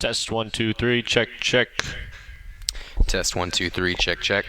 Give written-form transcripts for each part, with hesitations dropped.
Test 1, 2, 3. Check, check. Test 1, 2, 3. Check, check.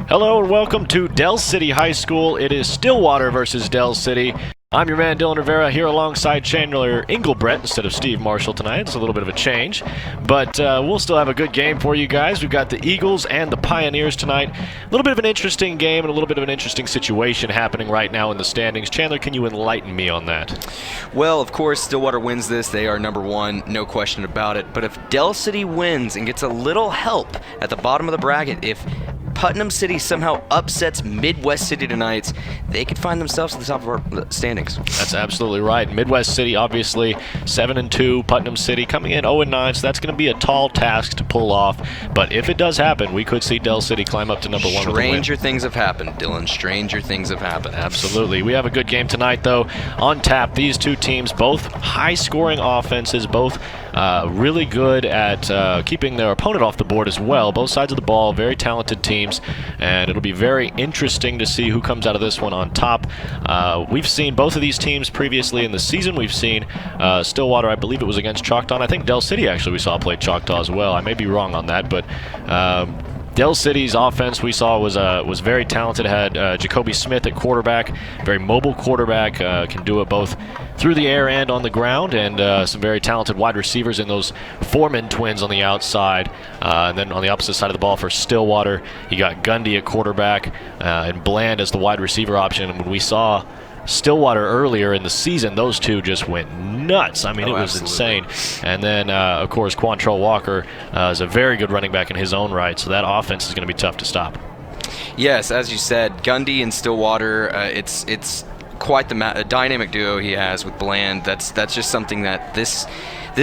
Hello and welcome to Del City High School. It is Stillwater versus Del City. I'm your man Dylan Rivera here alongside Chandler Engelbrett instead of Steve Marshall tonight. It's a little bit of a change, but we'll still have a good game for you guys. We've got the Eagles and the Pioneers tonight. A little bit of an interesting game and a little bit of an interesting situation happening right now in the standings. Chandler, can you enlighten me on that? Well, of course, Stillwater wins this. They are number one, no question about it. But if Del City wins and gets a little help at the bottom of the bracket, if Putnam City somehow upsets Midwest City tonight, they could find themselves at the top of our standings. That's absolutely right. Midwest City, obviously, 7-2. Putnam City coming in 0-9, so that's going to be a tall task to pull off. But if it does happen, we could see Del City climb up to number one with a win. Stranger things have happened, Dylan. Stranger things have happened. Absolutely. We have a good game tonight, though. On tap, these two teams, both high-scoring offenses, both really good at keeping their opponent off the board as well. Both sides of the ball, very talented teams, and it'll be very interesting to see who comes out of this one on top. We've seen both of these teams previously in the season. We've seen Stillwater, I believe it was against Choctaw. I think Del City actually we saw play Choctaw as well. I may be wrong on that, but Del City's offense we saw was very talented. Had Jacoby Smith at quarterback, very mobile quarterback, can do it both through the air and on the ground, and some very talented wide receivers in those Foreman twins on the outside. And then on the opposite side of the ball for Stillwater, you got Gundy at quarterback and Bland as the wide receiver option. And when we saw Stillwater earlier in the season, those two just went nuts. I mean, it was insane. And then, of course, Quantrell Walker is a very good running back in his own right, so that offense is going to be tough to stop. Yes, as you said, Gundy and Stillwater, it's quite the dynamic duo he has with Bland. That's just something that this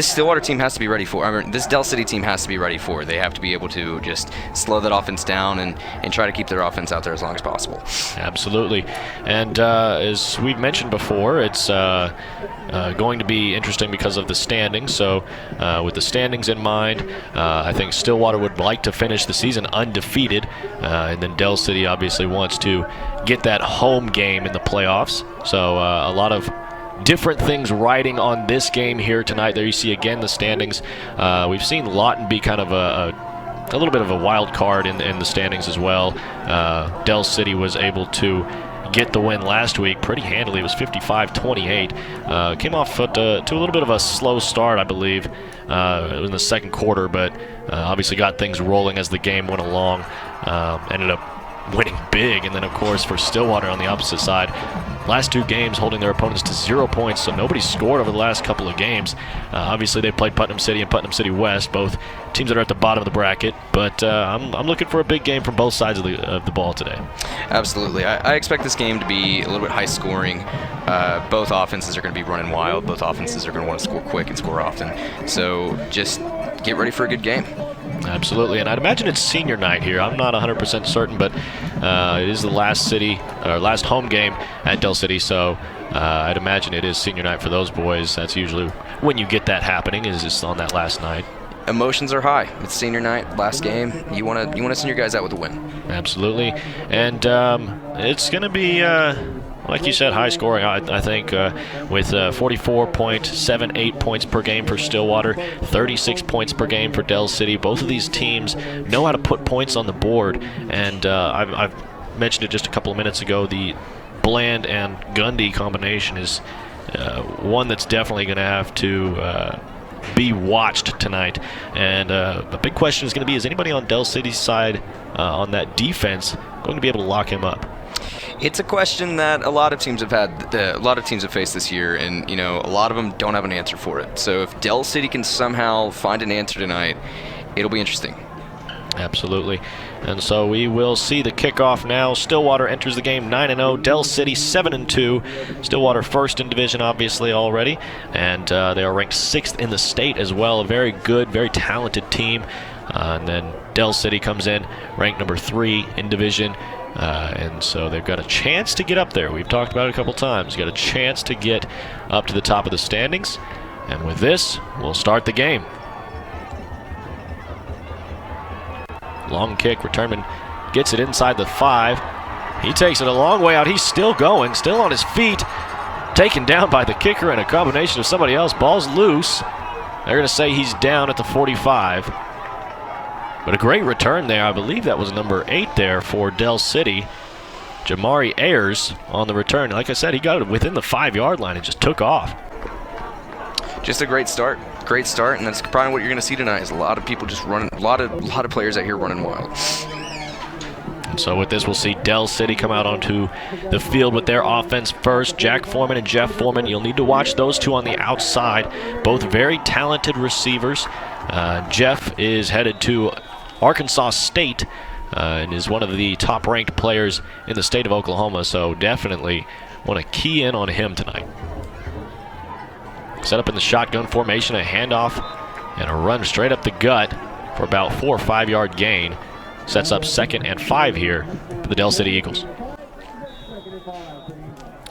Stillwater team has to be ready for. I mean, this Del City team has to be ready for. They have to be able to just slow that offense down and try to keep their offense out there as long as possible. Absolutely. And as we've mentioned before, it's going to be interesting because of the standings. So with the standings in mind, I think Stillwater would like to finish the season undefeated. And then Del City obviously wants to get that home game in the playoffs. So a lot of different things riding on this game here tonight. There you see again the standings. We've seen Lawton be kind of a little bit of a wild card in the standings as well. Del City was able to get the win last week pretty handily. It was 55-28. Came off to a little bit of a slow start, I believe, in the second quarter, but obviously got things rolling as the game went along. Ended up winning big. And then, of course, for Stillwater on the opposite side, last two games holding their opponents to 0 points, so nobody scored over the last couple of games. Obviously, they played Putnam City and Putnam City West, both teams that are at the bottom of the bracket. But I'm looking for a big game from both sides of the ball today. Absolutely. I expect this game to be a little bit high scoring. Both offenses are going to be running wild. Both offenses are going to want to score quick and score often. So just get ready for a good game. Absolutely, and I'd imagine it's senior night here. I'm not 100% certain, but it is the last home game at Del City, so I'd imagine it is senior night for those boys. That's usually when you get that happening, is just on that last night. Emotions are high. It's senior night, last game. You want to send your guys out with a win. Absolutely, and it's going to be like you said, high scoring. I think with 44.78 points per game for Stillwater, 36 points per game for Del City. Both of these teams know how to put points on the board, and I've mentioned it just a couple of minutes ago. The Bland and Gundy combination is one that's definitely going to have to be watched tonight. And a big question is going to be, is anybody on Del City's side on that defense going to be able to lock him up? It's a question that a lot of teams have had. A lot of teams have faced this year, and a lot of them don't have an answer for it. So if Del City can somehow find an answer tonight, it'll be interesting. Absolutely. And so we will see the kickoff now. Stillwater enters the game 9-0. Del City 7-2. Stillwater first in division, obviously, already. And they are ranked 6th in the state as well. A very good, very talented team. And then Del City comes in, ranked number 3 in division. And so they've got a chance to get up there. We've talked about it a couple times. Got a chance to get up to the top of the standings. And with this, we'll start the game. Long kick. Returnman gets it inside the 5. He takes it a long way out. He's still going, still on his feet. Taken down by the kicker and a combination of somebody else. Ball's loose. They're going to say he's down at the 45. But a great return there. I believe that was number 8 there for Del City. Jamari Ayers on the return. Like I said, he got it within the 5-yard line and just took off. Just a great start. Great start, and that's probably what you're going to see tonight is a lot of people just running, a lot of players out here running wild. And so with this, we'll see Del City come out onto the field with their offense first. Jack Foreman and Jeff Foreman. You'll need to watch those two on the outside. Both very talented receivers. Jeff is headed to Arkansas State and is one of the top-ranked players in the state of Oklahoma, so definitely want to key in on him tonight. Set up in the shotgun formation, a handoff, and a run straight up the gut for about 4 or 5 yard gain. Sets up 2nd and 5 here for the Del City Eagles.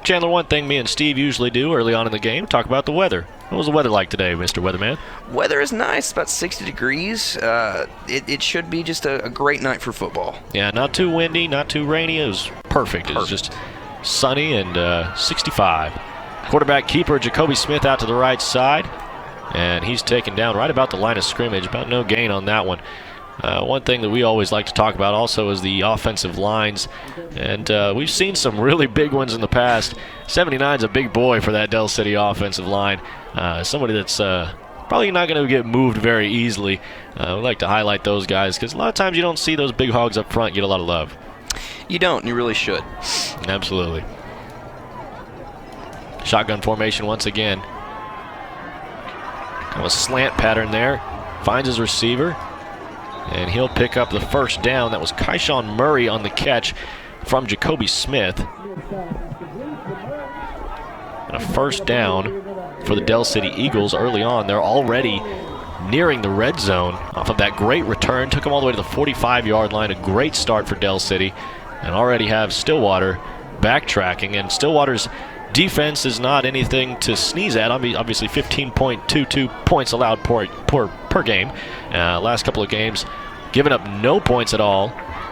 Chandler, one thing me and Steve usually do early on in the game, talk about the weather. What was the weather like today, Mr. Weatherman? Weather is nice, about 60 degrees. It should be just a great night for football. Yeah, not too windy, not too rainy. It was perfect. It was just sunny and 65. Quarterback keeper Jacoby Smith out to the right side, and he's taken down right about the line of scrimmage. About no gain on that one. One thing that we always like to talk about also is the offensive lines, and we've seen some really big ones in the past. 79's a big boy for that Del City offensive line. Somebody that's probably not going to get moved very easily. We like to highlight those guys because a lot of times you don't see those big hogs up front get a lot of love. You don't, and you really should. Absolutely. Shotgun formation once again. Kind of a slant pattern there. Finds his receiver. And he'll pick up the first down. That was Kyshawn Murray on the catch from Jacoby Smith. And a first down for the Del City Eagles early on. They're already nearing the red zone off of that great return. Took them all the way to the 45-yard line. A great start for Del City. And already have Stillwater backtracking. And Stillwater's defense is not anything to sneeze at. Obviously 15.22 points allowed per game. Last couple of games giving up no points at all.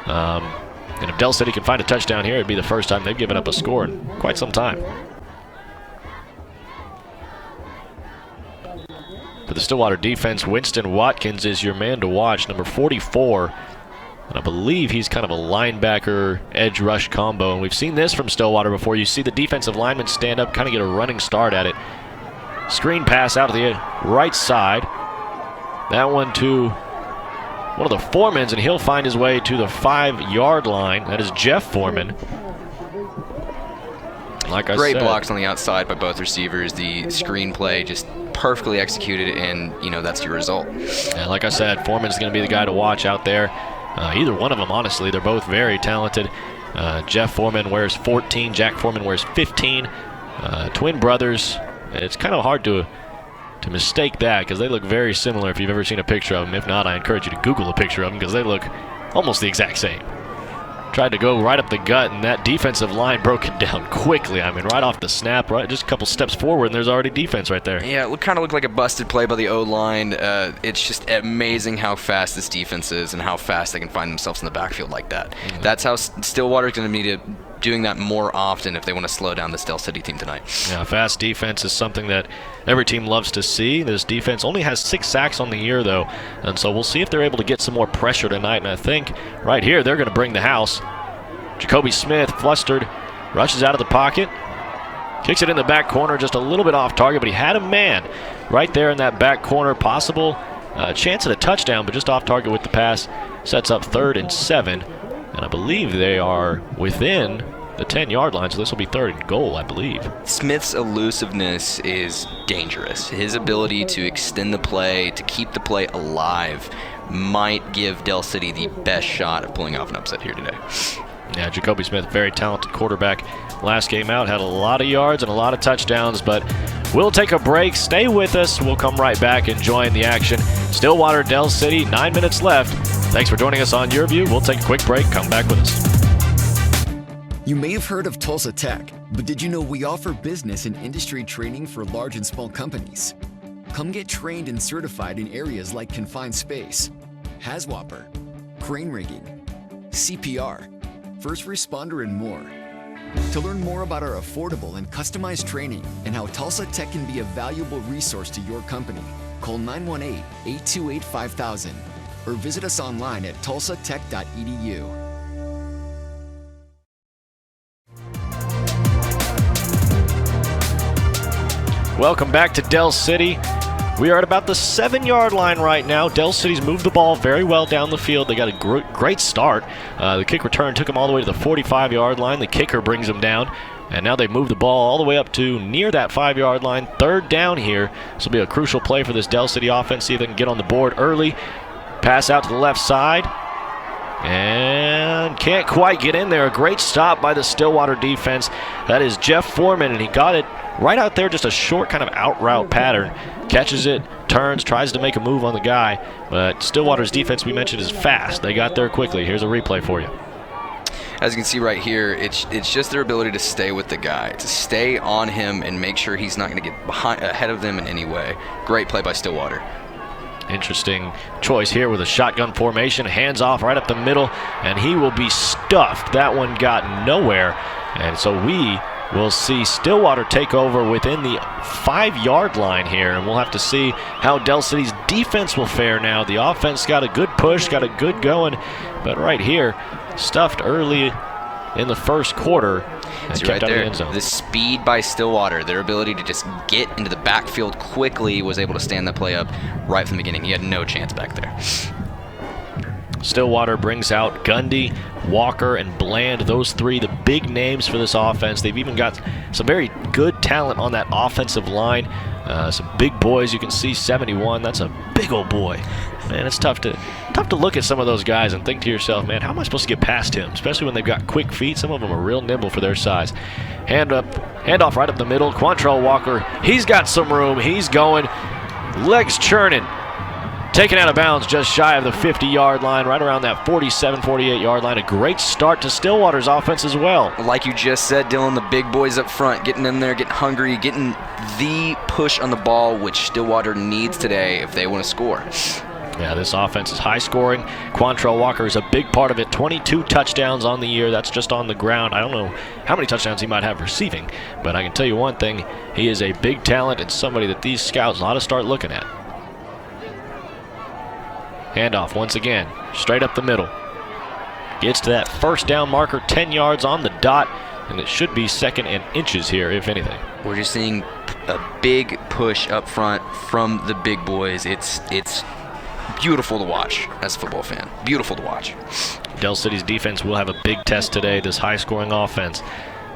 And if Del City can find a touchdown here, it'd be the first time they've given up a score in quite some time. For the Stillwater defense, Winston Watkins is your man to watch, number 44. And I believe he's kind of a linebacker edge rush combo. And we've seen this from Stillwater before. You see the defensive lineman stand up, kind of get a running start at it. Screen pass out of the right side. That one to one of the Foremans, and he'll find his way to the 5-yard line. That is Jeff Foreman. Like I said, great blocks on the outside by both receivers. The screenplay just perfectly executed, and that's your result. Yeah, like I said, Foreman's going to be the guy to watch out there. Either one of them, honestly, they're both very talented. Jeff Foreman wears 14, Jack Foreman wears 15. Twin brothers. It's kind of hard to mistake that because they look very similar if you've ever seen a picture of them. If not, I encourage you to Google a picture of them because they look almost the exact same. Tried to go right up the gut, and that defensive line broke it down quickly. I mean, right off the snap, right, just a couple steps forward, and there's already defense right there. Yeah, it kind of looked like a busted play by the O-line. It's just amazing how fast this defense is and how fast they can find themselves in the backfield like that. Mm-hmm. That's how Stillwater's going to be doing that more often if they want to slow down this Del City team tonight. Yeah, fast defense is something that every team loves to see. This defense only has 6 sacks on the year, though, and so we'll see if they're able to get some more pressure tonight, and I think right here they're going to bring the house. Jacoby Smith, flustered, rushes out of the pocket, kicks it in the back corner, just a little bit off target, but he had a man right there in that back corner. Possible chance at a touchdown, but just off target with the pass. Sets up 3rd and 7. And I believe they are within the 10-yard line, so this will be 3rd and goal, I believe. Smith's elusiveness is dangerous. His ability to extend the play, to keep the play alive, might give Del City the best shot of pulling off an upset here today. Yeah, Jacoby Smith, very talented quarterback. Last game out, had a lot of yards and a lot of touchdowns, but we'll take a break. Stay with us. We'll come right back and join the action. Stillwater, Del City, 9 minutes left. Thanks for joining us on YurView. We'll take a quick break. Come back with us. You may have heard of Tulsa Tech, but did you know we offer business and industry training for large and small companies? Come get trained and certified in areas like confined space, HAZWOPER, crane rigging, CPR, first responder, and more. To learn more about our affordable and customized training and how Tulsa Tech can be a valuable resource to your company, call 918-828-5000 or visit us online at tulsatech.edu. Welcome back to Del City. We are at about the 7-yard line right now. Del City's moved the ball very well down the field. They got a great start. The kick return took them all the way to the 45-yard line. The kicker brings them down. And now they move the ball all the way up to near that 5-yard line. 3rd down here. This will be a crucial play for this Del City offense. See if they can get on the board early. Pass out to the left side. And can't quite get in there. A great stop by the Stillwater defense. That is Jeff Foreman, and he got it right out there, just a short kind of out route pattern. Catches it, turns, tries to make a move on the guy. But Stillwater's defense, we mentioned, is fast. They got there quickly. Here's a replay for you. As you can see right here, it's just their ability to stay with the guy, to stay on him and make sure he's not going to get ahead of them in any way. Great play by Stillwater. Interesting choice here with a shotgun formation. Hands off right up the middle, and he will be stuffed. That one got nowhere. And so we will see Stillwater take over within the 5-yard line here, and we'll have to see how Del City's defense will fare now. The offense got a good push, got a good going, but right here, stuffed early in the first quarter. And See kept right out of there, the end zone. the speed by Stillwater, their ability to just get into the backfield quickly, was able to stand that play up right from the beginning. He had no chance back there. Stillwater brings out Gundy, Walker, and Bland. Those three, the big names for this offense. They've even got some very good talent on that offensive line. Some big boys. You can see 71. That's a big old boy. Man, it's tough to look at some of those guys and think to yourself, man, how am I supposed to get past him? Especially when they've got quick feet. Some of them are real nimble for their size. Handoff right up the middle. Quantrell Walker, he's got some room. He's going. Legs churning. Taken out of bounds just shy of the 50-yard line, right around that 47, 48-yard line. A great start to Stillwater's offense as well. Like you just said, Dylan, the big boys up front, getting in there, getting hungry, getting the push on the ball, which Stillwater needs today if they want to score. Yeah, this offense is high scoring. Quantrell Walker is a big part of it. 22 touchdowns on the year. That's just on the ground. I don't know how many touchdowns he might have receiving, but I can tell you one thing. He is a big talent and somebody that these scouts ought to start looking at. Handoff once again, straight up the middle. Gets to that first down marker, 10 yards on the dot, and it should be 2nd and inches here, if anything. We're just seeing a big push up front from the big boys. It's beautiful to watch as a football fan. Beautiful to watch. Del City's defense will have a big test today, this high-scoring offense.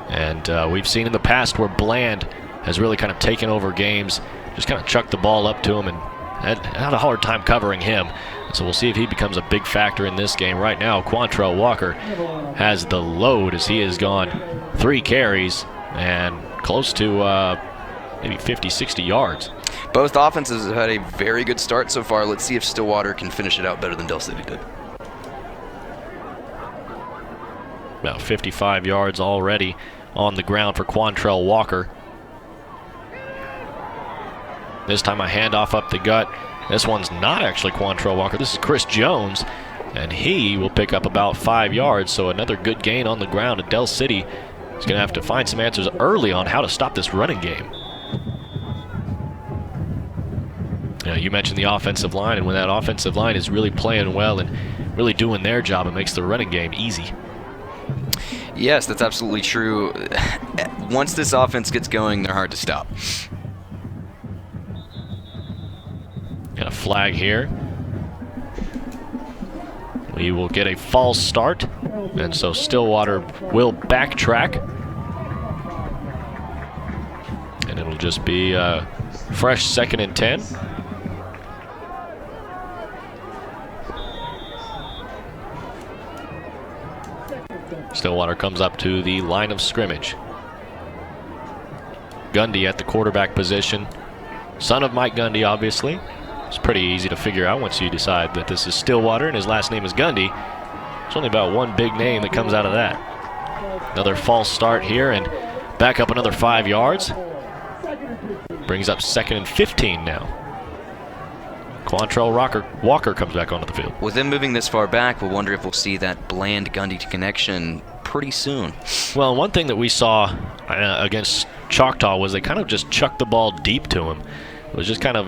And we've seen in the past where Bland has really kind of taken over games, just kind of chucked the ball up to him and had a hard time covering him. So we'll see if he becomes a big factor in this game. Right now, Quantrell Walker has the load as he has gone 3 carries and close to maybe 50, 60 yards. Both offenses have had a very good start so far. Let's see if Stillwater can finish it out better than Del City did. About 55 yards already on the ground for Quantrell Walker. This time a handoff up the gut. This one's not actually Quantrell Walker. This is Chris Jones, and he will pick up about 5 yards. So another good gain on the ground. And Del City is going to have to find some answers early on how to stop this running game. You mentioned the offensive line, and when that offensive line is really playing well and really doing their job, it makes the running game easy. Yes, that's absolutely true. Once this offense gets going, they're hard to stop. a flag here. We will get a false start, and so Stillwater will backtrack. And it'll just be a fresh 2nd and 10. Stillwater comes up to the line of scrimmage. Gundy at the quarterback position. Son of Mike Gundy, obviously. It's pretty easy to figure out once you decide that this is Stillwater and his last name is Gundy. There's only about one big name that comes out of that. Another false start here and back up another 5 yards. Brings up 2nd and 15 now. Quantrell Walker comes back onto the field. With them moving this far back, we'll wonder if we'll see that Bland Gundy connection pretty soon. Well, one thing that we saw against Choctaw was they kind of just chucked the ball deep to him. It was just kind of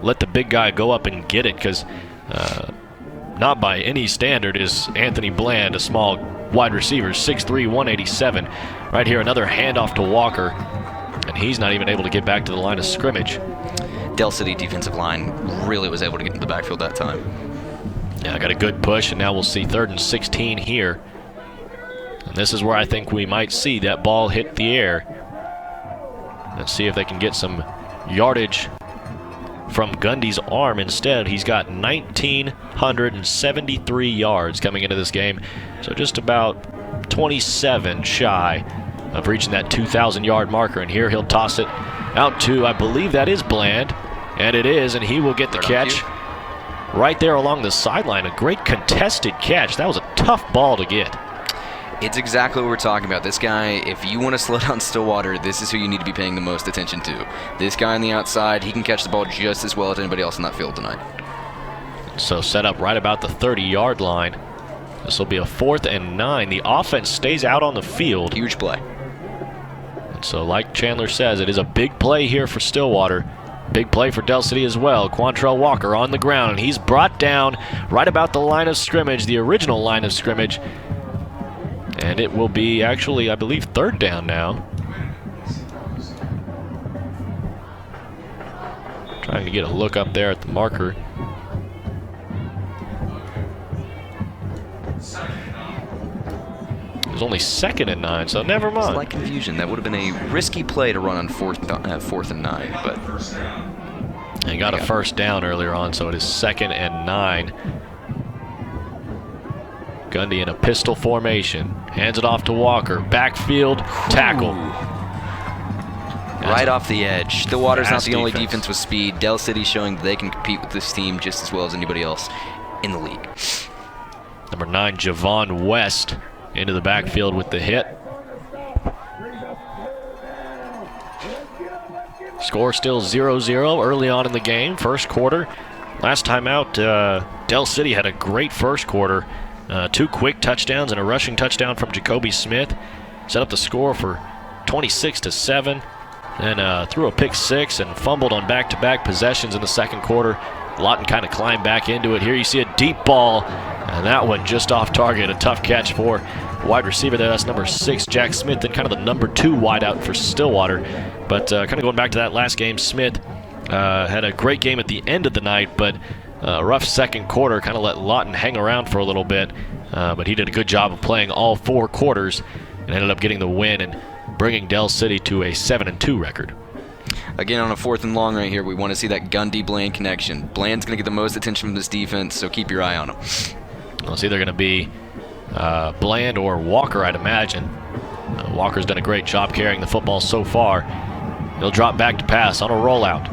let the big guy go up and get it, because not by any standard is Anthony Bland a small wide receiver, 6'3", 187. Right here, another handoff to Walker, and he's not even able to get back to the line of scrimmage. Del City defensive line really was able to get into the backfield that time. Yeah, got a good push, and now we'll see 3rd and 16 here. And this is where I think we might see that ball hit the air. Let's see if they can get some yardage from Gundy's arm instead. He's got 1,973 yards coming into this game, so just about 27 shy of reaching that 2,000-yard marker. And here he'll toss it out to, I believe that is Bland, and it is, and he will get the catch right there along the sideline. A great contested catch. That was a tough ball to get. It's exactly what we're talking about. This guy, if you want to slow down Stillwater, this is who you need to be paying the most attention to. This guy on the outside, he can catch the ball just as well as anybody else on that field tonight. So set up right about the 30-yard line. This will be a 4th and 9. The offense stays out on the field. Huge play. And so like Chandler says, it is a big play here for Stillwater. Big play for Del City as well. Quantrell Walker on the ground, and he's brought down right about the line of scrimmage, the original line of scrimmage. And it will be actually, I believe, 3rd down now. Trying to get a look up there at the marker. It was only 2nd and 9, so never mind. Slight confusion. That would have been a risky play to run on 4th and 9, but he got a 1st down earlier on, so it is 2nd and 9. Gundy in a pistol formation. Hands it off to Walker. Backfield tackle. Right off the edge. Stillwater's not the only defense defense with speed. Del City showing that they can compete with this team just as well as anybody else in the league. Number 9, Javon West into the backfield with the hit. Score still 0-0 early on in the game, first quarter. Last time out, Del City had a great first quarter. 2 quick touchdowns and a rushing touchdown from Jacoby Smith. Set up the score for 26-7. Then threw a pick 6 and fumbled on back-to-back possessions in the second quarter. Lawton kind of climbed back into it. Here you see a deep ball, and that one just off target. A tough catch for wide receiver there. That's number 6, Jack Smith, and kind of the number 2 wideout for Stillwater. But kind of going back to that last game, Smith had a great game at the end of the night, but rough second quarter, kind of let Lawton hang around for a little bit. But he did a good job of playing all 4 quarters and ended up getting the win and bringing Del City to a 7-2 record. Again, on a 4th and long right here, we want to see that Gundy-Bland connection. Bland's going to get the most attention from this defense, so keep your eye on him. Well, it's either going to be Bland or Walker, I'd imagine. Walker's done a great job carrying the football so far. He'll drop back to pass on a rollout.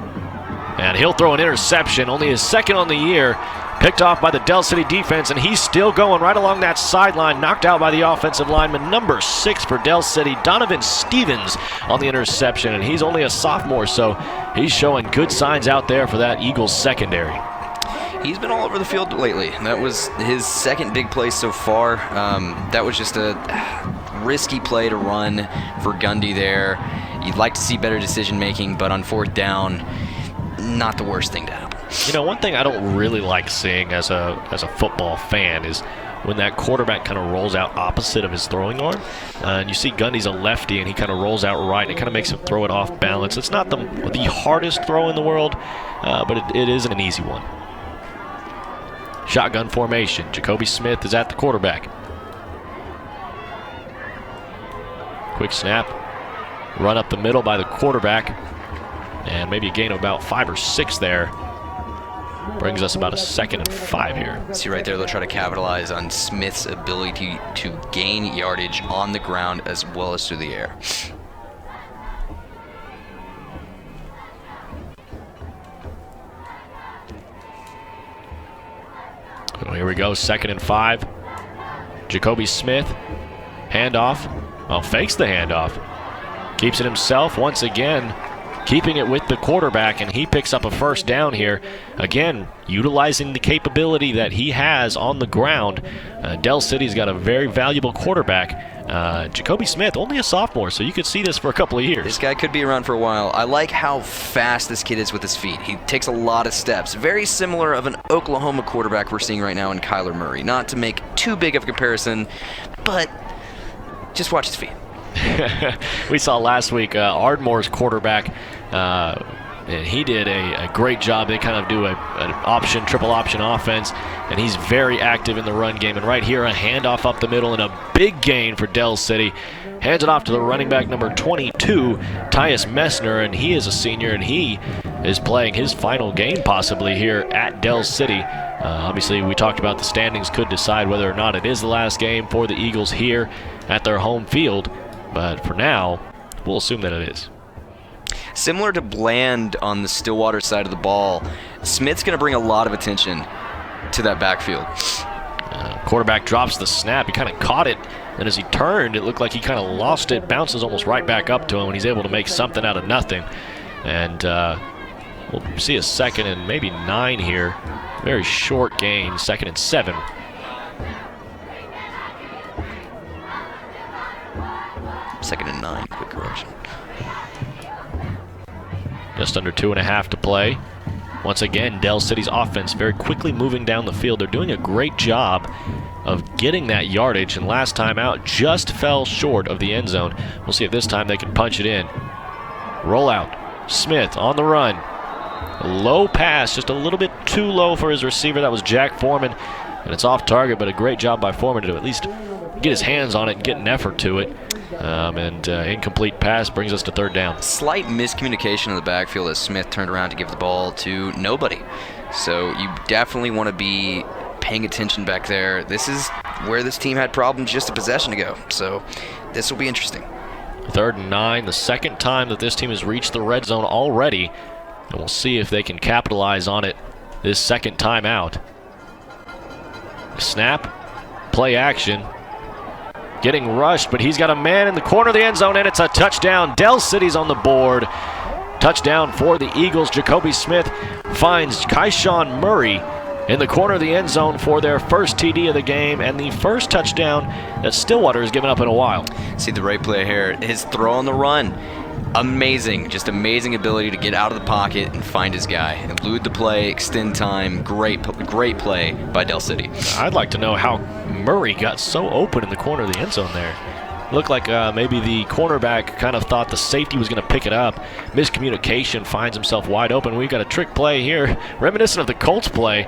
And he'll throw an interception, only his 2nd on the year. Picked off by the Del City defense, and he's still going right along that sideline. Knocked out by the offensive lineman, number 6 for Del City, Donovan Stevens, on the interception. And he's only a sophomore, so he's showing good signs out there for that Eagles secondary. He's been all over the field lately. That was his 2nd big play so far. That was just a risky play to run for Gundy there. You'd like to see better decision-making, but on 4th down, not the worst thing to happen. You know, one thing I don't really like seeing as a football fan is when that quarterback kind of rolls out opposite of his throwing arm. And you see Gundy's a lefty, and he kind of rolls out right, and it kind of makes him throw it off balance. It's not the hardest throw in the world, but it isn't an easy one. Shotgun formation. Jacoby Smith is at the quarterback. Quick snap. Run up the middle by the quarterback. And maybe a gain of about 5 or 6 there. Brings us about a 2nd and 5 here. See right there, they'll try to capitalize on Smith's ability to gain yardage on the ground as well as through the air. Oh, here we go, 2nd and 5. Jacoby Smith, handoff. Well, fakes the handoff. Keeps it himself once again, keeping it with the quarterback, and he picks up a first down here. Again, utilizing the capability that he has on the ground. Del City's got a very valuable quarterback. Jacoby Smith, only a sophomore, so you could see this for a couple of years. This guy could be around for a while. I like how fast this kid is with his feet. He takes a lot of steps. Very similar of an Oklahoma quarterback we're seeing right now in Kyler Murray. Not to make too big of a comparison, but just watch his feet. We saw last week Ardmore's quarterback, and he did a great job. They kind of do an triple option offense, and he's very active in the run game. And right here, a handoff up the middle and a big gain for Del City. Hands it off to the running back number 22, Tyus Messner, and he is a senior, and he is playing his final game possibly here at Del City. Obviously, we talked about the standings could decide whether or not it is the last game for the Eagles here at their home field. But for now, we'll assume that it is. Similar to Bland on the Stillwater side of the ball, Smith's going to bring a lot of attention to that backfield. Quarterback drops the snap. He kind of caught it, and as he turned, it looked like he kind of lost it, bounces almost right back up to him, and he's able to make something out of nothing. And we'll see a 2nd and maybe 9 here. Very short gain, 2nd and 7. Second and 9, quick correction. Just under 2.5 to play. Once again, Del City's offense very quickly moving down the field. They're doing a great job of getting that yardage, and last time out just fell short of the end zone. We'll see if this time they can punch it in. Roll out. Smith on the run. A low pass, just a little bit too low for his receiver. That was Jack Foreman, and it's off target, but a great job by Foreman to at least get his hands on it and get an effort to it. Incomplete pass brings us to 3rd down. Slight miscommunication in the backfield as Smith turned around to give the ball to nobody. So you definitely want to be paying attention back there. This is where this team had problems just a possession ago. So this will be interesting. 3rd and 9, the 2nd time that this team has reached the red zone already. And we'll see if they can capitalize on it this 2nd time out. Snap, play action. Getting rushed, but he's got a man in the corner of the end zone, and it's a touchdown. Del City's on the board. Touchdown for the Eagles. Jacoby Smith finds Kyshawn Murray in the corner of the end zone for their first TD of the game, and the first touchdown that Stillwater has given up in a while. See the right play here. His throw on the run. Amazing. Just amazing ability to get out of the pocket and find his guy. Elude the play, extend time. Great play by Del City. I'd like to know how Murray got so open in the corner of the end zone there. Looked like maybe the cornerback kind of thought the safety was going to pick it up. Miscommunication, finds himself wide open. We've got a trick play here, reminiscent of the Colts play.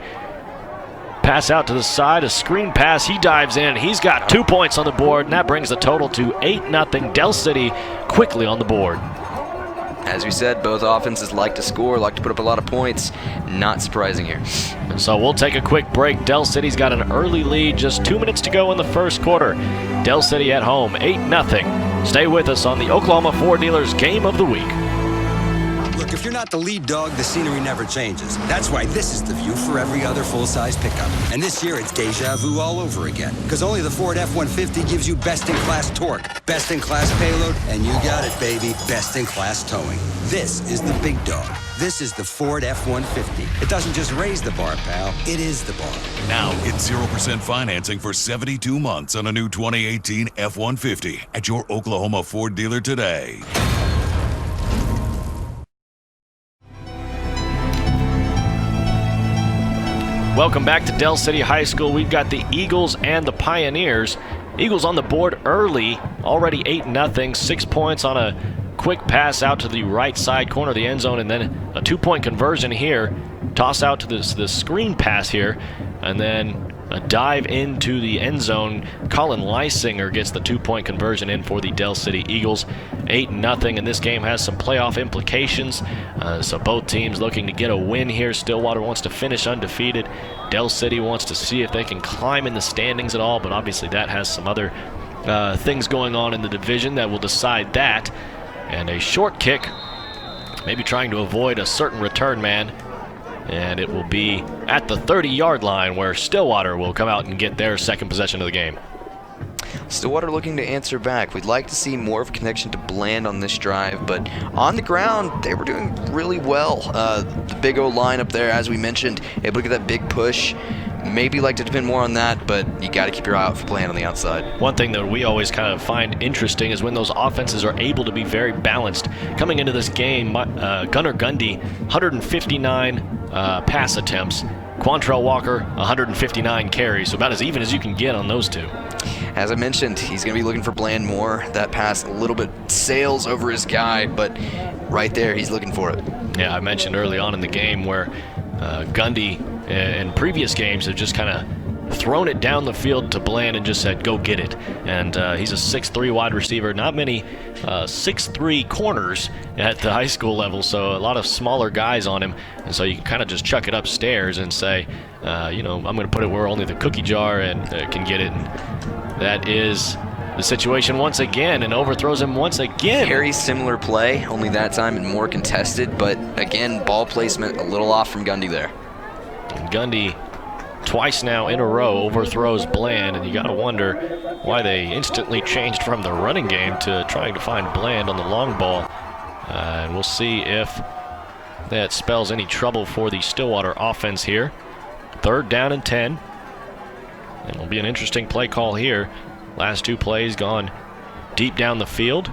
Pass out to the side, a screen pass. He dives in. He's got 2 points on the board, and that brings the total to 8-0. Del City quickly on the board. As we said, both offenses like to score, like to put up a lot of points. Not surprising here. And so we'll take a quick break. Del City's got an early lead, just 2 minutes to go in the first quarter. Del City at home, 8-0. Stay with us on the Oklahoma Ford Dealers Game of the Week. Look, if you're not the lead dog, the scenery never changes. That's why this is the view for every other full-size pickup. And this year, it's deja vu all over again. Because only the Ford F-150 gives you best-in-class torque, best-in-class payload, and you got it, baby, best-in-class towing. This is the big dog. This is the Ford F-150. It doesn't just raise the bar, pal. It is the bar. Now get 0% financing for 72 months on a new 2018 F-150 at your Oklahoma Ford dealer today. Welcome back to Del City High School. We've got the Eagles and the Pioneers. Eagles on the board early, already 8-0, 6 points on a quick pass out to the right side corner of the end zone, and then a 2-point conversion here. Toss out to the screen pass here, and then a dive into the end zone. Colin Leisinger gets the 2-point conversion in for the Del City Eagles. 8-0, and this game has some playoff implications. So both teams looking to get a win here. Stillwater wants to finish undefeated. Del City wants to see if they can climb in the standings at all, but obviously that has some other things going on in the division that will decide that. And a short kick, maybe trying to avoid a certain return man. And it will be at the 30-yard line where Stillwater will come out and get their second possession of the game. Stillwater looking to answer back. We'd like to see more of a connection to Bland on this drive, but on the ground, they were doing really well. The big O line up there, as we mentioned, able to get that big push. Maybe like to depend more on that, but you got to keep your eye out for Bland on the outside. One thing that we always kind of find interesting is when those offenses are able to be very balanced. Coming into this game, Gunnar Gundy, 159 pass attempts. Quantrell Walker, 159 carries, so about as even as you can get on those two. As I mentioned, he's going to be looking for Bland more. That pass a little bit sails over his guy, but right there, he's looking for it. Yeah, I mentioned early on in the game where Gundy in previous games have just kind of thrown it down the field to Bland and just said, go get it. And he's a 6'3" wide receiver. Not many 6'3" corners at the high school level, so a lot of smaller guys on him. And so you can kind of just chuck it upstairs and say, I'm going to put it where only the cookie jar and can get it. And that is the situation once again, and overthrows him once again. Very similar play, only that time and more contested, but again, ball placement a little off from Gundy there. And Gundy twice now in a row overthrows Bland, and you got to wonder why they instantly changed from the running game to trying to find Bland on the long ball. And we'll see if that spells any trouble for the Stillwater offense here. 3rd down and 10. And it'll be an interesting play call here. Last two plays gone deep down the field.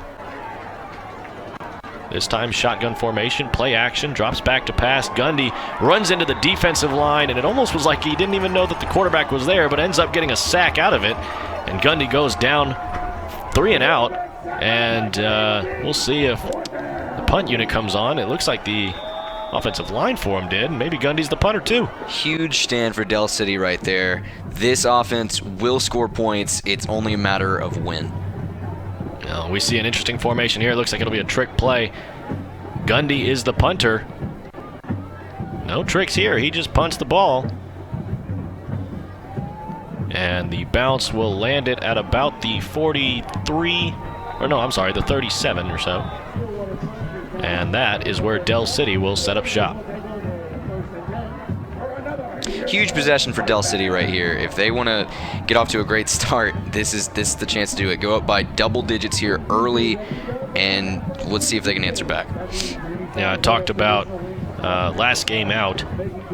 This time shotgun formation, play action, drops back to pass. Gundy runs into the defensive line, and it almost was like he didn't even know that the quarterback was there, but ends up getting a sack out of it. And Gundy goes down 3 and out, and we'll see if the punt unit comes on. It looks like the offensive line for him did. Maybe Gundy's the punter too. Huge stand for Del City right there. This offense will score points. It's only a matter of when. We see an interesting formation here. It looks like it'll be a trick play. Gundy is the punter. No tricks here. He just punts the ball. And the bounce will land it at about the 43, or no, I'm sorry, the 37 or so. And that is where Del City will set up shop. Huge possession for Del City right here. If they want to get off to a great start, this is the chance to do it. Go up by double digits here early, and let's see if they can answer back. Yeah, I talked about last game out,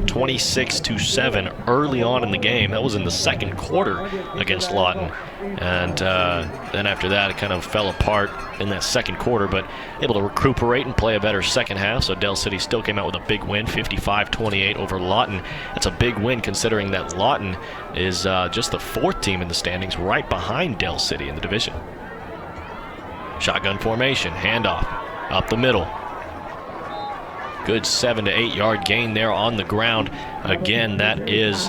26-7 early on in the game. That was in the second quarter against Lawton. And then after that, it kind of fell apart in that second quarter, but able to recuperate and play a better second half. So Del City still came out with a big win, 55-28 over Lawton. That's a big win considering that Lawton is just the 4th team in the standings, right behind Del City in the division. Shotgun formation, handoff, up the middle. Good 7 to 8 yard gain there on the ground. Again, that is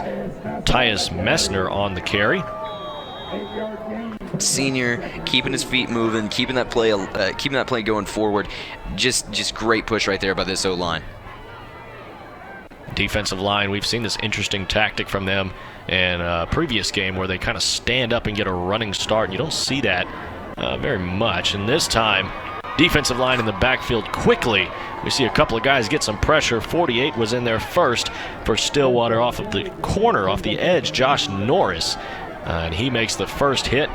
Tyus Messner on the carry. Senior keeping his feet moving, keeping that play going forward. Just great push right there by this O-line. Defensive line, we've seen this interesting tactic from them in a previous game where they kind of stand up and get a running start. You don't see that very much. And this time, defensive line in the backfield quickly. We see a couple of guys get some pressure. 48 was in there first for Stillwater off of the corner, off the edge, Josh Norris. And he makes the first hit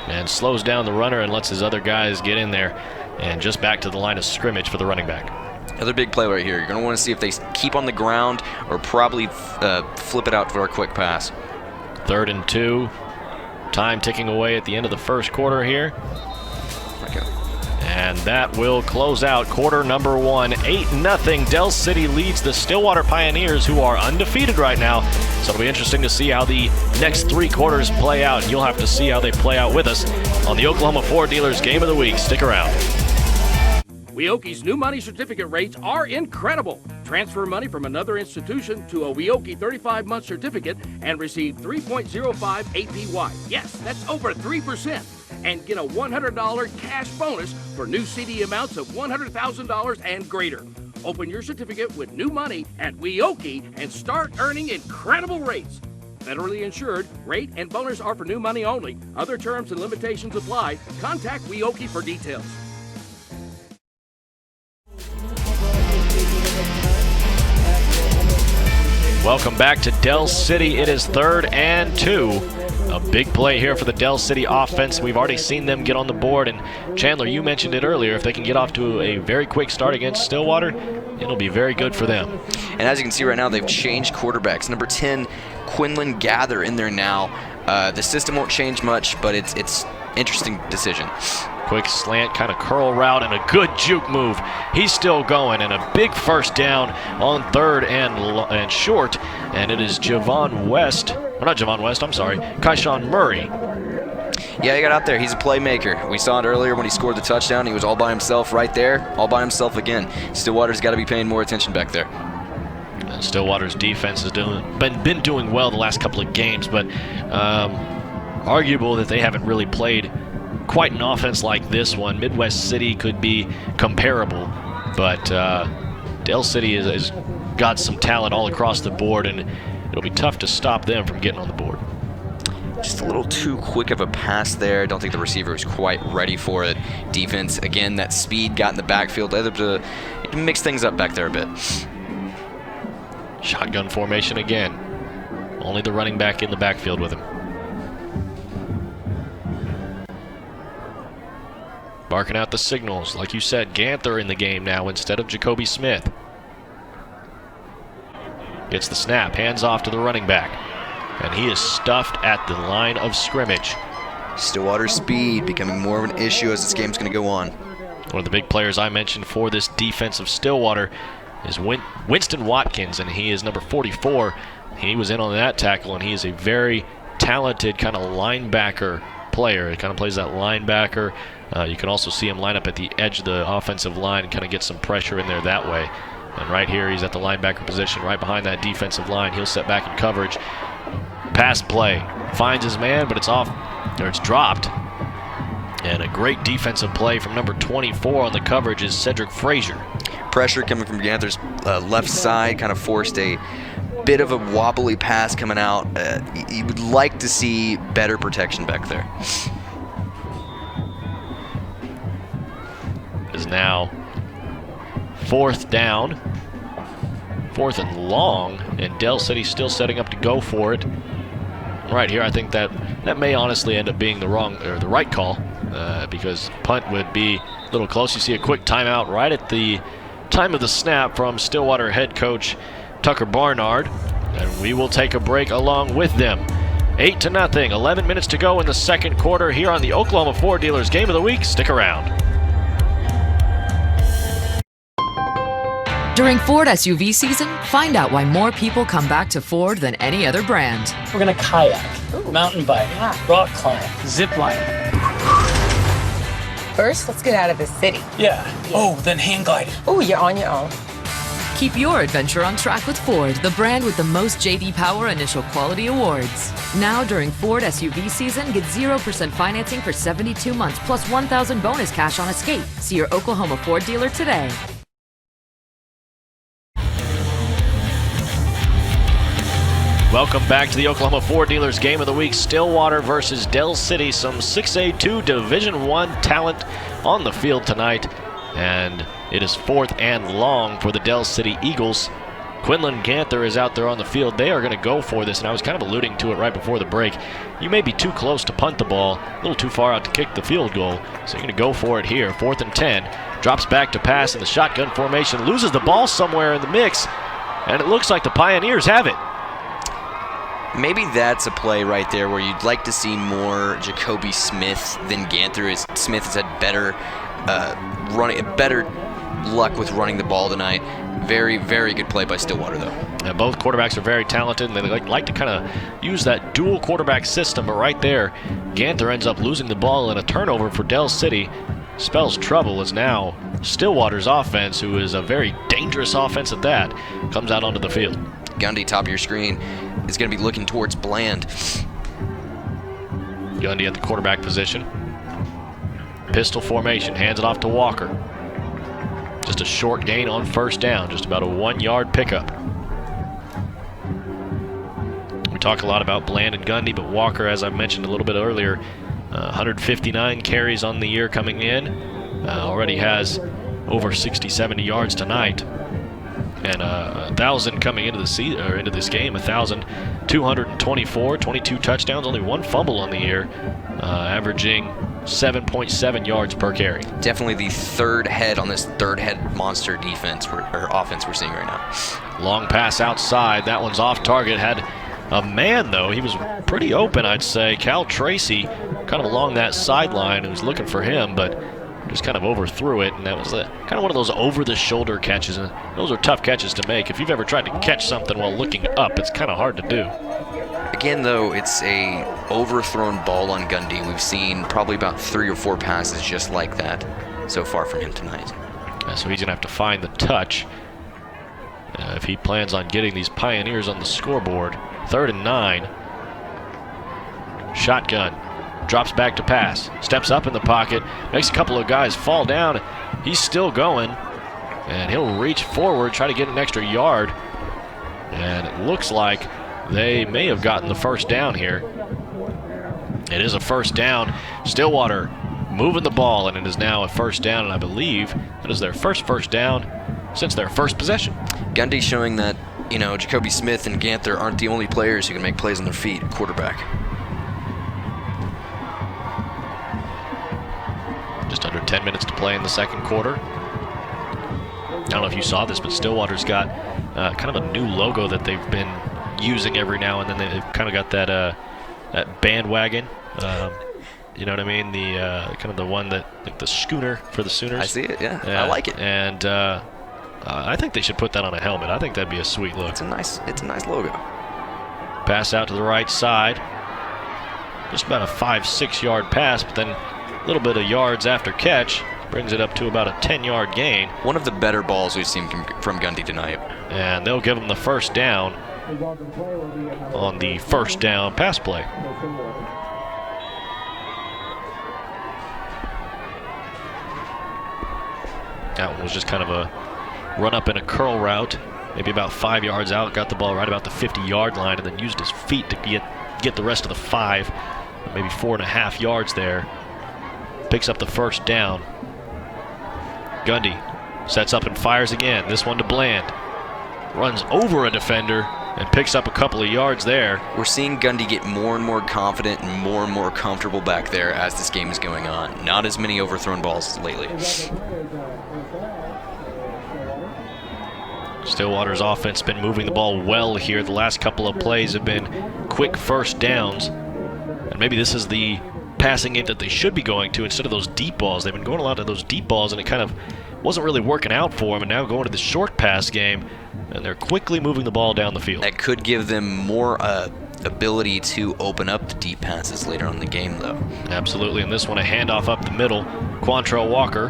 and slows down the runner and lets his other guys get in there. And just back to the line of scrimmage for the running back. Another big play right here. You're going to want to see if they keep on the ground or probably flip it out for a quick pass. 3rd and 2. Time ticking away at the end of the first quarter here. Okay. And that will close out quarter number 1. 8-0. Del City leads the Stillwater Pioneers, who are undefeated right now. So it'll be interesting to see how the next 3 quarters play out. And you'll have to see how they play out with us on the Oklahoma Ford Dealers Game of the Week. Stick around. Weoki's new money certificate rates are incredible. Transfer money from another institution to a Weoki 35-month certificate and receive 3.05 APY. Yes, that's over 3%. And get a $100 cash bonus for new CD amounts of $100,000 and greater. Open your certificate with new money at Weoki and start earning incredible rates. Federally insured, rate and bonus are for new money only. Other terms and limitations apply. Contact Weoki for details. Welcome back to Del City. It is 3rd and 2. A big play here for the Del City offense. We've already seen them get on the board, and Chandler, you mentioned it earlier. If they can get off to a very quick start against Stillwater, it'll be very good for them. And as you can see right now, they've changed quarterbacks. Number 10, Quinlan Gather in there now. The system won't change much, but it's interesting decision. Quick slant, kind of curl route, and a good juke move. He's still going, and a big first down on 3rd and short. And it is Kayshawn Murray. Yeah, he got out there. He's a playmaker. We saw it earlier when he scored the touchdown. He was all by himself right there, all by himself again. Stillwater's got to be paying more attention back there. And Stillwater's defense has been doing well the last couple of games, but arguable that they haven't really played quite an offense like this one. Midwest City could be comparable, but Del City has got some talent all across the board, and it'll be tough to stop them from getting on the board. Just a little too quick of a pass there. Don't think the receiver was quite ready for it. Defense, again, that speed got in the backfield. They had to mix things up back there a bit. Shotgun formation again. Only the running back in the backfield with him. Barking out the signals. Like you said, Ganther in the game now instead of Jacoby Smith. Gets the snap, hands off to the running back. And he is stuffed at the line of scrimmage. Stillwater speed becoming more of an issue as this game's going to go on. One of the big players I mentioned for this defense of Stillwater is Winston Watkins, and he is number 44. He was in on that tackle, and he is a very talented kind of linebacker player. He kind of plays that linebacker. You can also see him line up at the edge of the offensive line and kind of get some pressure in there that way. And right here, he's at the linebacker position, right behind that defensive line. He'll set back in coverage. Pass play. Finds his man, but it's off, or it's dropped. And a great defensive play from number 24 on the coverage is Cedric Frazier. Pressure coming from Ganther's left side kind of forced a bit of a wobbly pass coming out. You would like to see better protection back there. Is now 4th down, 4th and long, and Del City still setting up to go for it. Right here, I think that may honestly end up being the right call, because punt would be a little close. You see a quick timeout right at the time of the snap from Stillwater head coach Tucker Barnard, and we will take a break along with them. 8-0, 11 minutes to go in the second quarter here on the Oklahoma Ford Dealers Game of the Week. Stick around. During Ford SUV season, find out why more people come back to Ford than any other brand. We're gonna kayak, mountain bike, rock climb, zip line. First, let's get out of the city. Yeah. Oh, then hang gliding. Oh, you're on your own. Keep your adventure on track with Ford, the brand with the most J.D. Power Initial Quality Awards. Now during Ford SUV season, get 0% financing for 72 months plus $1,000 bonus cash on Escape. See your Oklahoma Ford dealer today. Welcome back to the Oklahoma Ford Dealers Game of the Week. Stillwater versus Del City. Some 6A2 Division I talent on the field tonight. And it is 4th and long for the Del City Eagles. Quinlan Ganther is out there on the field. They are going to go for this, and I was kind of alluding to it right before the break. You may be too close to punt the ball, a little too far out to kick the field goal. So you're going to go for it here. 4th and 10. Drops back to pass in the shotgun formation. Loses the ball somewhere in the mix. And it looks like the Pioneers have it. Maybe that's a play right there where you'd like to see more Jacoby Smith than Ganther. Smith has had better better luck with running the ball tonight. Very, very good play by Stillwater, though. Yeah, both quarterbacks are very talented, and they like to kind of use that dual quarterback system, but right there, Ganther ends up losing the ball in a turnover for Del City. Spells trouble as now Stillwater's offense, who is a very dangerous offense at that, comes out onto the field. Gundy, top of your screen, is going to be looking towards Bland. Gundy at the quarterback position. Pistol formation, hands it off to Walker. Just a short gain on first down, just about a 1-yard pickup. We talk a lot about Bland and Gundy, but Walker, as I mentioned a little bit earlier, 159 carries on the year coming in. Already has over 60, 70 yards tonight. And 1,000 coming into this game, 1,224, 22 touchdowns, only 1 fumble on the year, averaging 7.7 yards per carry. Definitely the third head on this third-head monster defense or offense we're seeing right now. Long pass outside. That one's off target. Had a man, though. He was pretty open, I'd say. Cal Tracy kind of along that sideline and was looking for him, but just kind of overthrew it, and that was kind of one of those over-the-shoulder catches, and those are tough catches to make. If you've ever tried to catch something while looking up, it's kind of hard to do. Again, though, it's a overthrown ball on Gundy. We've seen probably about 3 or 4 passes just like that so far from him tonight. So he's going to have to find the touch if he plans on getting these Pioneers on the scoreboard. 3rd and 9. Shotgun. Drops back to pass. Steps up in the pocket. Makes a couple of guys fall down. He's still going. And he'll reach forward, try to get an extra yard. And it looks like they may have gotten the first down here. It is a first down. Stillwater moving the ball, and it is now a first down, and I believe that is their first down since their first possession. Gundy showing that, Jacoby Smith and Ganther aren't the only players who can make plays on their feet at quarterback. Just under 10 minutes to play in the second quarter. I don't know if you saw this, but Stillwater's got kind of a new logo that they've been using every now and then. They've kind of got that bandwagon. You know what I mean? The kind of the one that, like the schooner for the Sooners. I see it, yeah. I like it. And I think they should put that on a helmet. I think that'd be a sweet look. It's a nice logo. Pass out to the right side. Just about a 5-6 yard pass, but then a little bit of yards after catch brings it up to about a 10-yard gain. One of the better balls we've seen from Gundy tonight. And they'll give him the first down on the first down pass play. That one was just kind of a run up in a curl route, maybe about 5 yards out, got the ball right about the 50-yard line, and then used his feet to get the rest of the 5, maybe 4.5 yards there. Picks up the first down. Gundy sets up and fires again. This one to Bland. Runs over a defender and picks up a couple of yards there. We're seeing Gundy get more and more confident and more comfortable back there as this game is going on. Not as many overthrown balls lately. Stillwater's offense has been moving the ball well here. The last couple of plays have been quick first downs. And maybe this is the passing game that they should be going to instead of those deep balls. They've been going a lot of those deep balls, and it kind of wasn't really working out for them, and now going to the short pass game, and they're quickly moving the ball down the field. That could give them more ability to open up the deep passes later on in the game, though. Absolutely, and this one a handoff up the middle. Quantrell Walker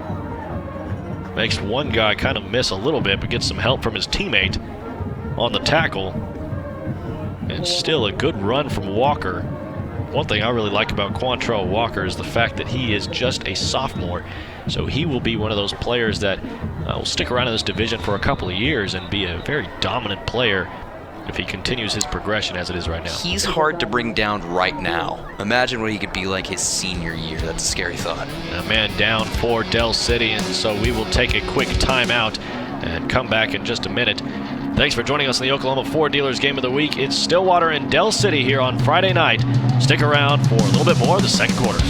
makes one guy kind of miss a little bit, but gets some help from his teammate on the tackle. And still a good run from Walker. One thing I really like about Quantrell Walker is the fact that he is just a sophomore. So he will be one of those players that will stick around in this division for a couple of years and be a very dominant player if he continues his progression as it is right now. He's hard to bring down right now. Imagine what he could be like his senior year. That's a scary thought. A man down for Del City, and so we will take a quick timeout and come back in just a minute. Thanks for joining us in the Oklahoma Ford Dealers Game of the Week. It's Stillwater and Del City here on Friday night. Stick around for a little bit more of the second quarter.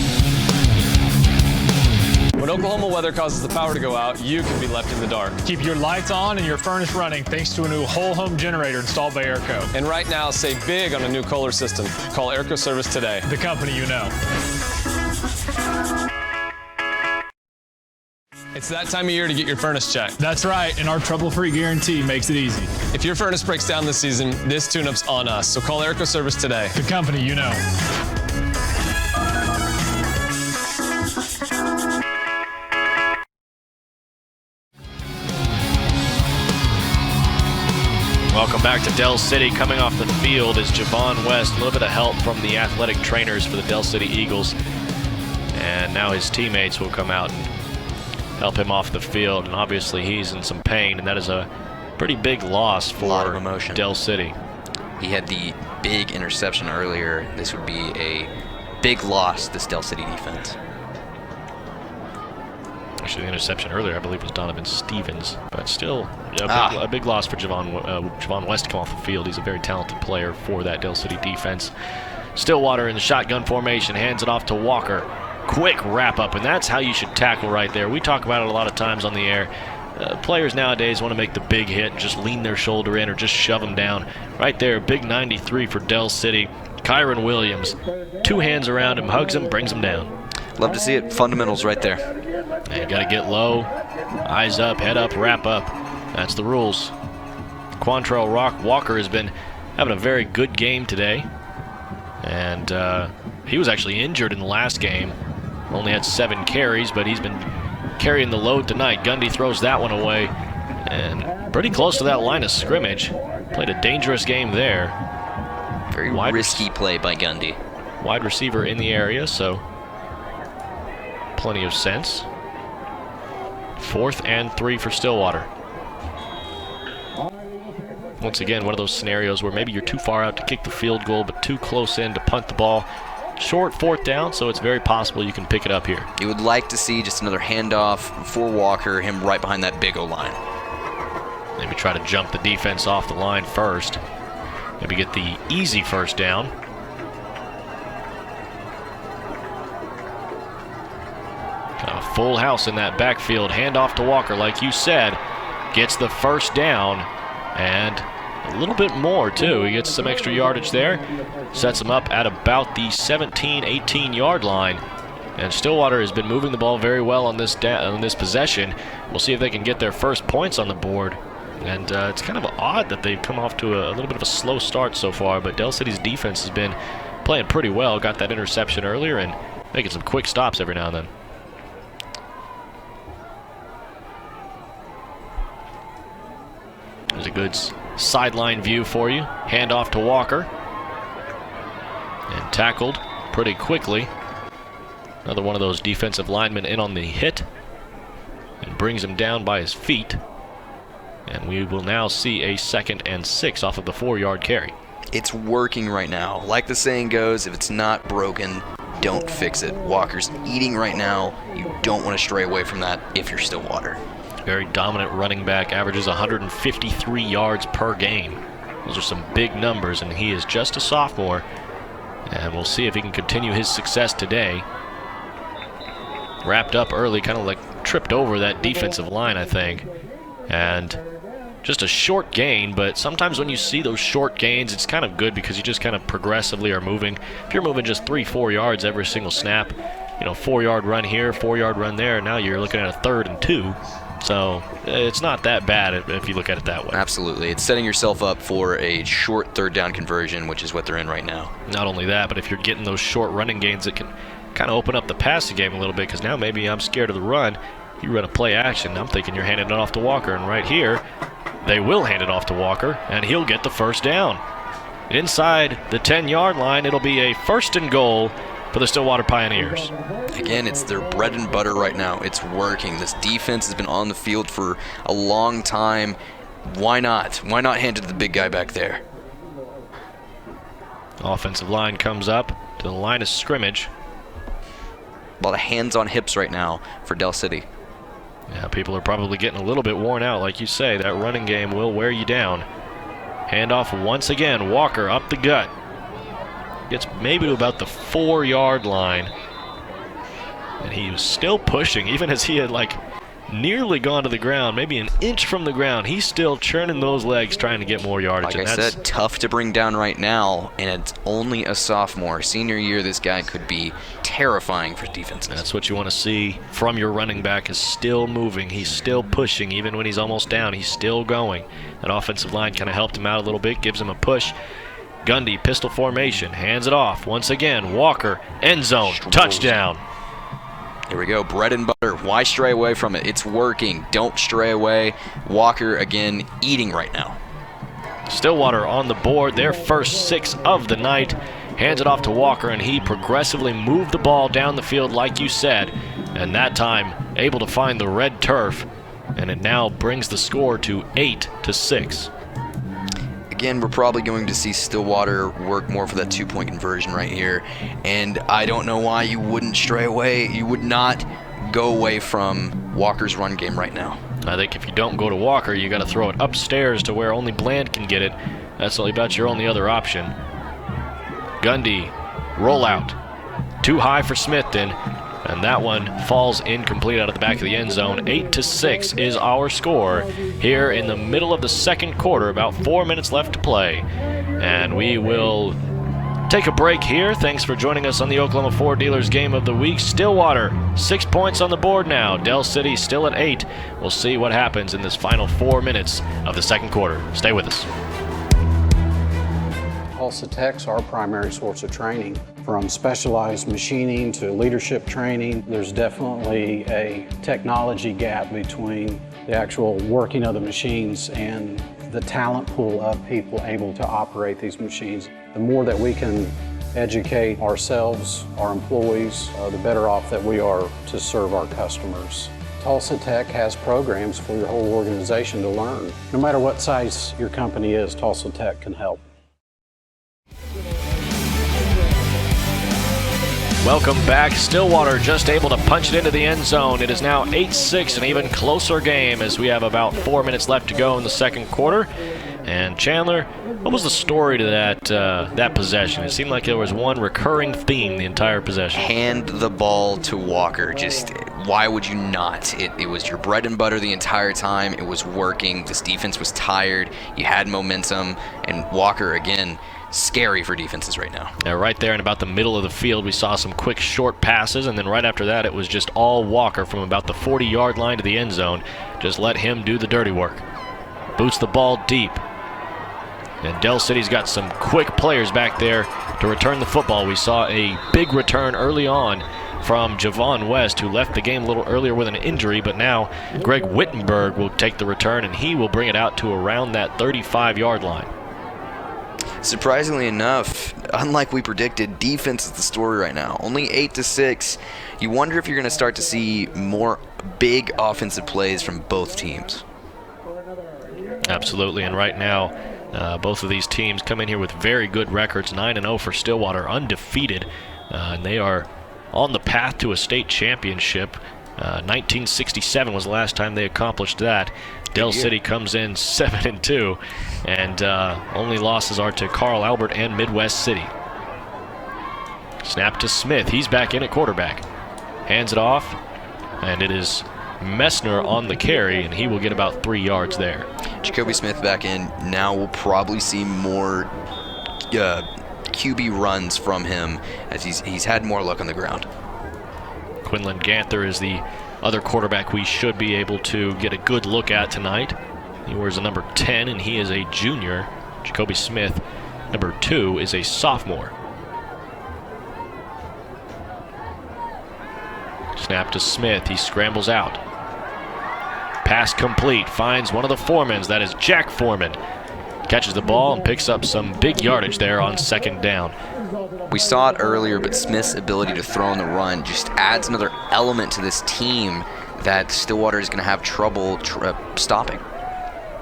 When Oklahoma weather causes the power to go out, you can be left in the dark. Keep your lights on and your furnace running thanks to a new whole home generator installed by Airco. And right now, save big on a new Kohler system. Call Airco Service today. The company you know. It's that time of year to get your furnace checked. That's right, and our trouble-free guarantee makes it easy. If your furnace breaks down this season, this tune-up's on us, so call Airco Service today. The company you know. Welcome back to Del City. Coming off the field is Javon West. A little bit of help from the athletic trainers for the Del City Eagles. And now his teammates will come out and help him off the field. And obviously he's in some pain, and that is a pretty big loss for a lot of emotion. Del City. He had the big interception earlier. This would be a big loss, this Del City defense. Actually, the interception earlier, I believe, was Donovan Stevens. But still, a big loss for Javon West to come off the field. He's a very talented player for that Del City defense. Stillwater in the shotgun formation, hands it off to Walker. Quick wrap-up, and that's how you should tackle right there. We talk about it a lot of times on the air. Players nowadays want to make the big hit, just lean their shoulder in or just shove them down. Right there, big 93 for Del City. Kyron Williams, 2 hands around him, hugs him, brings him down. Love to see it. Fundamentals right there. And you got to get low, eyes up, head up, wrap up. That's the rules. Quantrell Walker has been having a very good game today. And he was actually injured in the last game. Only had 7 carries, but he's been carrying the load tonight. Gundy throws that one away. And pretty close to that line of scrimmage. Played a dangerous game there. Very risky play by Gundy. Wide receiver in the area, so plenty of sense. 4th and 3 for Stillwater. Once again, one of those scenarios where maybe you're too far out to kick the field goal, but too close in to punt the ball. Short 4th down, so it's very possible you can pick it up here. You would like to see just another handoff for Walker, him right behind that big O-line. Maybe try to jump the defense off the line first. Maybe get the easy first down. Kind of a full house in that backfield. Handoff to Walker, like you said. Gets the first down, and a little bit more, too. He gets some extra yardage there. Sets him up at about the 17, 18-yard line. And Stillwater has been moving the ball very well on this possession. We'll see if they can get their first points on the board. And it's kind of odd that they've come off to a little bit of a slow start so far, but Del City's defense has been playing pretty well. Got that interception earlier and making some quick stops every now and then. There's a good sideline view for you. Handoff to Walker. And tackled pretty quickly. Another one of those defensive linemen in on the hit. And brings him down by his feet. And we will now see a 2nd and 6 off of the 4-yard carry. It's working right now. Like the saying goes, if it's not broken, don't fix it. Walker's eating right now. You don't want to stray away from that if you're Stillwater. Very dominant running back, averages 153 yards per game. Those are some big numbers, and he is just a sophomore. And we'll see if he can continue his success today. Wrapped up early, kind of like tripped over that defensive line, I think. And just a short gain, but sometimes when you see those short gains, it's kind of good because you just kind of progressively are moving. If you're moving just 3-4 yards every single snap, 4-yard run here, 4-yard run there, now you're looking at a 3rd and 2. So it's not that bad if you look at it that way. Absolutely. It's setting yourself up for a short 3rd down conversion, which is what they're in right now. Not only that, but if you're getting those short running gains, it can kind of open up the passing game a little bit, because now maybe I'm scared of the run. You run a play action, I'm thinking you're handing it off to Walker, and right here, they will hand it off to Walker, and he'll get the first down. Inside the 10-yard line, it'll be a 1st and goal for the Stillwater Pioneers. Again, it's their bread and butter right now. It's working. This defense has been on the field for a long time. Why not? Why not hand it to the big guy back there? Offensive line comes up to the line of scrimmage. A lot of hands on hips right now for Del City. Yeah, people are probably getting a little bit worn out. Like you say, that running game will wear you down. Handoff once again. Walker up the gut. Gets maybe to about the 4-yard line. And he was still pushing, even as he had nearly gone to the ground, maybe an inch from the ground. He's still churning those legs trying to get more yardage. Like I said, tough to bring down right now, and it's only a sophomore. Senior year, this guy could be terrifying for defenses. That's what you want to see from your running back, is still moving. He's still pushing. Even when he's almost down, he's still going. That offensive line kind of helped him out a little bit, gives him a push. Gundy, pistol formation, hands it off. Once again, Walker, end zone, touchdown. Here we go, bread and butter. Why stray away from it? It's working. Don't stray away. Walker, again, eating right now. Stillwater on the board, their first 6 of the night. Hands it off to Walker, and he progressively moved the ball down the field like you said, and that time able to find the red turf, and it now brings the score to 8-6. Again, we're probably going to see Stillwater work more for that 2-point conversion right here. And I don't know why you wouldn't stray away. You would not go away from Walker's run game right now. I think if you don't go to Walker, you got to throw it upstairs to where only Bland can get it. That's about your only other option. Gundy, rollout. Too high for Smith then. And that one falls incomplete out of the back of the end zone. 8-6 is our score here in the middle of the second quarter. About 4 minutes left to play. And we will take a break here. Thanks for joining us on the Oklahoma Ford Dealers Game of the Week. Stillwater, 6 points on the board now. Del City still at 8. We'll see what happens in this final 4 minutes of the second quarter. Stay with us. Tulsa Tech's our primary source of training. From specialized machining to leadership training, there's definitely a technology gap between the actual working of the machines and the talent pool of people able to operate these machines. The more that we can educate ourselves, our employees, the better off that we are to serve our customers. Tulsa Tech has programs for your whole organization to learn. No matter what size your company is, Tulsa Tech can help. Welcome back. Stillwater just able to punch it into the end zone. It is now 8-6, an even closer game as we have about 4 minutes left to go in the second quarter. And Chandler, what was the story to that possession? It seemed like there was one recurring theme the entire possession. Hand the ball to Walker. Just why would you not? It was your bread and butter the entire time. It was working. This defense was tired. You had momentum. And Walker, again, scary for defenses right now. Yeah, right there in about the middle of the field, we saw some quick short passes, and then right after that, it was just all Walker from about the 40-yard line to the end zone. Just let him do the dirty work. Boots the ball deep. And Del City's got some quick players back there to return the football. We saw a big return early on from Javon West, who left the game a little earlier with an injury, but now Greg Wittenberg will take the return, and he will bring it out to around that 35-yard line. Surprisingly enough, unlike we predicted, defense is the story right now. Only 8-6. You wonder if you're going to start to see more big offensive plays from both teams. Absolutely, and right now, both of these teams come in here with very good records. 9-0 for Stillwater, undefeated, and they are on the path to a state championship. 1967 was the last time they accomplished that. Del City comes in 7-2, and only losses are to Carl Albert and Midwest City. Snap to Smith. He's back in at quarterback. Hands it off, and it is Messner on the carry, and he will get about 3 yards there. Jacoby Smith back in. Now we'll probably see more QB runs from him as he's had more luck on the ground. Quinlan Ganther is the other quarterback we should be able to get a good look at tonight. He wears the number 10, and he is a junior. Jacoby Smith, number 2, is a sophomore. Snap to Smith. He scrambles out. Pass complete. Finds one of the Foremans. That is Jack Foreman. Catches the ball and picks up some big yardage there on second down. We saw it earlier, but Smith's ability to throw on the run just adds another element to this team that Stillwater is going to have trouble stopping.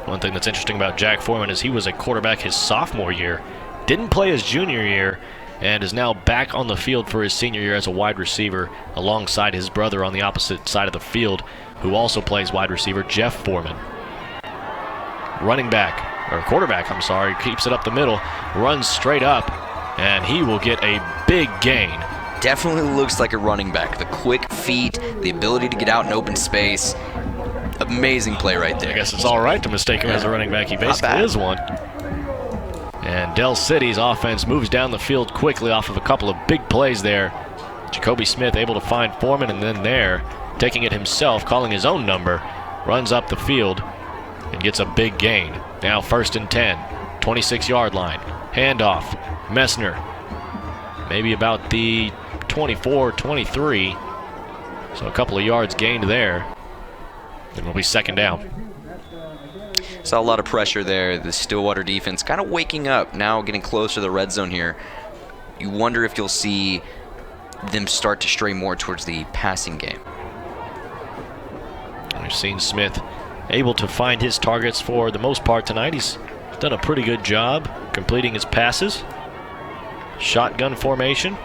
One thing that's interesting about Jack Foreman is he was a quarterback his sophomore year, didn't play his junior year, and is now back on the field for his senior year as a wide receiver alongside his brother on the opposite side of the field, who also plays wide receiver, Jeff Foreman. Quarterback, keeps it up the middle, runs straight up, and he will get a big gain. Definitely looks like a running back. The quick feet, the ability to get out in open space. Amazing play right there. I guess it's all right to mistake him as a running back. He basically is one. And Dell City's offense moves down the field quickly off of a couple of big plays there. Jacoby Smith able to find Foreman, and then there, taking it himself, calling his own number, runs up the field and gets a big gain. Now 1st and 10, 26-yard line. Handoff, Messner, maybe about the 24, 23. So a couple of yards gained there. Then it'll be 2nd down. Saw a lot of pressure there. The Stillwater defense kind of waking up now, getting closer to the red zone here. You wonder if you'll see them start to stray more towards the passing game. We've seen Smith able to find his targets for the most part tonight. He's done a pretty good job completing his passes. Shotgun formation.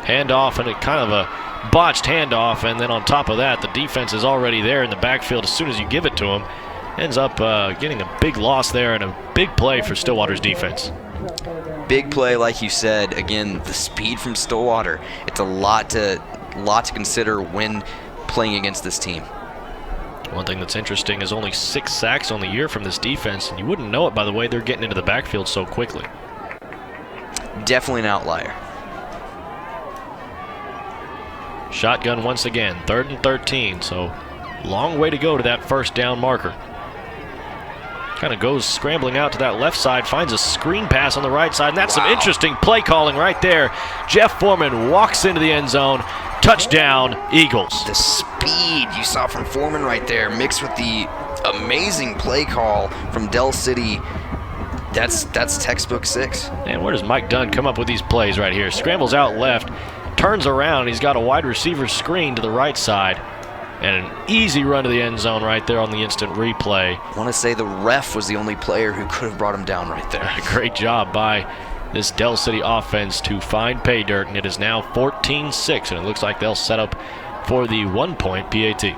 Handoff, and it kind of a botched handoff, and then on top of that, the defense is already there in the backfield as soon as you give it to him. Ends up getting a big loss there and a big play for Stillwater's defense. Big play, like you said. Again, the speed from Stillwater. It's a lot to consider when playing against this team. One thing that's interesting is only 6 sacks on the year from this defense, and you wouldn't know it by the way they're getting into the backfield so quickly. Definitely an outlier. Shotgun once again, 3rd and 13, so long way to go to that 1st down marker. Kind of goes scrambling out to that left side, finds a screen pass on the right side, and that's some interesting play calling right there. Jeff Foreman walks into the end zone. Touchdown, Eagles. The speed you saw from Foreman right there, mixed with the amazing play call from Dell City. That's textbook 6. And where does Mike Dunn come up with these plays right here? Scrambles out left, turns around, he's got a wide receiver screen to the right side, and an easy run to the end zone right there on the instant replay. I want to say the ref was the only player who could have brought him down right there. Great job by this Dell City offense to find pay dirt, and it is now 14-6, and it looks like they'll set up for the 1-point PAT.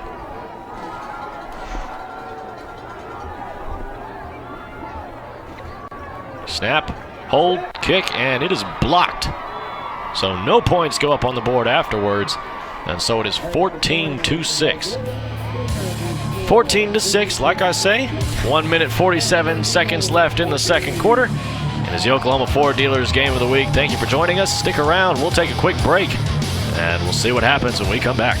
Snap, hold, kick, and it is blocked. So no points go up on the board afterwards, and so it is 14-6. 14-6, like I say, 1 minute 47 seconds left in the 2nd quarter. It is the Oklahoma Ford Dealers Game of the Week. Thank you for joining us. Stick around. We'll take a quick break, and we'll see what happens when we come back.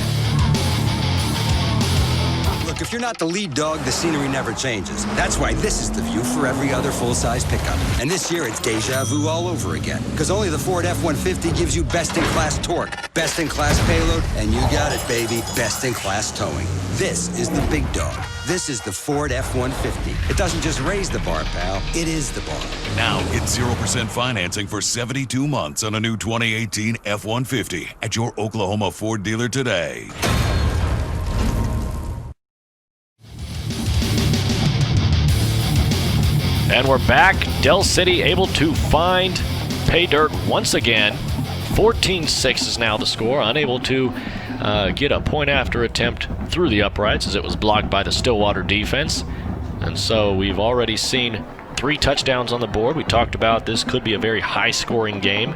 Look, if you're not the lead dog, the scenery never changes. That's why this is the view for every other full-size pickup. And this year, it's deja vu all over again. Because only the Ford F-150 gives you best-in-class torque, best-in-class payload, and you got it, baby, best-in-class towing. This is the big dog. This is the Ford F-150. It doesn't just raise the bar, pal. It is the bar. Now get 0% financing for 72 months on a new 2018 F-150 at your Oklahoma Ford dealer today. And we're back. Dell City able to find pay dirt once again. 14-6 is now the score. Unable to get a point after attempt through the uprights as it was blocked by the Stillwater defense. And so we've already seen 3 touchdowns on the board. We talked about this could be a very high-scoring game.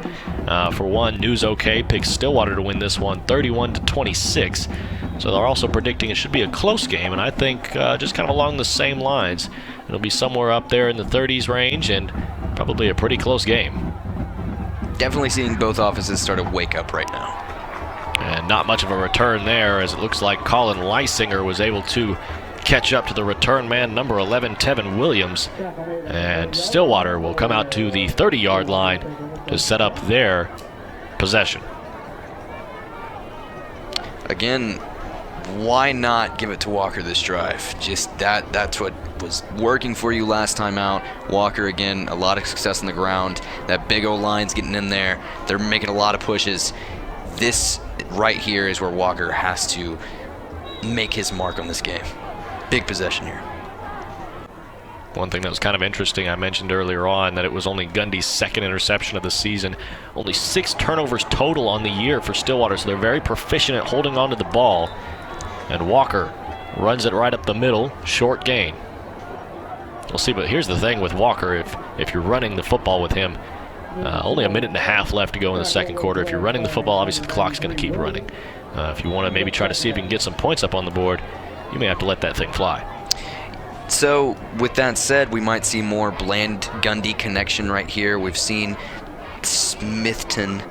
For one, News OK picks Stillwater to win this one 31-26. So they're also predicting it should be a close game, and I think just kind of along the same lines. It'll be somewhere up there in the 30s range and probably a pretty close game. Definitely seeing both offenses start to wake up right now. And not much of a return there, as it looks like Colin Leisinger was able to catch up to the return man, number 11, Tevin Williams. And Stillwater will come out to the 30-yard line to set up their possession. Again, why not give it to Walker this drive? Just that's what was working for you last time out. Walker, again, a lot of success on the ground. That big O-line's getting in there. They're making a lot of pushes. This right here is where Walker has to make his mark on this game. Big possession here. One thing that was kind of interesting, I mentioned earlier on that it was only Gundy's 2nd interception of the season. Only 6 turnovers total on the year for Stillwater, so they're very proficient at holding on to the ball. And Walker runs it right up the middle, short gain. We'll see, but here's the thing with Walker. If you're running the football with him, only a minute and a half left to go in the 2nd quarter. If you're running the football, obviously the clock's going to keep running. If you want to maybe try to see if you can get some points up on the board, you may have to let that thing fly. So, with that said, we might see more Bland-Gundy connection right here. We've seen Smithton,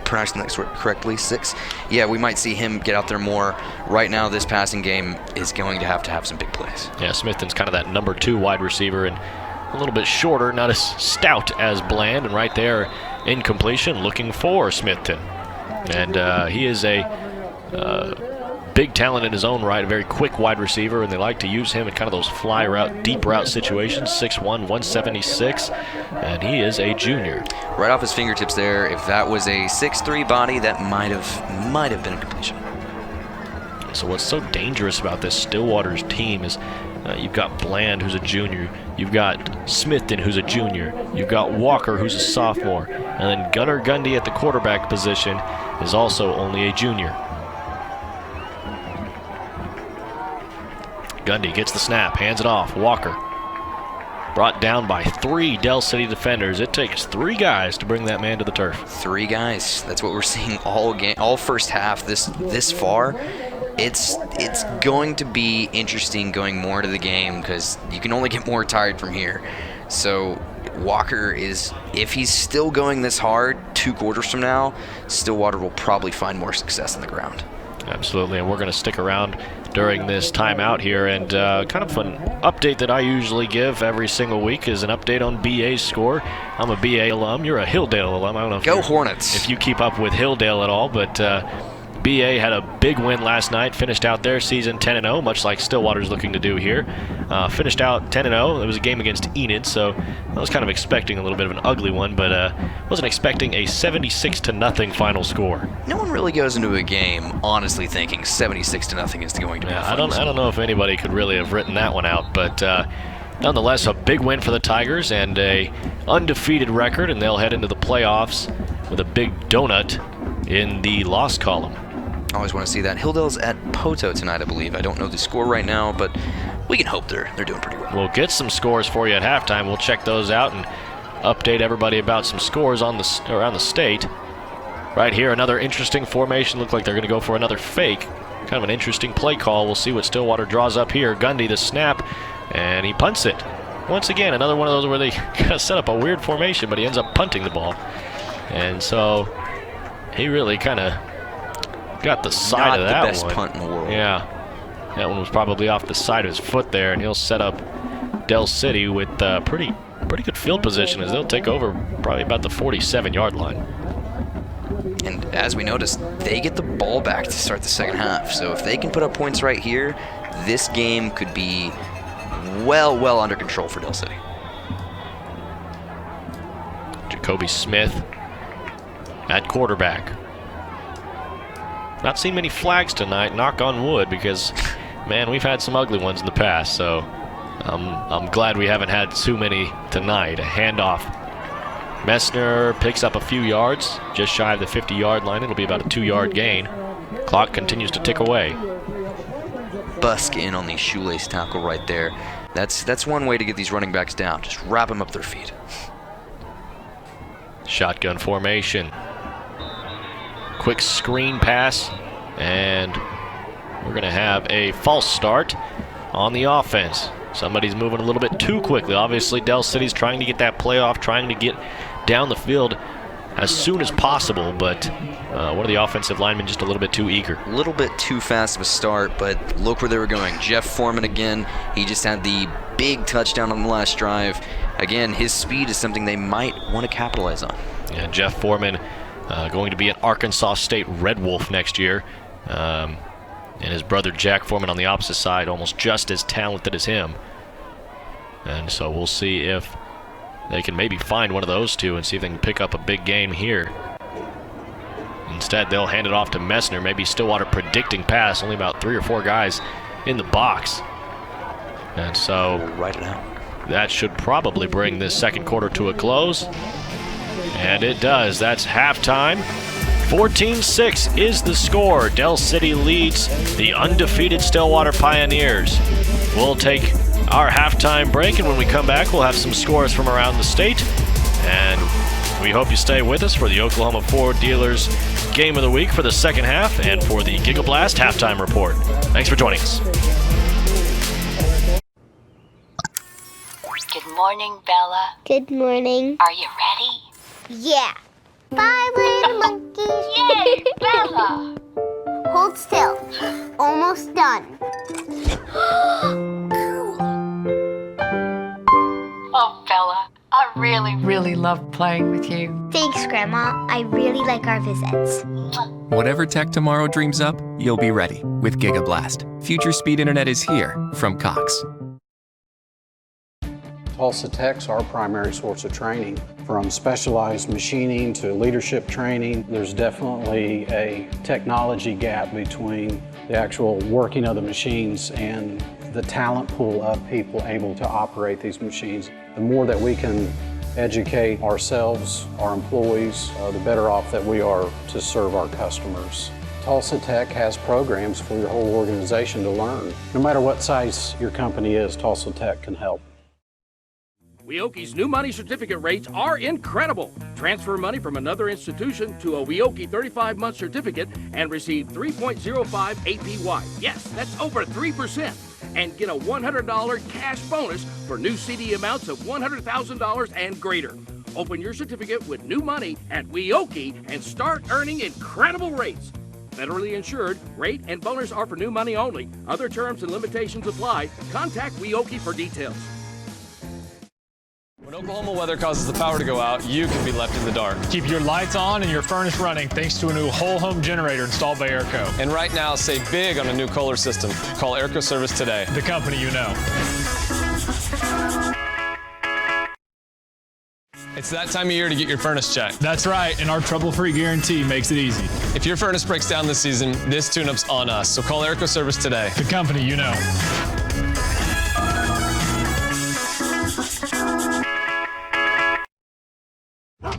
pronouncing that correctly, 6. Yeah, we might see him get out there more. Right now, this passing game is going to have some big plays. Yeah, Smithton's kind of that number 2 wide receiver and a little bit shorter, not as stout as Bland. And right there, incompletion, looking for Smithton. And he is a big talent in his own right, a very quick wide receiver, and they like to use him in kind of those fly route, deep route situations. 6'1", 176, and he is a junior. Right off his fingertips there, if that was a 6'3" body, that might have been a completion. So what's so dangerous about this Stillwater's team is you've got Bland, who's a junior. You've got Smithton, who's a junior. You've got Walker, who's a sophomore. And then Gunnar Gundy at the quarterback position is also only a junior. Gundy gets the snap, hands it off. Walker brought down by 3 Del City defenders. It takes 3 guys to bring that man to the turf. 3 guys. That's what we're seeing all first half this far. It's going to be interesting going more to the game because you can only get more tired from here. So Walker is, if he's still going this hard 2 quarters from now, Stillwater will probably find more success on the ground. Absolutely, and we're going to stick around during this timeout here, and kind of an update that I usually give every single week is an update on BA's score. I'm a BA alum. You're a Hilldale alum. I don't know if Go Hornets. If you keep up with Hilldale at all, but BA had a big win last night, finished out their season 10-0, much like Stillwater's looking to do here. Finished out 10-0. It was a game against Enid, so I was kind of expecting a little bit of an ugly one, but wasn't expecting a 76-0 final score. No one really goes into a game honestly thinking 76-0 is going to be. I don't know if anybody could really have written that one out, but nonetheless, a big win for the Tigers and a undefeated record, and they'll head into the playoffs with a big donut in the loss column. Always want to see that. Hilldale's at Poto tonight, I believe. I don't know the score right now, but we can hope they're doing pretty well. We'll get some scores for you at halftime. We'll check those out and update everybody about some scores on around the state. Right here, another interesting formation. Look like they're going to go for another fake. Kind of an interesting play call. We'll see what Stillwater draws up here. Gundy the snap, and he punts it. Once again, another one of those where they kind of set up a weird formation, but he ends up punting the ball. And so he really kind of got the side of that one. Not the best punt in the world. Yeah. That one was probably off the side of his foot there, and he'll set up Del City with pretty good field position as they'll take over probably about the 47-yard line. And as we noticed, they get the ball back to start the second half. So if they can put up points right here, this game could be well under control for Del City. Jacoby Smith at quarterback. Not seen many flags tonight, knock on wood, because, man, we've had some ugly ones in the past, so I'm glad we haven't had too many tonight. A handoff. Messner picks up a few yards, just shy of the 50-yard line. It'll be about a 2-yard gain. Clock continues to tick away. Busk in on the shoelace tackle right there. That's one way to get these running backs down. Just wrap them up their feet. Shotgun formation. Quick screen pass, and we're going to have a false start on the offense. Somebody's moving a little bit too quickly. Obviously, Del City's trying to get that playoff, trying to get down the field as soon as possible, but one of the offensive linemen just a little bit too eager. A little bit too fast of a start, but look where they were going. Jeff Foreman again. He just had the big touchdown on the last drive. Again, his speed is something they might want to capitalize on. Yeah, Jeff Foreman going to be an Arkansas State Red Wolf next year. And his brother Jack Foreman on the opposite side, almost just as talented as him. And so we'll see if they can maybe find one of those two and see if they can pick up a big game here. Instead, they'll hand it off to Messner. Maybe Stillwater predicting pass, only about 3 or 4 guys in the box. And so we'll write it out. That should probably bring this second quarter to a close. And it does. That's halftime. 14-6 is the score. Del City leads the undefeated Stillwater Pioneers. We'll take our halftime break, and when we come back, we'll have some scores from around the state. And we hope you stay with us for the Oklahoma Ford Dealers Game of the Week for the second half and for the Gigablast Halftime Report. Thanks for joining us. Good morning, Bella. Good morning. Are you ready? Yeah. 5 little monkeys. Yay, Bella! Hold still. Almost done. Oh, Bella, I really love playing with you. Thanks, Grandma. I really like our visits. Whatever tech tomorrow dreams up, you'll be ready with GigaBlast. Future speed internet is here from Cox. Tulsa Tech's our primary source of training. From specialized machining to leadership training, there's definitely a technology gap between the actual working of the machines and the talent pool of people able to operate these machines. The more that we can educate ourselves, our employees, the better off that we are to serve our customers. Tulsa Tech has programs for your whole organization to learn. No matter what size your company is, Tulsa Tech can help. Weoki's new money certificate rates are incredible. Transfer money from another institution to a Weoki 35-month certificate and receive 3.05 APY. Yes, that's over 3%. And get a $100 cash bonus for new CD amounts of $100,000 and greater. Open your certificate with new money at Weoki and start earning incredible rates. Federally insured, rate and bonus are for new money only. Other terms and limitations apply. Contact Weoki for details. When Oklahoma weather causes the power to go out, you can be left in the dark. Keep your lights on and your furnace running thanks to a new whole home generator installed by Airco. And right now, save big on a new Kohler system. Call Airco Service today. The company you know. It's that time of year to get your furnace checked. That's right, and our trouble-free guarantee makes it easy. If your furnace breaks down this season, this tune-up's on us, so call Airco Service today. The company you know.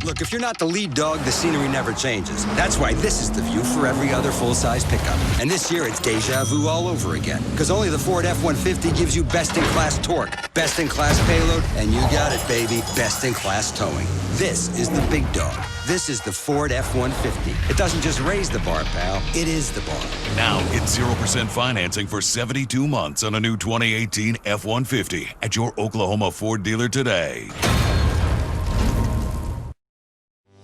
Look, if you're not the lead dog, the scenery never changes. That's why this is the view for every other full-size pickup. And this year, it's deja vu all over again. Because only the Ford F-150 gives you best-in-class torque, best-in-class payload, and you got it, baby, best-in-class towing. This is the big dog. This is the Ford F-150. It doesn't just raise the bar, pal. It is the bar. Now get 0% financing for 72 months on a new 2018 F-150 at your Oklahoma Ford dealer today.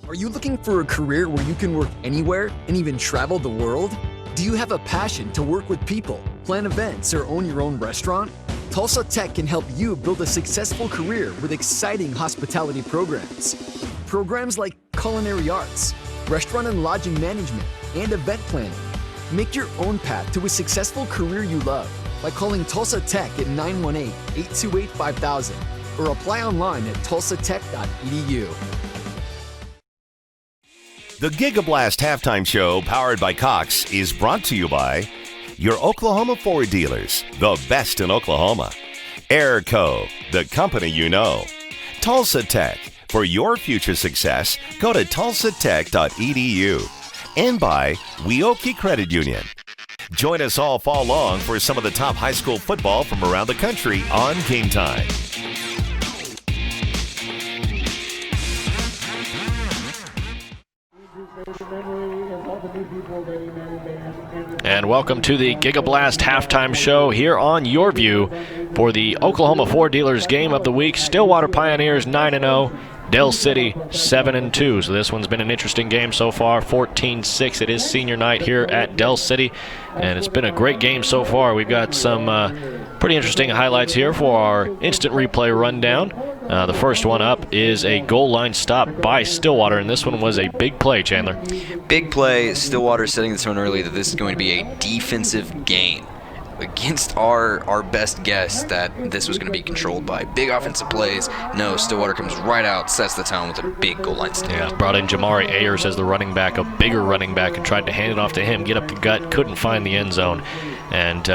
Are you looking for a career where you can work anywhere and even travel the world? Do you have a passion to work with people, plan events, or own your own restaurant? Tulsa Tech can help you build a successful career with exciting hospitality programs. Programs like culinary arts, restaurant and lodging management, and event planning. Make your own path to a successful career you love by calling Tulsa Tech at 918-828-5000 or apply online at tulsatech.edu. The GigaBlast Halftime Show, powered by Cox, is brought to you by your Oklahoma Ford dealers, the best in Oklahoma. Airco, the company you know. Tulsa Tech, for your future success, go to tulsatech.edu. And by Weoki Credit Union. Join us all fall long for some of the top high school football from around the country on Game Time. And welcome to the GigaBlast Halftime Show here on YurView for the Oklahoma Ford Dealers Game of the Week. Stillwater Pioneers 9-0, Dell City 7-2. So this one's been an interesting game so far, 14-6. It is senior night here at Dell City, and it's been a great game so far. We've got some pretty interesting highlights here for our instant replay rundown. The first one up is a goal line stop by Stillwater, and this one was a big play, Chandler. Big play. Stillwater setting the tone early that this is going to be a defensive game. Against our best guess that this was going to be controlled by big offensive plays. No, Stillwater comes right out, sets the tone with a big goal line stand. Yeah, brought in Jamari Ayers as the running back, a bigger running back, and tried to hand it off to him, get up the gut, couldn't find the end zone. And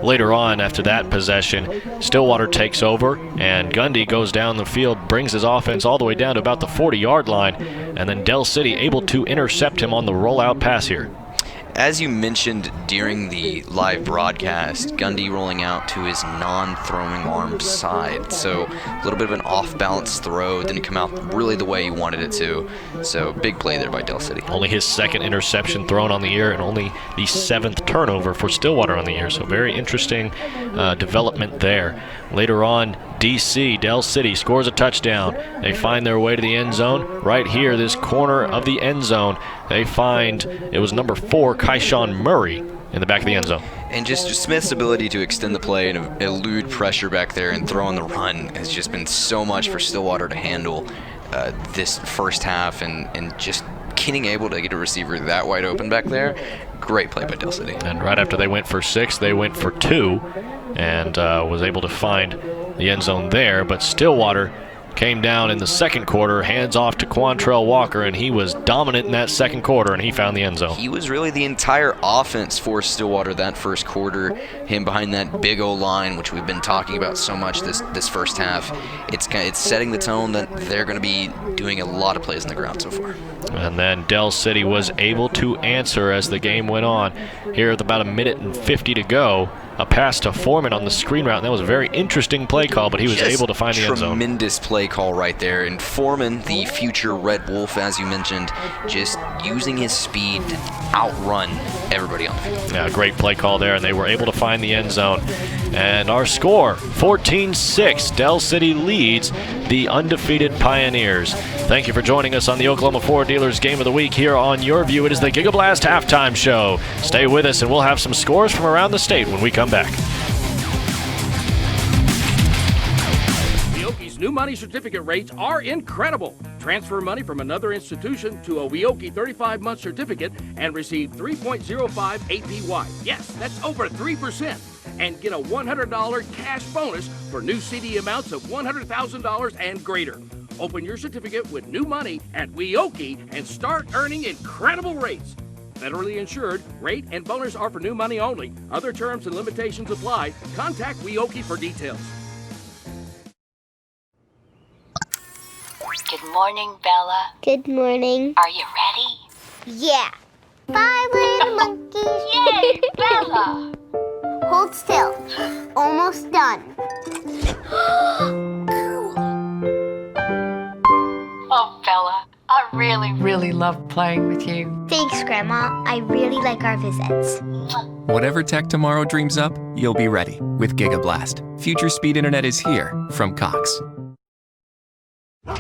later on, after that possession, Stillwater takes over, and Gundy goes down the field, brings his offense all the way down to about the 40-yard line, and then Dell City able to intercept him on the rollout pass here. As you mentioned during the live broadcast, Gundy rolling out to his non-throwing arm side. So a little bit of an off-balance throw. Didn't come out really the way he wanted it to. So big play there by Dell City. Only his second interception thrown on the year and only the 7th turnover for Stillwater on the year. So very interesting development there. Later on, DC, Del City scores a touchdown. They find their way to the end zone. Right here, this corner of the end zone, they find it was number 4, Kyshawn Murray, in the back of the end zone. And just Smith's ability to extend the play and elude pressure back there and throw on the run has just been so much for Stillwater to handle this first half, and just getting able to get a receiver that wide open back there. Great play by Del City. And right after they went for 6, they went for 2 and was able to find the end zone there. But Stillwater came down in the second quarter, hands off to Quantrell Walker, and he was dominant in that second quarter, and he found the end zone. He was really the entire offense for Stillwater that first quarter. Him behind that big O-line, which we've been talking about so much this first half. It's setting the tone that they're going to be doing a lot of plays on the ground so far. And then Del City was able to answer as the game went on. Here with about 1:50 to go, a pass to Foreman on the screen route, and that was a very interesting play call, but he was able to find the end zone. Tremendous play call right there. And Foreman, the future Red Wolf, as you mentioned, just using his speed to outrun everybody on the field. Yeah, great play call there, and they were able to find the end zone. And our score, 14-6. Del City leads the undefeated Pioneers. Thank you for joining us on the Oklahoma Ford Dealers Game of the Week here on YurView. It is the GigaBlast Halftime Show. Stay with us, and we'll have some scores from around the state when we come back. Weoki's new money certificate rates are incredible. Transfer money from another institution to a Weoki 35-month certificate and receive 3.05 APY. Yes, that's over 3%. And get a $100 cash bonus for new CD amounts of $100,000 and greater. Open your certificate with new money at Weoki and start earning incredible rates. Federally insured, rate and bonus are for new money only. Other terms and limitations apply. Contact Weoki for details. Good morning, Bella. Good morning. Are you ready? Yeah. 5 little monkeys. Yay, Bella! Hold still. Almost done. Oh, Bella, I really love playing with you. Thanks, Grandma. I really like our visits. Whatever tech tomorrow dreams up, you'll be ready with GigaBlast. Future speed internet is here from Cox.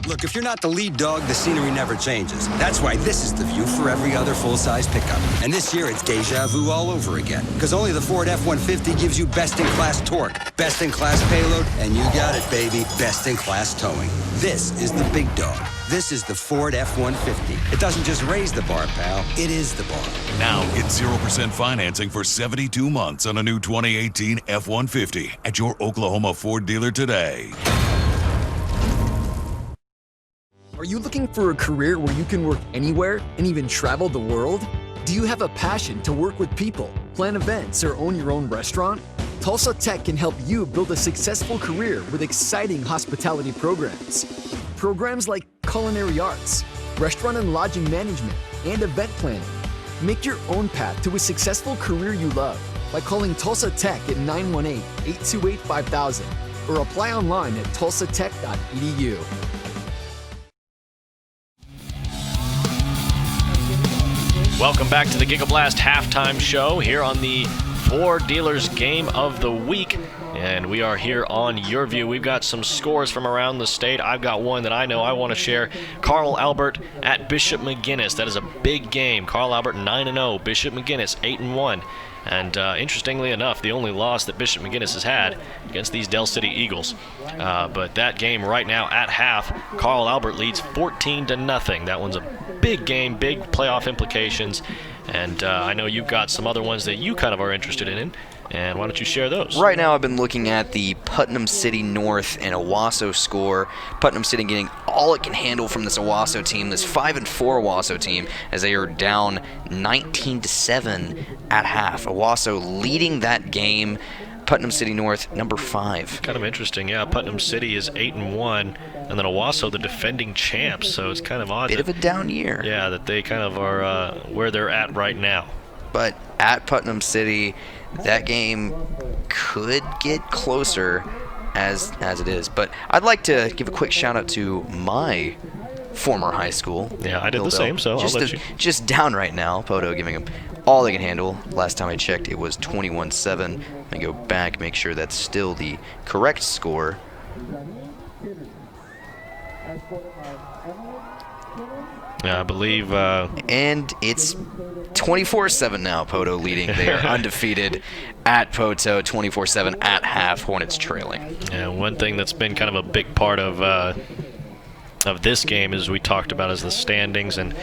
Look, if you're not the lead dog, the scenery never changes. That's why this is the view for every other full-size pickup. And this year, it's deja vu all over again. Because only the Ford F-150 gives you best-in-class torque, best-in-class payload, and you got it, baby, best-in-class towing. This is the big dog. This is the Ford F-150. It doesn't just raise the bar, pal. It is the bar. Now get 0% financing for 72 months on a new 2018 F-150 at your Oklahoma Ford dealer today. Are you looking for a career where you can work anywhere and even travel the world? Do you have a passion to work with people, plan events, or own your own restaurant? Tulsa Tech can help you build a successful career with exciting hospitality programs. Programs like culinary arts, restaurant and lodging management, and event planning. Make your own path to a successful career you love by calling Tulsa Tech at 918-828-5000 or apply online at tulsatech.edu. Welcome back to the GigaBlast Halftime Show here on the Ford Dealers Game of the Week. And we are here on YurView. We've got some scores from around the state. I've got one that I know I want to share. Carl Albert at Bishop McGuinness. That is a big game. Carl Albert 9-0. Bishop McGuinness 8-1. And interestingly enough, the only loss that Bishop McGuinness has had against these Del City Eagles. But that game right now at half, Carl Albert leads 14-0. That one's a big game, big playoff implications. And I know you've got some other ones that you kind of are interested in. And why don't you share those? Right now I've been looking at the Putnam City North and Owasso score. Putnam City getting all it can handle from this Owasso team, this 5-4 Owasso team, as they are down 19-7 at half. Owasso leading that game. Putnam City North, number 5. Kind of interesting, yeah. Putnam City is 8-1, and then Owasso, the defending champs. So it's kind of odd. Bit of a down year. Yeah, that they kind of are where they're at right now. But at Putnam City, that game could get closer as it is. But I'd like to give a quick shout out to my former high school. Yeah, I did the same, so I'll let you. Just down right now. Poto giving them all they can handle. Last time I checked, it was 21-7. I go back, make sure that's still the correct score. Yeah, I believe. And it's 24-7 now, Poto leading. They are undefeated at Poto, 24-7 at half, Hornets trailing. Yeah, one thing that's been kind of a big part of this game, as we talked about, is the standings, and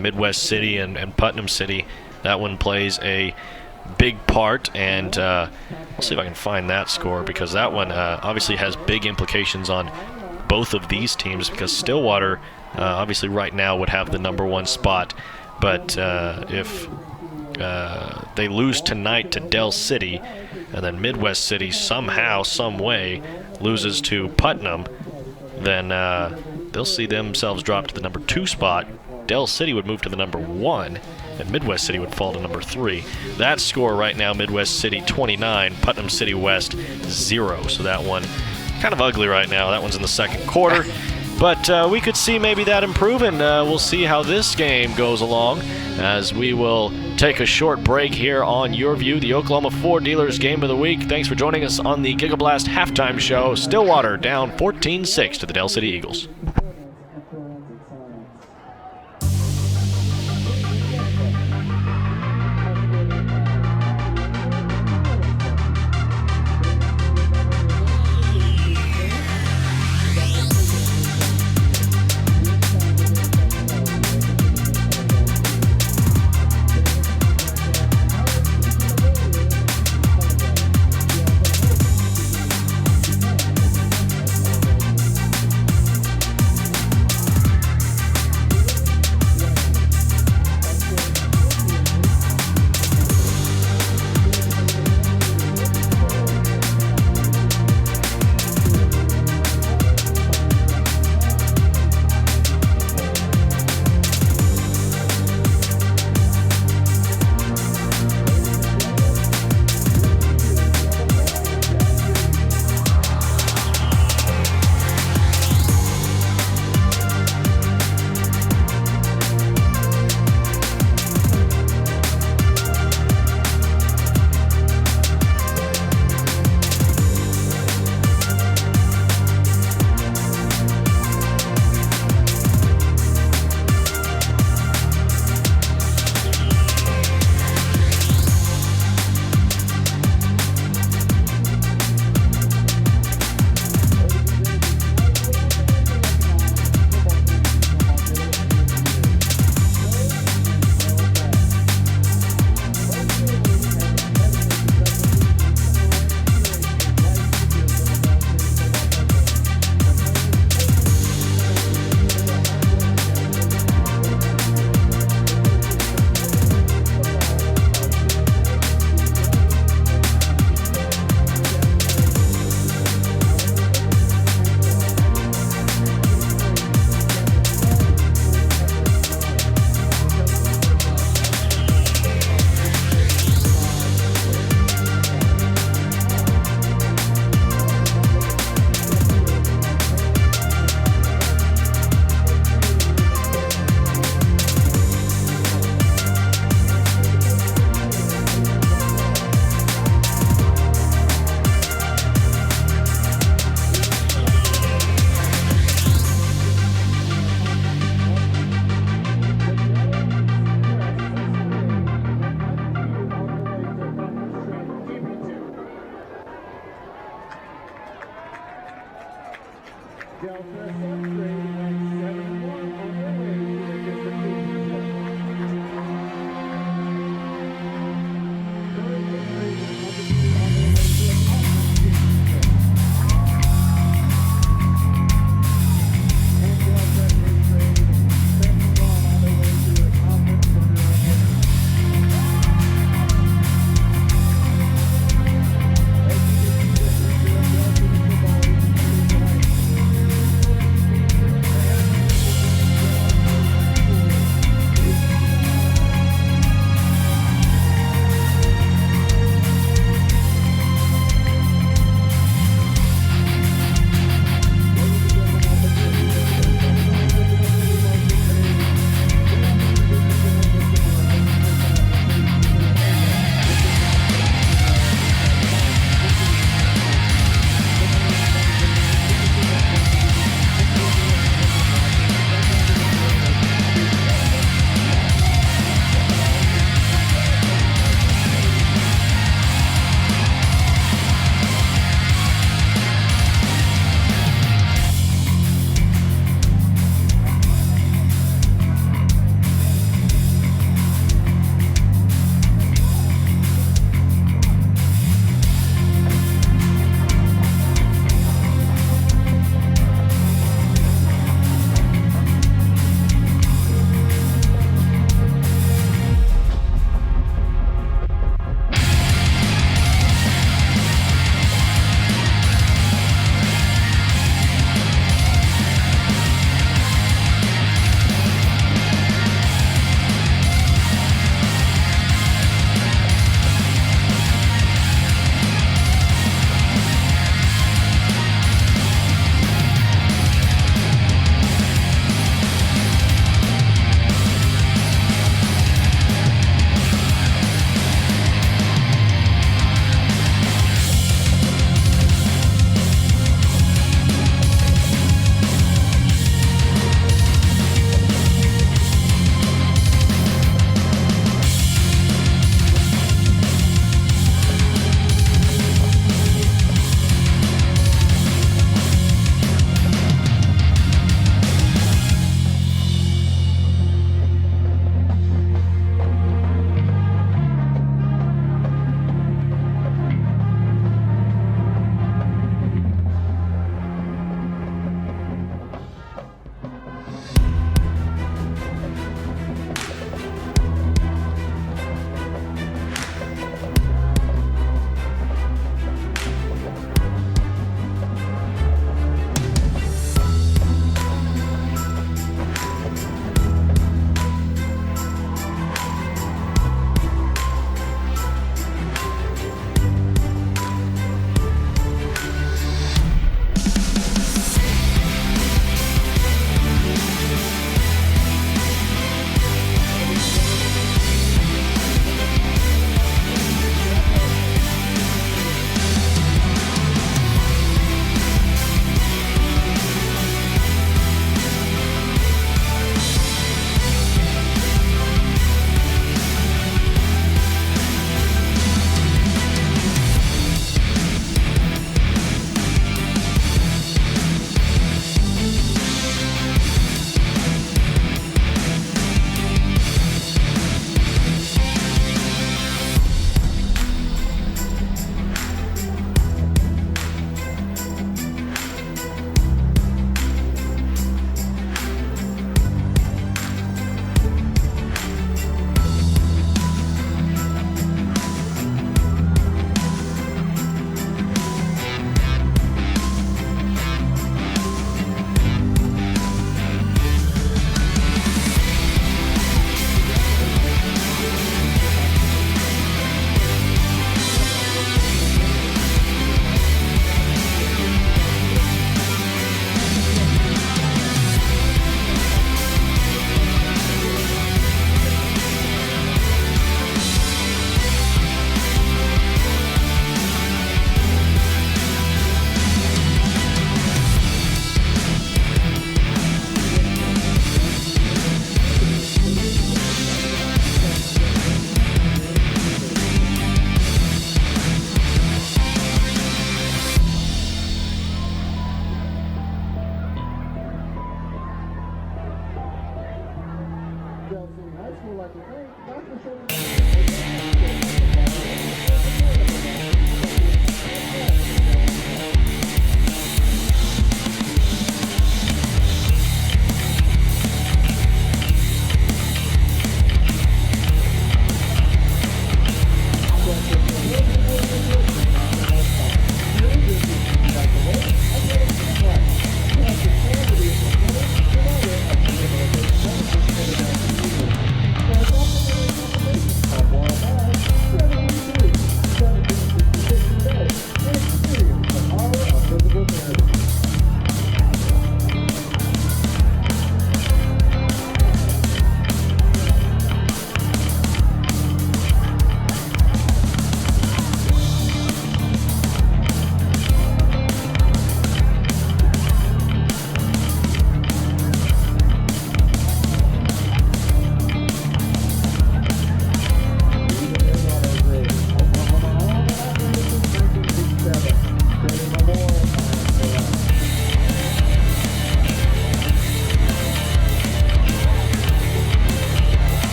Midwest City and Putnam City. That one plays a big part, and I'll see if I can find that score, because that one obviously has big implications on both of these teams, because Stillwater obviously right now would have the #1 spot, but if they lose tonight to Del City, and then Midwest City somehow, some way loses to Putnam, then they'll see themselves drop to the #2 spot. Del City would move to the #1, and Midwest City would fall to #3. That score right now, Midwest City 29, Putnam City West 0. So that one kind of ugly right now. That one's in the second quarter. But we could see maybe that improve, and we'll see how this game goes along as we will take a short break here on YurView, the Oklahoma Ford Dealers Game of the Week. Thanks for joining us on the GigaBlast Halftime Show. Stillwater down 14-6 to the Del City Eagles.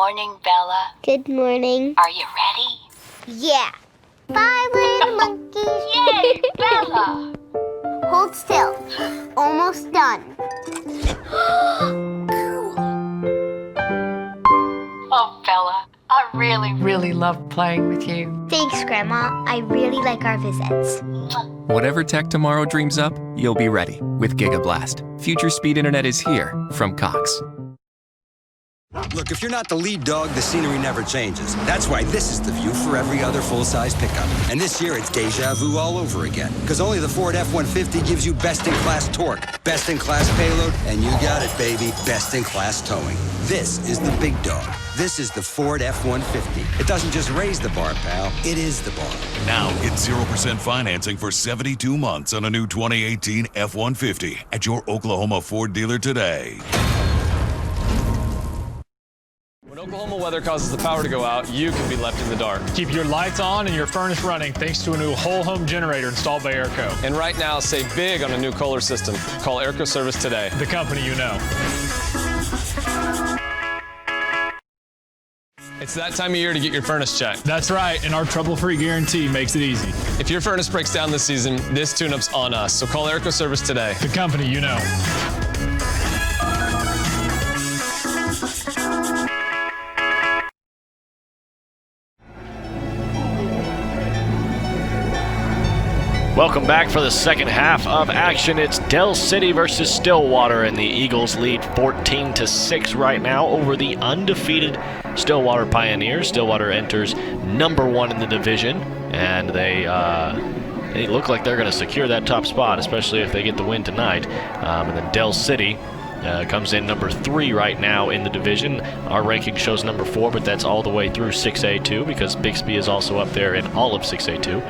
morning, Bella. Good morning. Are you ready? Yeah. 5 little monkeys. Yay, Bella! Hold still. Almost done. Oh, Bella, I really love playing with you. Thanks, Grandma. I really like our visits. Whatever tech tomorrow dreams up, you'll be ready with GigaBlast. Future speed internet is here from Cox. Look, if you're not the lead dog, the scenery never changes. That's why this is the view for every other full-size pickup. And this year, it's deja vu all over again. Because only the Ford F-150 gives you best-in-class torque, best-in-class payload, and you got it, baby, best-in-class towing. This is the big dog. This is the Ford F-150. It doesn't just raise the bar, pal. It is the bar. Now get 0% financing for 72 months on a new 2018 F-150 at your Oklahoma Ford dealer today. When Oklahoma weather causes the power to go out, you can be left in the dark. Keep your lights on and your furnace running thanks to a new whole home generator installed by Airco. And right now, save big on a new Kohler system. Call Airco Service today. The company you know. It's that time of year to get your furnace checked. That's right, and our trouble-free guarantee makes it easy. If your furnace breaks down this season, this tune-up's on us, so call Airco Service today. The company you know. Welcome back for the second half of action. It's Del City versus Stillwater, and the Eagles lead 14-6 right now over the undefeated Stillwater Pioneers. Stillwater enters number 1 in the division, and they look like they're going to secure that top spot, especially if they get the win tonight. And then Del City comes in number 3 right now in the division. Our ranking shows number 4, but that's all the way through 6A2 because Bixby is also up there in all of 6A2.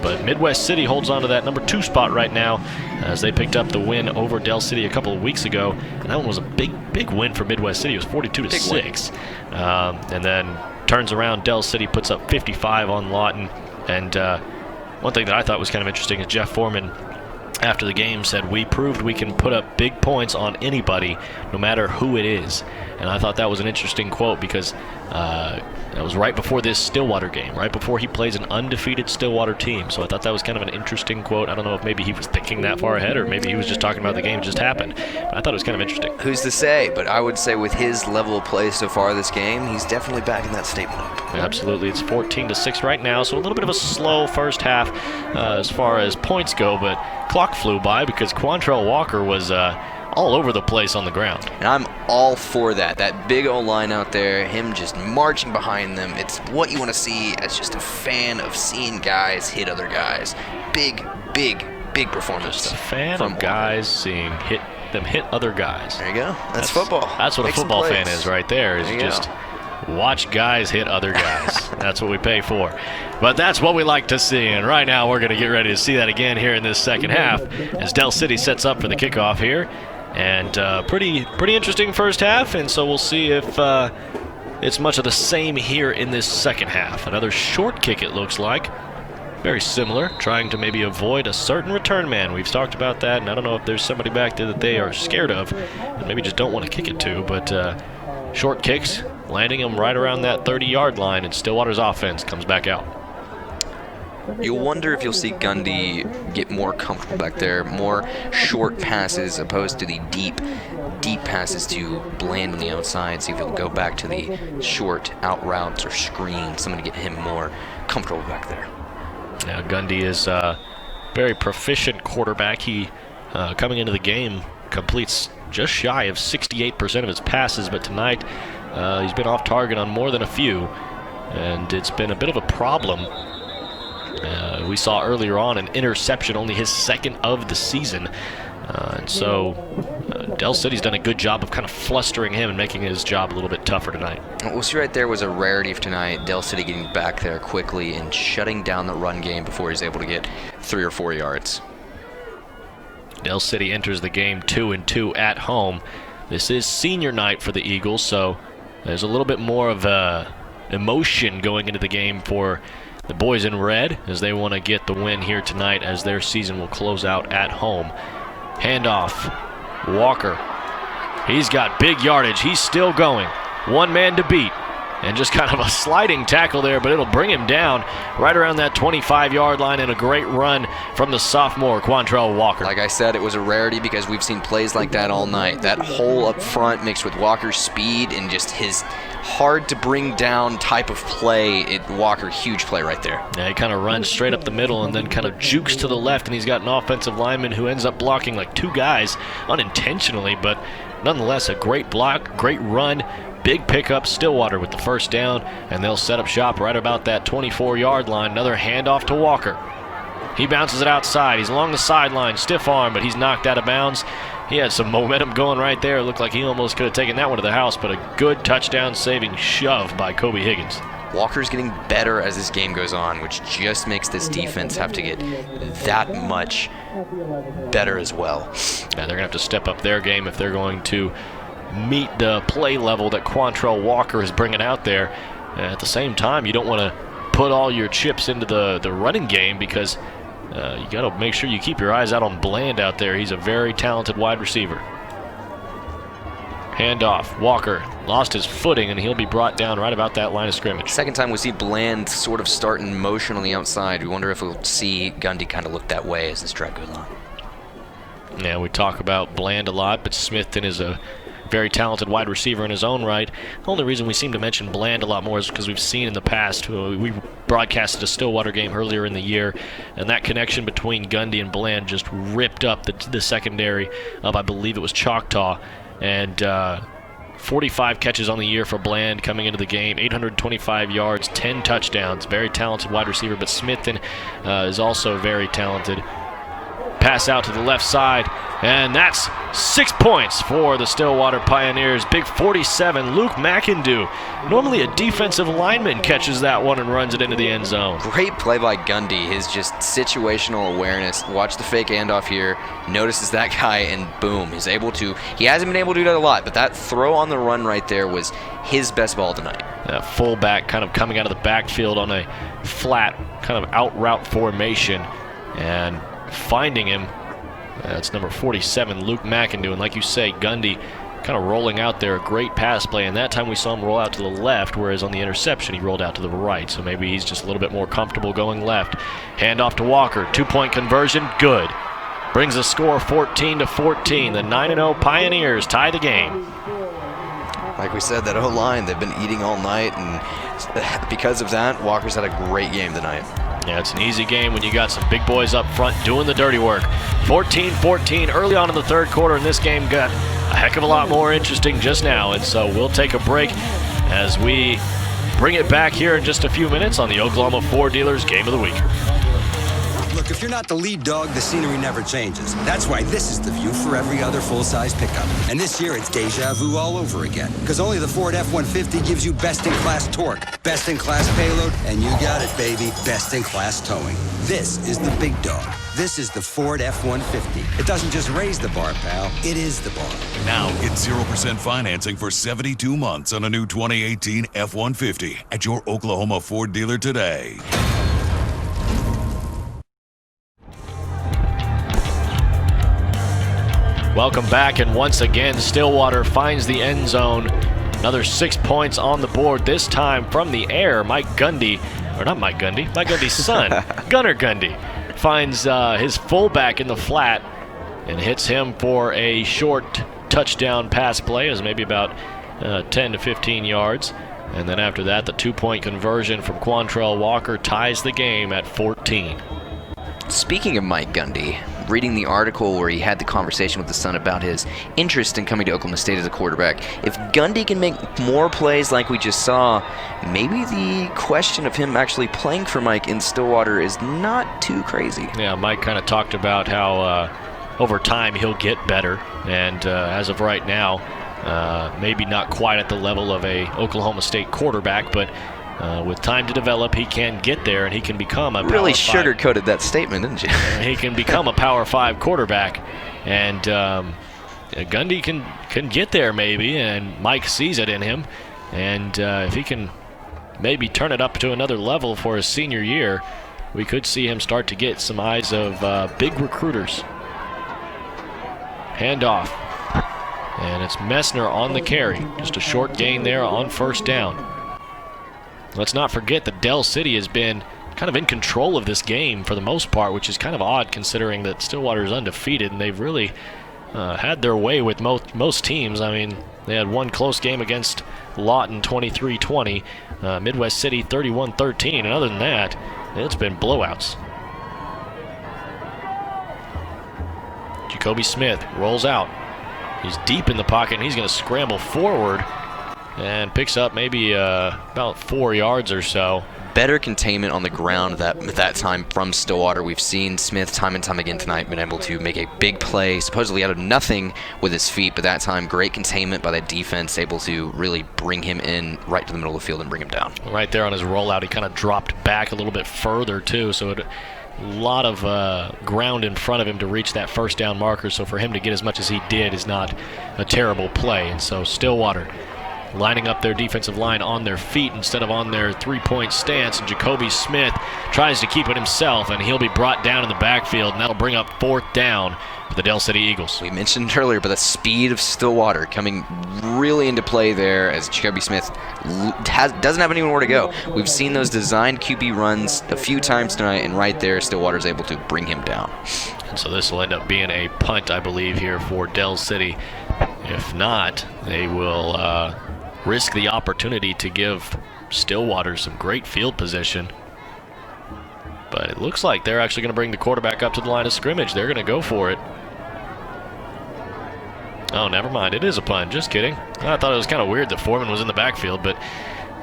But Midwest City holds on to that number 2 spot right now as they picked up the win over Del City a couple of weeks ago. And that one was a big win for Midwest City. It was 42-6. And then turns around, Del City puts up 55 on Lawton. And one thing that I thought was kind of interesting is Jeff Foreman, after the game, said, "We proved we can put up big points on anybody, no matter who it is." And I thought that was an interesting quote because that was right before this Stillwater game, right before he plays an undefeated Stillwater team. So I thought that was kind of an interesting quote. I don't know if maybe he was thinking that far ahead or maybe he was just talking about the game that just happened. But I thought it was kind of interesting. Who's to say? But I would say with his level of play so far this game, he's definitely backing that statement up. Absolutely. It's 14-6 right now, so a little bit of a slow first half as far as points go, but clock flew by because Quantrell Walker was all over the place on the ground. And I'm all for that. That big old line out there, him just marching behind them. It's what you want to see as just a fan of seeing guys hit other guys. Big performance. Just a fan of guys seeing them hit other guys. There you go. That's football. That's what a football fan is right there. Is just watch guys hit other guys. That's what we pay for. But that's what we like to see. And right now we're going to get ready to see that again here in this second half as Del City sets up for the kickoff here. And pretty interesting first half. And so we'll see if it's much of the same here in this second half. Another short kick, it looks like. Very similar, trying to maybe avoid a certain return man. We've talked about that, and I don't know if there's somebody back there that they are scared of and maybe just don't want to kick it to. But short kicks, landing them right around that 30-yard line, and Stillwater's offense comes back out. You'll wonder if you'll see Gundy get more comfortable back there, more short passes opposed to the deep passes to Bland on the outside. See if he'll go back to the short out routes or screens, something to get him more comfortable back there. Yeah, Gundy is a very proficient quarterback. He, coming into the game, completes just shy of 68% of his passes, but tonight he's been off target on more than a few, and it's been a bit of a problem. We saw earlier on an interception, only his second of the season. And so Del City's done a good job of kind of flustering him and making his job a little bit tougher tonight. What we'll see right there was a rarity of tonight. Del City getting back there quickly and shutting down the run game before he's able to get 3 or 4 yards. Del City enters the game 2-2 at home. This is senior night for the Eagles, so there's a little bit more of emotion going into the game for the boys in red as they want to get the win here tonight as their season will close out at home. Handoff. Walker. He's got big yardage. He's still going. one man to beat. And just kind of a sliding tackle there, but it'll bring him down right around that 25-yard line, and a great run from the sophomore, Quantrell Walker. Like I said, it was a rarity because we've seen plays like that all night. That hole up front mixed with Walker's speed and just his hard-to-bring-down type of play. Walker, huge play right there. Yeah, he kind of runs straight up the middle and then kind of jukes to the left, and he's got an offensive lineman who ends up blocking like two guys unintentionally, but nonetheless a great block, great run. Big pickup, Stillwater with the first down, and they'll set up shop right about that 24-yard line. Another handoff to Walker. He bounces it outside. He's along the sideline, stiff arm, but he's knocked out of bounds. He had some momentum going right there. It looked like he almost could have taken that one to the house, but a good touchdown-saving shove by Kobe Higgins. Walker's getting better as this game goes on, which just makes this defense have to get that much better as well. Yeah, they're going to have to step up their game if they're going to meet the play level that Quantrell Walker is bringing out there. At the same time, you don't want to put all your chips into the running game because you got to make sure you keep your eyes out on Bland out there. He's a very talented wide receiver. Handoff. Walker lost his footing, and he'll be brought down right about that line of scrimmage. Second time we see Bland sort of start in motion on the outside. We wonder if we'll see Gundy kind of look that way as this drive goes on. Yeah, we talk about Bland a lot, but Smithton is a very talented wide receiver in his own right. The only reason we seem to mention Bland a lot more is because we've seen in the past, we broadcasted a Stillwater game earlier in the year, and that connection between Gundy and Bland just ripped up the secondary of, I believe it was Choctaw, and 45 catches on the year for Bland coming into the game, 825 yards, 10 touchdowns. Very talented wide receiver, but Smithton is also very talented. Pass out to the left side, and that's 6 points for the Stillwater Pioneers. Big 47, Luke McIndoe. Normally a defensive lineman catches that one and runs it into the end zone. Great play by Gundy. His just situational awareness. Watch the fake handoff here. Notices that guy, and boom. He hasn't been able to do that a lot, but that throw on the run right there was his best ball tonight. That fullback kind of coming out of the backfield on a flat kind of out route formation, and finding him. That's number 47, Luke McIndoe. And like you say, Gundy kind of rolling out there, a great pass play. And that time we saw him roll out to the left, whereas on the interception he rolled out to the right. So maybe he's just a little bit more comfortable going left. Handoff to Walker. 2-point conversion. Good. Brings the score 14-14. The 9-0 Pioneers tie the game. Like we said, that O-line, they've been eating all night, and because of that, Walker's had a great game tonight. Yeah, it's an easy game when you got some big boys up front doing the dirty work. 14-14 early on in the third quarter, and this game got a heck of a lot more interesting just now. And so we'll take a break as we bring it back here in just a few minutes on the Oklahoma Ford Dealers Game of the Week. Look, if you're not the lead dog, the scenery never changes. That's why this is the view for every other full-size pickup. And this year, it's deja vu all over again. Because only the Ford F-150 gives you best-in-class torque, best-in-class payload, and you got it, baby, best-in-class towing. This is the big dog. This is the Ford F-150. It doesn't just raise the bar, pal. It is the bar. Now get 0% financing for 72 months on a new 2018 F-150 at your Oklahoma Ford dealer today. Welcome back, and once again, Stillwater finds the end zone. Another 6 points on the board, this time from the air. Mike Gundy's son, Gunnar Gundy, finds his fullback in the flat and hits him for a short touchdown pass play. It was maybe about 10 to 15 yards. And then after that, the 2-point conversion from Quantrell Walker ties the game at 14. Speaking of Mike Gundy, reading the article where he had the conversation with the son about his interest in coming to Oklahoma State as a quarterback, if Gundy can make more plays like we just saw, maybe the question of him actually playing for Mike in Stillwater is not too crazy. Yeah, Mike kind of talked about how over time he'll get better, and as of right now, maybe not quite at the level of a Oklahoma State quarterback, but with time to develop, he can get there, and he can become a really Power 5. Sugarcoated that statement, didn't you? He can become a Power 5 quarterback, and Gundy can get there maybe, and Mike sees it in him, and if he can maybe turn it up to another level for his senior year, we could see him start to get some eyes of big recruiters. Handoff. And it's Messner on the carry. Just a short gain there on first down. Let's not forget that Del City has been kind of in control of this game for the most part, which is kind of odd considering that Stillwater is undefeated, and they've really had their way with most teams. I mean, they had one close game against Lawton 23-20, Midwest City 31-13, and other than that, it's been blowouts. Jacoby Smith rolls out. He's deep in the pocket, and he's going to scramble forward and picks up maybe about 4 yards or so. Better containment on the ground that time from Stillwater. We've seen Smith time and time again tonight been able to make a big play, supposedly out of nothing with his feet, but that time great containment by that defense, able to really bring him in right to the middle of the field and bring him down. Right there on his rollout, he kind of dropped back a little bit further too, so a lot of ground in front of him to reach that first down marker, so for him to get as much as he did is not a terrible play. And so Stillwater lining up their defensive line on their feet instead of on their three-point stance, and Jacoby Smith tries to keep it himself, and he'll be brought down in the backfield, and that'll bring up fourth down for the Del City Eagles. We mentioned earlier, but the speed of Stillwater coming really into play there as Jacoby Smith doesn't have anywhere to go. We've seen those designed QB runs a few times tonight, and right there, Stillwater's able to bring him down. And so this will end up being a punt, I believe, here for Del City. If not, they will risk the opportunity to give Stillwater some great field position. But it looks like they're actually going to bring the quarterback up to the line of scrimmage. They're going to go for it. Oh, never mind. It is a punt. Just kidding. I thought it was kind of weird that Foreman was in the backfield, but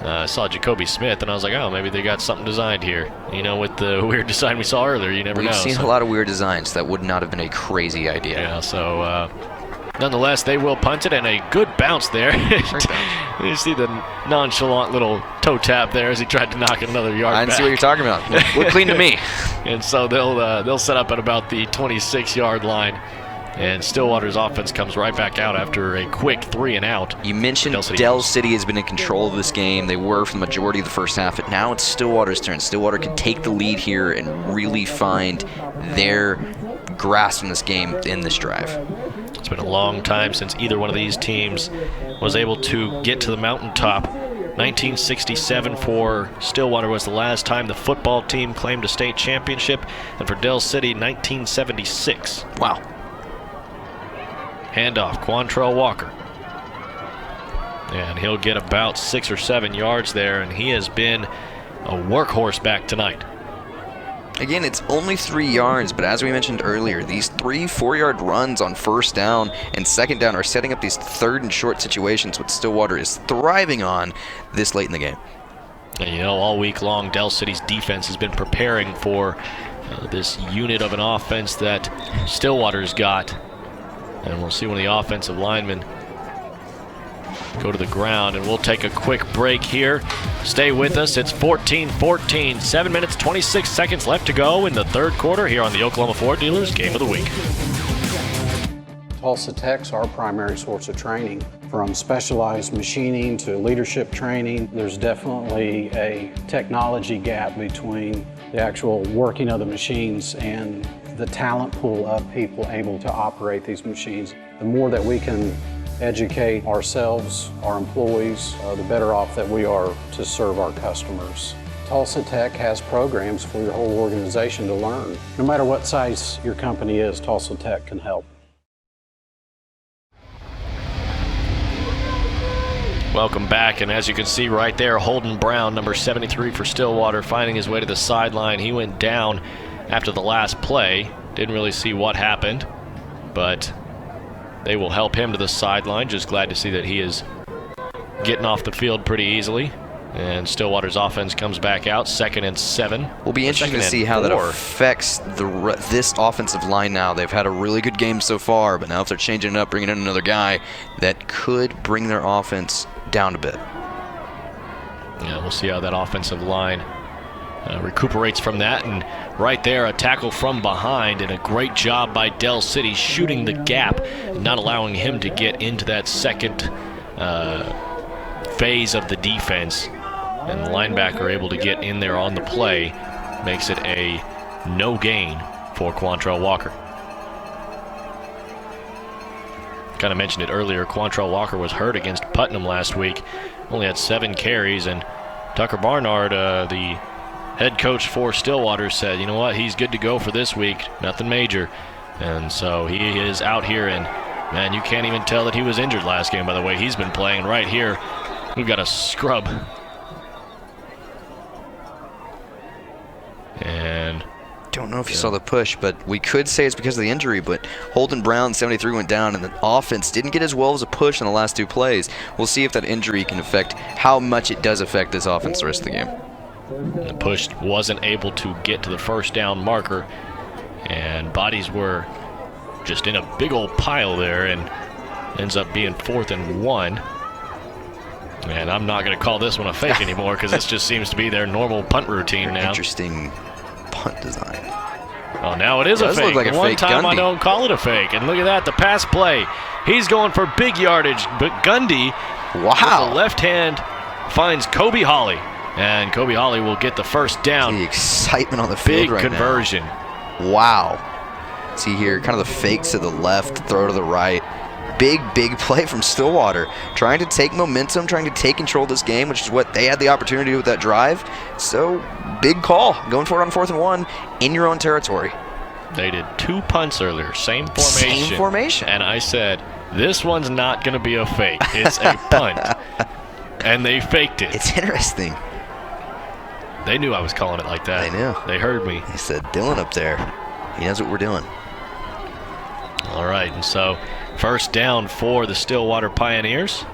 I saw Jacoby Smith, and I was like, oh, maybe they got something designed here. You know, with the weird design we saw earlier, you never know. We've seen a lot of weird designs. That would not have been a crazy idea. Yeah, so nonetheless, they will punt it, and a good bounce there. You see the nonchalant little toe tap there as he tried to knock it another yard back. I didn't see what you're talking about. Look clean to me. And so they'll set up at about the 26-yard line, and Stillwater's offense comes right back out after a quick 3-and-out. You mentioned Del City has been in control of this game. They were for the majority of the first half, but now it's Stillwater's turn. Stillwater can take the lead here and really find their grasp in this game in this drive. It's been a long time since either one of these teams was able to get to the mountaintop. 1967 for Stillwater was the last time the football team claimed a state championship, and for Del City, 1976. Wow. Handoff, Quantrell Walker. And he'll get about 6 or 7 yards there, and he has been a workhorse back tonight. Again, it's only 3 yards, but as we mentioned earlier, these 3-4-yard runs on first down and second down are setting up these third and short situations, which Stillwater is thriving on this late in the game. And you know, all week long, Del City's defense has been preparing for this unit of an offense that Stillwater's got. And we'll see when the offensive linemen go to the ground, and we'll take a quick break here. Stay with us. It's 14-14, 7 minutes, 26 seconds left to go in the third quarter here on the Oklahoma Ford Dealers Game of the Week. Tulsa Tech's our primary source of training. From specialized machining to leadership training, there's definitely a technology gap between the actual working of the machines and the talent pool of people able to operate these machines. The more that we can educate ourselves, our employees, the better off that we are to serve our customers. Tulsa Tech has programs for your whole organization to learn. No matter what size your company is, Tulsa Tech can help. Welcome back, and as you can see right there, Holden Brown, number 73 for Stillwater, finding his way to the sideline. He went down after the last play. Didn't really see what happened, but they will help him to the sideline. Just glad to see that he is getting off the field pretty easily. And Stillwater's offense comes back out, 2nd and 7. Will be interesting to see how that affects this offensive line now. They've had a really good game so far, but now if they're changing it up, bringing in another guy, that could bring their offense down a bit. Yeah, we'll see how that offensive line recuperates from that. And right there, a tackle from behind, and a great job by Del City shooting the gap, not allowing him to get into that second phase of the defense. And the linebacker able to get in there on the play, makes it a no gain for Quantrell Walker. kind of mentioned it earlier, Quantrell Walker was hurt against Putnam last week. Only had 7 carries, and Tucker Barnard, the head coach for Stillwater, said, you know what, he's good to go for this week, nothing major. And so he is out here, and man, you can't even tell that he was injured last game by the way he's been playing. Right here, we've got a scrub. And don't know if you saw the push, but we could say it's because of the injury, but Holden Brown, 73, went down, and the offense didn't get as well as a push in the last 2 plays. We'll see if that injury can affect how much it does affect this offense the rest of the game. The push wasn't able to get to the first down marker, and bodies were just in a big old pile there, and ends up being 4th and 1. And I'm not going to call this one a fake anymore because this just seems to be their normal punt routine now. Interesting punt design. Oh, now it is a fake. Look like a One fake time Gundy. I don't call it a fake. And look at that, the pass play. He's going for big yardage, but Gundy, with the left hand, finds Kobe Holly. And Kobe Holly will get the first down. The excitement on the field big right conversion. Now. Wow. See here, kind of the fakes to the left, throw to the right. Big play from Stillwater. Trying to take momentum, trying to take control of this game, which is what they had the opportunity to do with that drive. So, big call. Going for it on 4th and 1 in your own territory. They did 2 punts earlier, same formation. Same formation. And I said, this one's not going to be a fake. It's a punt. And they faked it. It's interesting. They knew I was calling it like that. They knew. They heard me. They said, Dylan up there, he knows what we're doing. All right, and so first down for the Stillwater Pioneers.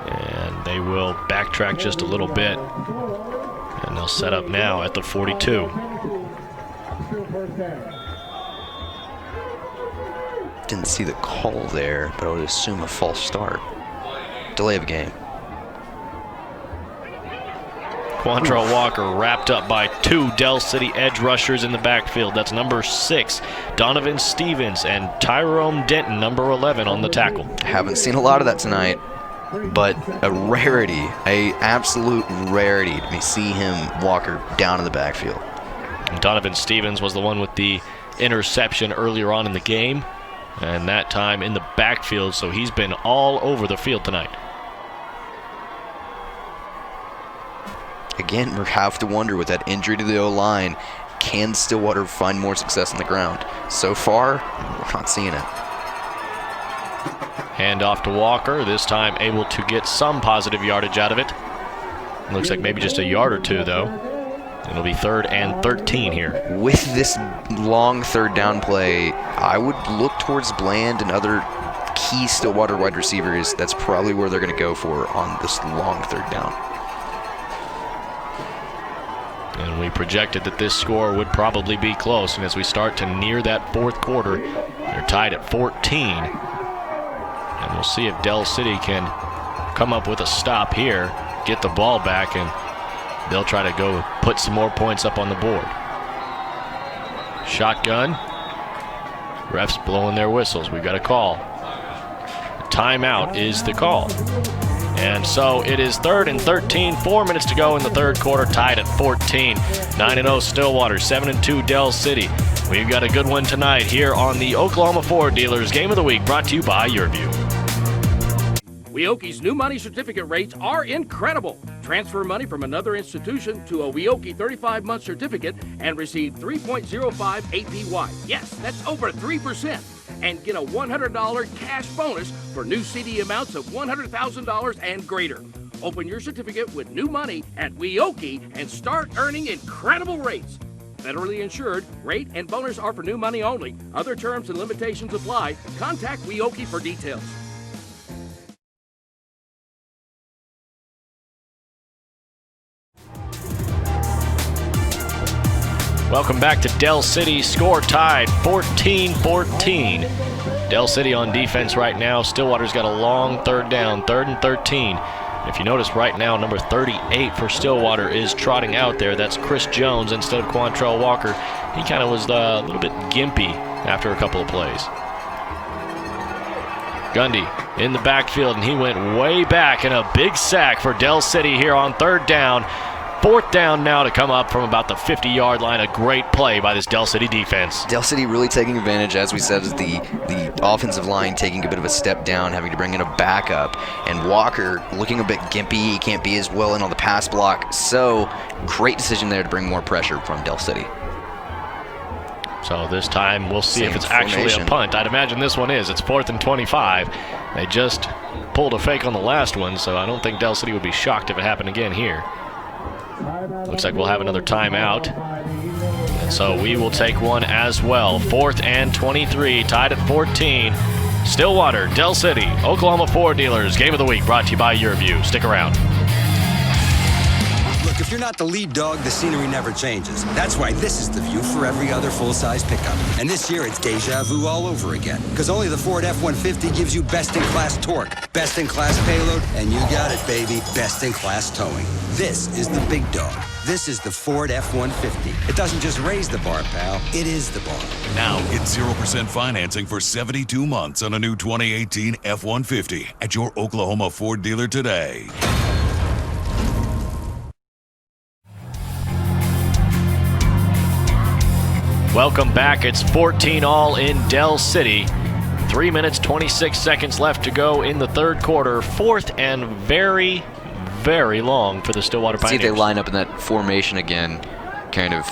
And they will backtrack just a little bit. And they'll set up now at the 42. Didn't see the call there, but I would assume a false start. Delay of game. Quantrell Walker wrapped up by 2 Del City edge rushers in the backfield. That's number 6, Donovan Stevens, and Tyrone Denton, number 11, on the tackle. Haven't seen a lot of that tonight, but a rarity, a absolute rarity to see him, Walker, down in the backfield. And Donovan Stevens was the one with the interception earlier on in the game, and that time in the backfield, so he's been all over the field tonight. Again, we have to wonder with that injury to the O-line, can Stillwater find more success on the ground? So far, we're not seeing it. Hand off to Walker, this time able to get some positive yardage out of it. Looks like maybe just a yard or 2, though. It'll be 3rd and 13 here. With this long 3rd down play, I would look towards Bland and other key Stillwater wide receivers. That's probably where they're going to go for on this long 3rd down. And we projected that this score would probably be close. And as we start to near that 4th quarter, they're tied at 14. And we'll see if Del City can come up with a stop here, get the ball back, and they'll try to go put some more points up on the board. Shotgun. Refs blowing their whistles. We've got a call. Timeout is the call. And so it is 3rd and 13, 4 minutes to go in the 3rd quarter, tied at 14. 9-0 Stillwater, 7-2 Del City. We've got a good one tonight here on the Oklahoma Ford Dealers Game of the Week, brought to you by YurView. Weoki's new money certificate rates are incredible. Transfer money from another institution to a Weoki 35-month certificate and receive 3.05 APY. Yes, that's over 3%. And get a $100 cash bonus for new CD amounts of $100,000 and greater. Open your certificate with new money at Weoki and start earning incredible rates. Federally insured, rate and bonus are for new money only. Other terms and limitations apply. Contact Weoki for details. Welcome back to Del City. Score tied 14-14. Del City on defense right now. Stillwater's got a long 3rd down, 3rd and 13. If you notice right now, number 38 for Stillwater is trotting out there. That's Chris Jones instead of Quantrell Walker. He kind of was a little bit gimpy after a couple of plays. Gundy in the backfield, and he went way back, and a big sack for Del City here on 3rd down. 4th down now to come up from about the 50-yard line. A great play by this Del City defense. Del City really taking advantage, as we said, is the offensive line taking a bit of a step down, having to bring in a backup. And Walker looking a bit gimpy. He can't be as well in on the pass block. So great decision there to bring more pressure from Del City. So this time we'll see Same if it's actually a punt. I'd imagine this one is. It's 4th and 25. They just pulled a fake on the last one, so I don't think Del City would be shocked if it happened again here. Looks like we'll have another timeout. And so we will take one as well. 4th and 23, tied at 14. Stillwater, Del City, Oklahoma Ford Dealers, Game of the Week brought to you by YurView. Stick around. Look, if you're not the lead dog, the scenery never changes. That's why this is the view for every other full-size pickup. And this year, it's deja vu all over again. Because only the Ford F-150 gives you best-in-class torque, best-in-class payload, and you got it, baby, best-in-class towing. This is the big dog. This is the Ford F-150. It doesn't just raise the bar, pal. It is the bar. Now get 0% financing for 72 months on a new 2018 F-150 at your Oklahoma Ford dealer today. Welcome back. It's 14-all in Del City. 3 minutes, 26 seconds left to go in the third quarter. 4th and very, very long for the Stillwater Pioneers. See if they line up in that formation again. Kind of.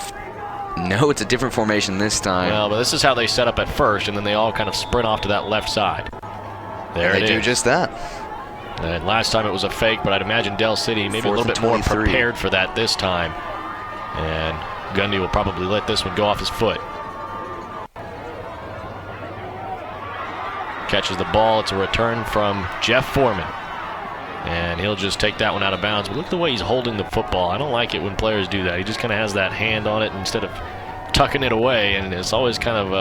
No, it's a different formation this time. Well, but this is how they set up at first, and then they all kind of sprint off to that left side. There it is. They do just that. And last time it was a fake, but I'd imagine Del City maybe a little bit more prepared for that this time. And Gundy will probably let this one go off his foot. Catches the ball. It's a return from Jeff Foreman. And he'll just take that one out of bounds. But look at the way he's holding the football. I don't like it when players do that. He just kind of has that hand on it instead of tucking it away. And it's always kind of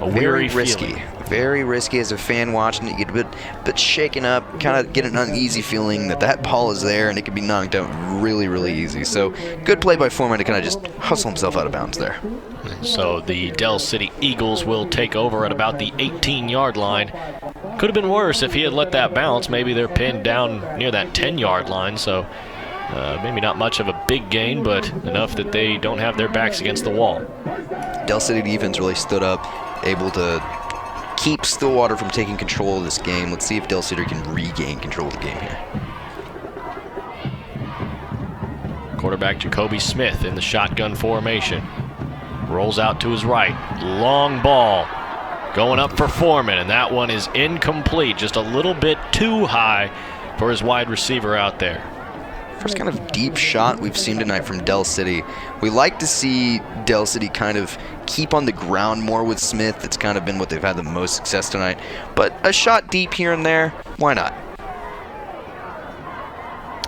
a weary feeling. Very risky as a fan watching it. You get a bit shaken up, kind of get an uneasy feeling that ball is there and it can be knocked out really, really easy. So good play by Foreman to kind of just hustle himself out of bounds there. So the Del City Eagles will take over at about the 18-yard line. Could have been worse if he had let that bounce. Maybe they're pinned down near that 10-yard line. So maybe not much of a big gain, but enough that they don't have their backs against the wall. Del City defense really stood up, able to keep Stillwater from taking control of this game. Let's see if Del City can regain control of the game here. Quarterback Jacoby Smith in the shotgun formation. Rolls out to his right. Long ball going up for Foreman, and that one is incomplete. Just a little bit too high for his wide receiver out there. First kind of deep shot we've seen tonight from Del City. We like to see Del City kind of keep on the ground more with Smith. It's kind of been what they've had the most success tonight. But a shot deep here and there, why not?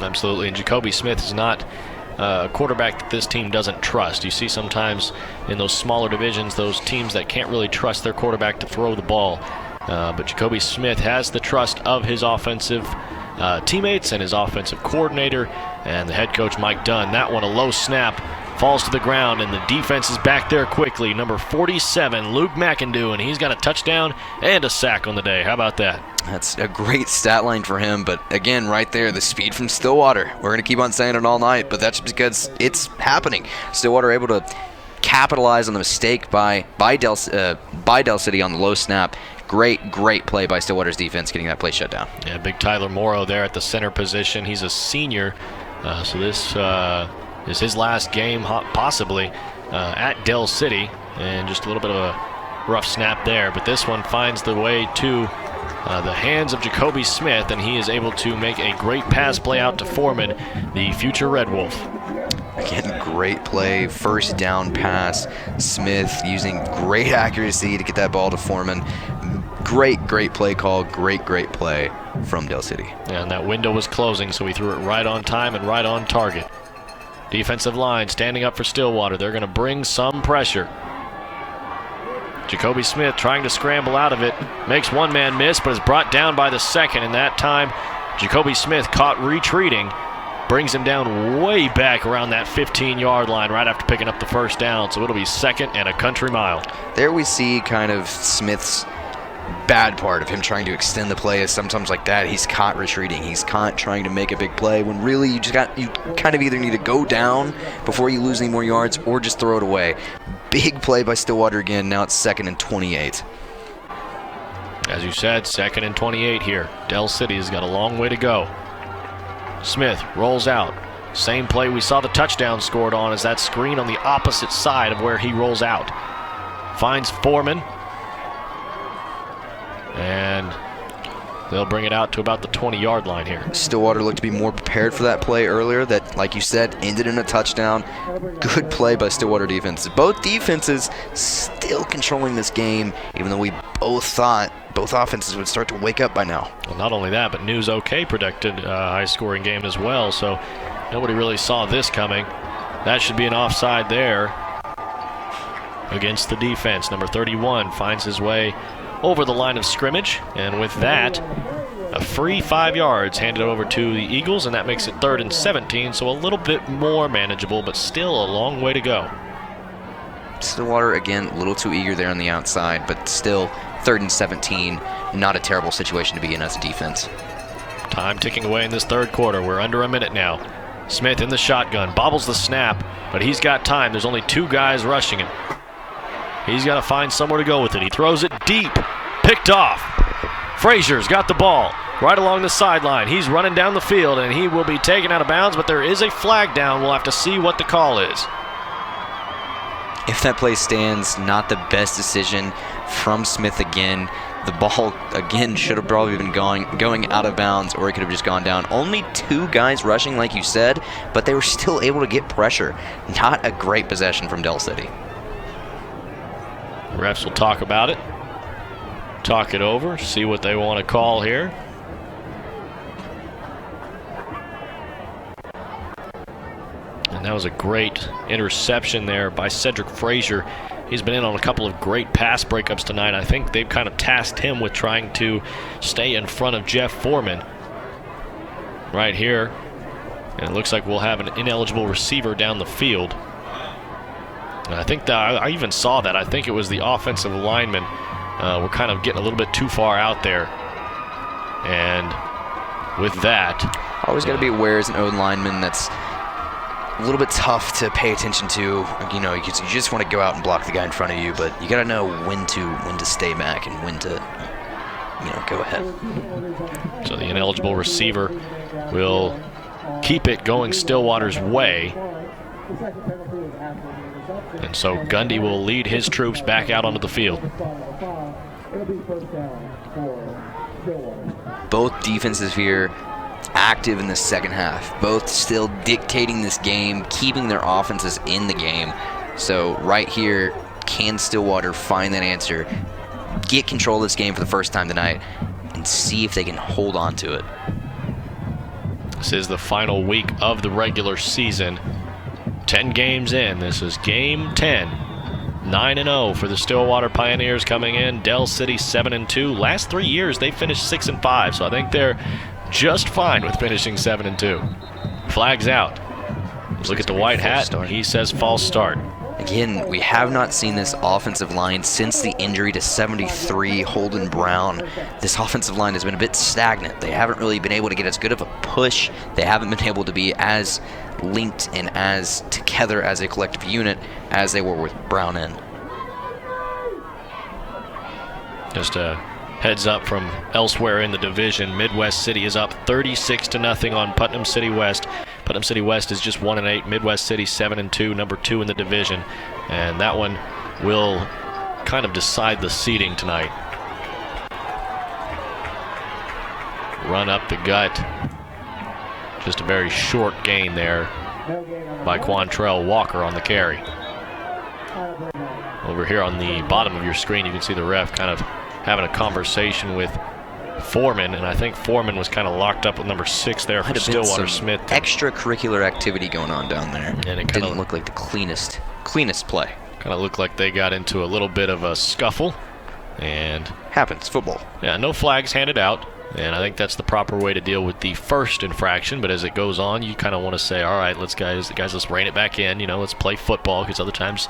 Absolutely, and Jacoby Smith is not a quarterback that this team doesn't trust. You see sometimes in those smaller divisions, those teams that can't really trust their quarterback to throw the ball. But Jacoby Smith has the trust of his offensive teammates and his offensive coordinator and the head coach Mike Dunn. That one, a low snap, falls to the ground, and the defense is back there quickly. Number 47, Luke McIndoe, and he's got a touchdown and a sack on the day. How about that? That's a great stat line for him, but again, right there, the speed from Stillwater. We're going to keep on saying it all night, but that's because it's happening. Stillwater able to capitalize on the mistake by Del City on the low snap. Great play by Stillwater's defense, getting that play shut down. Yeah, big Tyler Morrow there at the center position. He's a senior, so this is his last game, possibly, at Del City. And just a little bit of a rough snap there. But this one finds the way to the hands of Jacoby Smith, and he is able to make a great pass play out to Foreman, the future Red Wolf. Again, great play, first down pass. Smith using great accuracy to get that ball to Foreman. Great play call, great play from Del City. Yeah, and that window was closing, so he threw it right on time and right on target. Defensive line standing up for Stillwater. They're going to bring some pressure. Jacoby Smith trying to scramble out of it. Makes one man miss, but is brought down by the second, and that time Jacoby Smith caught retreating. Brings him down way back around that 15-yard line right after picking up the first down, so it'll be second and a country mile. There we see kind of Smith's bad part of him trying to extend the play is sometimes like that, he's caught retreating. He's caught trying to make a big play when really you kind of either need to go down before you lose any more yards or just throw it away. Big play by Stillwater again. Now it's 2nd and 28. As you said, 2nd and 28 here. Del City has got a long way to go. Smith rolls out. Same play we saw the touchdown scored on as that screen on the opposite side of where he rolls out. Finds Foreman. And they'll bring it out to about the 20-yard line here. Stillwater looked to be more prepared for that play earlier that, like you said, ended in a touchdown. Good play by Stillwater defense. Both defenses still controlling this game, even though we both thought both offenses would start to wake up by now. Well, not only that, but News OK predicted a high-scoring game as well, so nobody really saw this coming. That should be an offside there against the defense. Number 31 finds his way over the line of scrimmage, and with that, a free 5 yards handed over to the Eagles, and that makes it 3rd and 17, so a little bit more manageable, but still a long way to go. Stillwater, again, a little too eager there on the outside, but still 3rd and 17, not a terrible situation to be in as a defense. Time ticking away in this 3rd quarter. We're under a minute now. Smith in the shotgun, bobbles the snap, but he's got time. There's only 2 guys rushing him. He's got to find somewhere to go with it. He throws it deep. Picked off. Frazier's got the ball right along the sideline. He's running down the field, and he will be taken out of bounds, but there is a flag down. We'll have to see what the call is. If that play stands, not the best decision from Smith again. The ball, again, should have probably been going out of bounds, or it could have just gone down. Only 2 guys rushing, like you said, but they were still able to get pressure. Not a great possession from Del City. Refs will talk about it, talk it over, see what they want to call here. And that was a great interception there by Cedric Frazier. He's been in on a couple of great pass breakups tonight. I think they've kind of tasked him with trying to stay in front of Jeff Foreman right here. And it looks like we'll have an ineligible receiver down the field. And I think I even saw that. I think it was the offensive linemen were kind of getting a little bit too far out there. And with that, always got to be aware as an O lineman that's a little bit tough to pay attention to. You know, you just want to go out and block the guy in front of you, but you got to know when to stay back and when to, go ahead. So the ineligible receiver will keep it going Stillwater's way. And so Gundy will lead his troops back out onto the field. Both defenses here active in the second half. Both still dictating this game, keeping their offenses in the game. So right here, can Stillwater find that answer, get control of this game for the first time tonight, and see if they can hold on to it. This is the final week of the regular season. 10 games in. This is game 10. 9-0 for the Stillwater Pioneers coming in. Del City 7-2. Last 3 years they finished 6-5, so I think they're just fine with finishing 7-2. Flags out. Look at the white hat. He says false start. Again, we have not seen this offensive line since the injury to 73 Holden Brown. This offensive line has been a bit stagnant. They haven't really been able to get as good of a push. They haven't been able to be as linked and as together as a collective unit as they were with Brown in. Just a heads up from elsewhere in the division. Midwest City is up 36-0 on Putnam City West. Putnam City West is just 1-8. Midwest City 7-2, number 2 in the division. And that one will kind of decide the seeding tonight. Run up the gut. Just a very short gain there by Quantrell Walker on the carry. Over here on the bottom of your screen, you can see the ref kind of having a conversation with Foreman, and I think Foreman was kind of locked up with number 6 there for Stillwater Smith. Extracurricular activity going on down there. And it didn't look like the cleanest play. Kind of looked like they got into a little bit of a scuffle, and happens, football. Yeah, no flags handed out. And I think that's the proper way to deal with the first infraction. But as it goes on, you kind of want to say, all right, let's rein it back in. Let's play football, because other times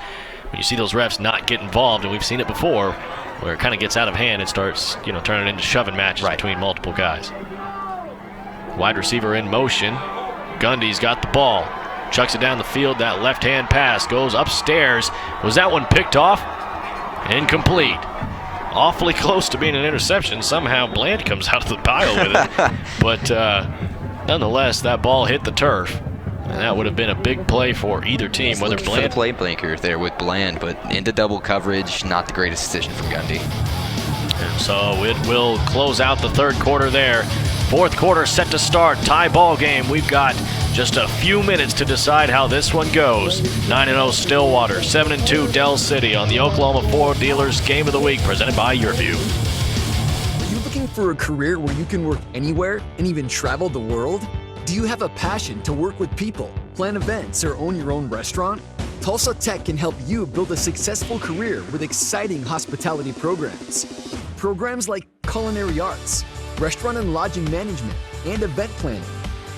when you see those refs not get involved, and we've seen it before, where it kind of gets out of hand, it starts, turning into shoving matches between multiple guys. Wide receiver in motion. Gundy's got the ball. Chucks it down the field. That left-hand pass goes upstairs. Was that one picked off? Incomplete. Awfully close to being an interception. Somehow Bland comes out of the pile with it. But nonetheless, that ball hit the turf. And that would have been a big play for either team, whether Bland... For the play blanker there with Bland, but into double coverage, not the greatest decision from Gundy. And so it will close out the third quarter there. Fourth quarter set to start. Tie ball game. We've got just a few minutes to decide how this one goes. 9-0 Stillwater, 7-2 Del City on the Oklahoma Ford Dealers Game of the Week, presented by YurView. Are you looking for a career where you can work anywhere and even travel the world? Do you have a passion to work with people, plan events, or own your own restaurant? Tulsa Tech can help you build a successful career with exciting hospitality programs. Programs like culinary arts, restaurant and lodging management, and event planning.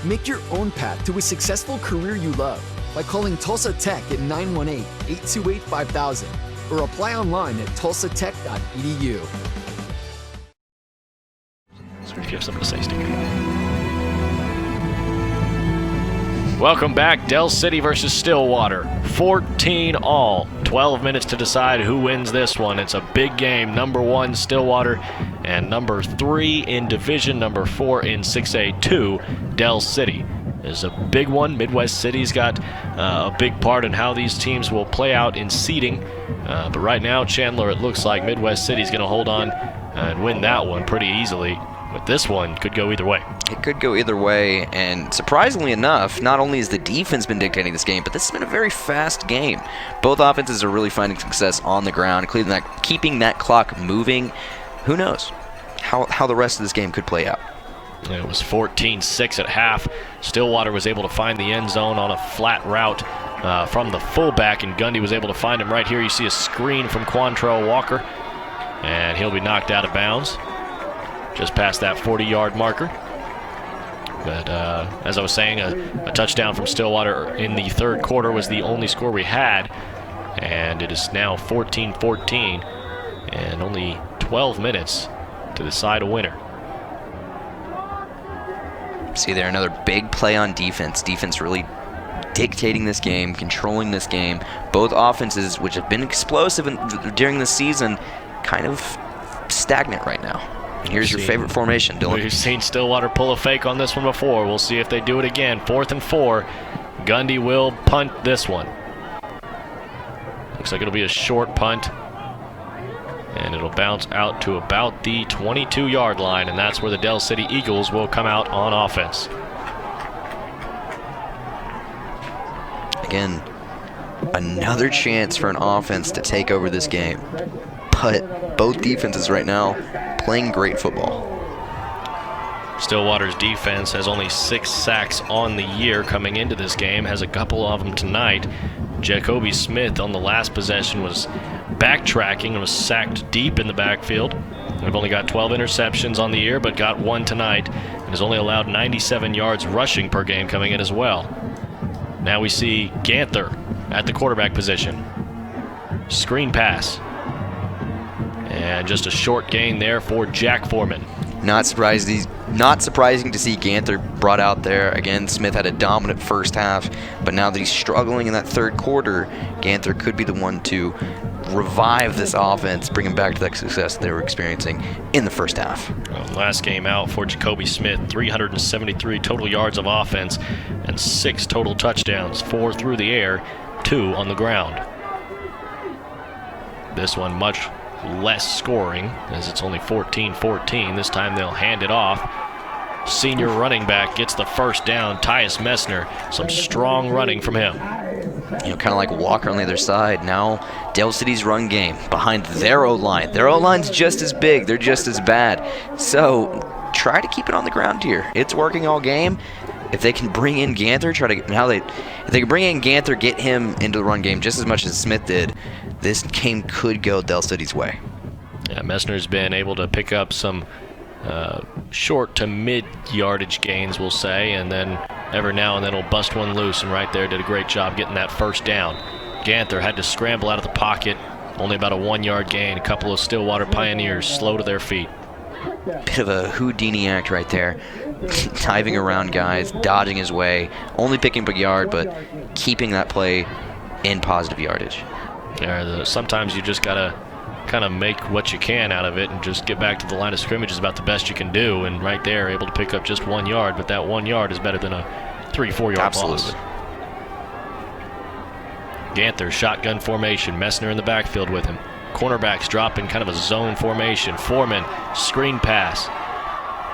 Make your own path to a successful career you love by calling Tulsa Tech at 918-828-5000 or apply online at tulsatech.edu. So if you have something to say, stick it. Welcome back. Del City versus Stillwater. 14 all. 12 minutes to decide who wins this one. It's a big game. Number 1 Stillwater and number 3 in division, number 4 in 6A2 Del City. Is a big one. Midwest City's got a big part in how these teams will play out in seeding. But right now, Chandler, it looks like Midwest City's going to hold on and win that one pretty easily. But this one could go either way. It could go either way, and surprisingly enough, not only has the defense been dictating this game, but this has been a very fast game. Both offenses are really finding success on the ground, keeping that clock moving. Who knows how the rest of this game could play out. It was 14-6 at half. Stillwater was able to find the end zone on a flat route from the fullback, and Gundy was able to find him right here. You see a screen from Quantrell Walker, and he'll be knocked out of bounds just past that 40-yard marker. But as I was saying, a touchdown from Stillwater in the third quarter was the only score we had, and it is now 14-14 and only 12 minutes to decide a winner. See there, another big play on defense. Defense really dictating this game, controlling this game. Both offenses, which have been explosive during the season, kind of stagnant right now. Here's your favorite formation, Dylan. We've seen Stillwater pull a fake on this one before. We'll see if they do it again. 4th and 4. Gundy will punt this one. Looks like it'll be a short punt. And it'll bounce out to about the 22-yard line, and that's where the Del City Eagles will come out on offense. Again, another chance for an offense to take over this game. But both defenses right now playing great football. Stillwater's defense has only 6 sacks on the year coming into this game, has a couple of them tonight. Jacoby Smith on the last possession was backtracking and was sacked deep in the backfield. They've only got 12 interceptions on the year, but got 1 tonight, and has only allowed 97 yards rushing per game coming in as well. Now we see Ganther at the quarterback position. Screen pass. And just a short gain there for Jack Foreman. Not surprising to see Ganther brought out there. Again, Smith had a dominant first half, but now that he's struggling in that third quarter, Ganther could be the one to revive this offense, bring him back to that success they were experiencing in the first half. Last game out for Jacoby Smith, 373 total yards of offense and 6 total touchdowns, 4 through the air, 2 on the ground. This one much less scoring, as it's only 14-14. This time they'll hand it off. Senior running back gets the first down. Tyus Messner, some strong running from him. Kind of like Walker on the other side. Now Del City's run game behind their O-line. Their O-line's just as big. They're just as bad. So try to keep it on the ground here. It's working all game. If they can bring in Ganther, if they can bring in Ganther, get him into the run game just as much as Smith did, this game could go Del City's way. Yeah, Messner's been able to pick up some short to mid yardage gains, we'll say, and then every now and then he'll bust one loose, and right there did a great job getting that first down. Ganther had to scramble out of the pocket, only about a 1-yard gain. A couple of Stillwater Pioneers slow to their feet. Bit of a Houdini act right there. Diving around guys, dodging his way, only picking up a yard, but keeping that play in positive yardage. Yeah, sometimes you just got to kind of make what you can out of it and just get back to the line of scrimmage is about the best you can do. And right there, able to pick up just 1 yard, but that 1 yard is better than a 3-4 yard loss. Ganther, shotgun formation. Messner in the backfield with him. Cornerbacks drop in kind of a zone formation. Foreman, screen pass.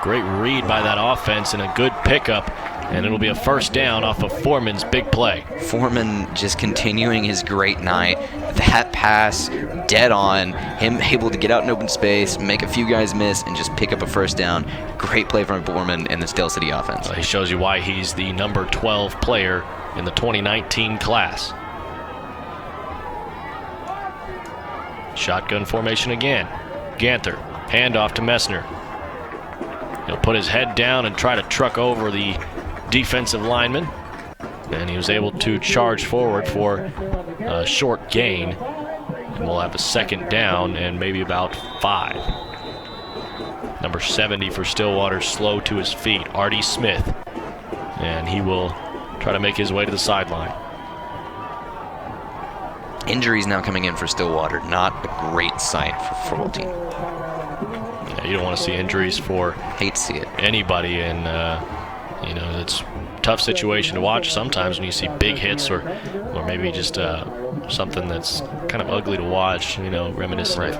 Great read by that offense and a good pickup. And it'll be a first down off of Foreman's big play. Foreman just continuing his great night. That pass, dead on. Him able to get out in open space, make a few guys miss, and just pick up a first down. Great play from Foreman in this Dell City offense. He shows you why he's the number 12 player in the 2019 class. Shotgun formation again. Ganther, handoff to Messner. He'll put his head down and try to truck over the defensive lineman. And he was able to charge forward for a short gain. And we'll have a second down and maybe about 5. Number 70 for Stillwater, slow to his feet, Artie Smith. And he will try to make his way to the sideline. Injuries now coming in for Stillwater. Not a great sight for a football team. Yeah, you don't want to see injuries for hate to see it. Anybody, and it's a tough situation to watch sometimes when you see big hits or maybe just something that's kind of ugly to watch. Reminiscent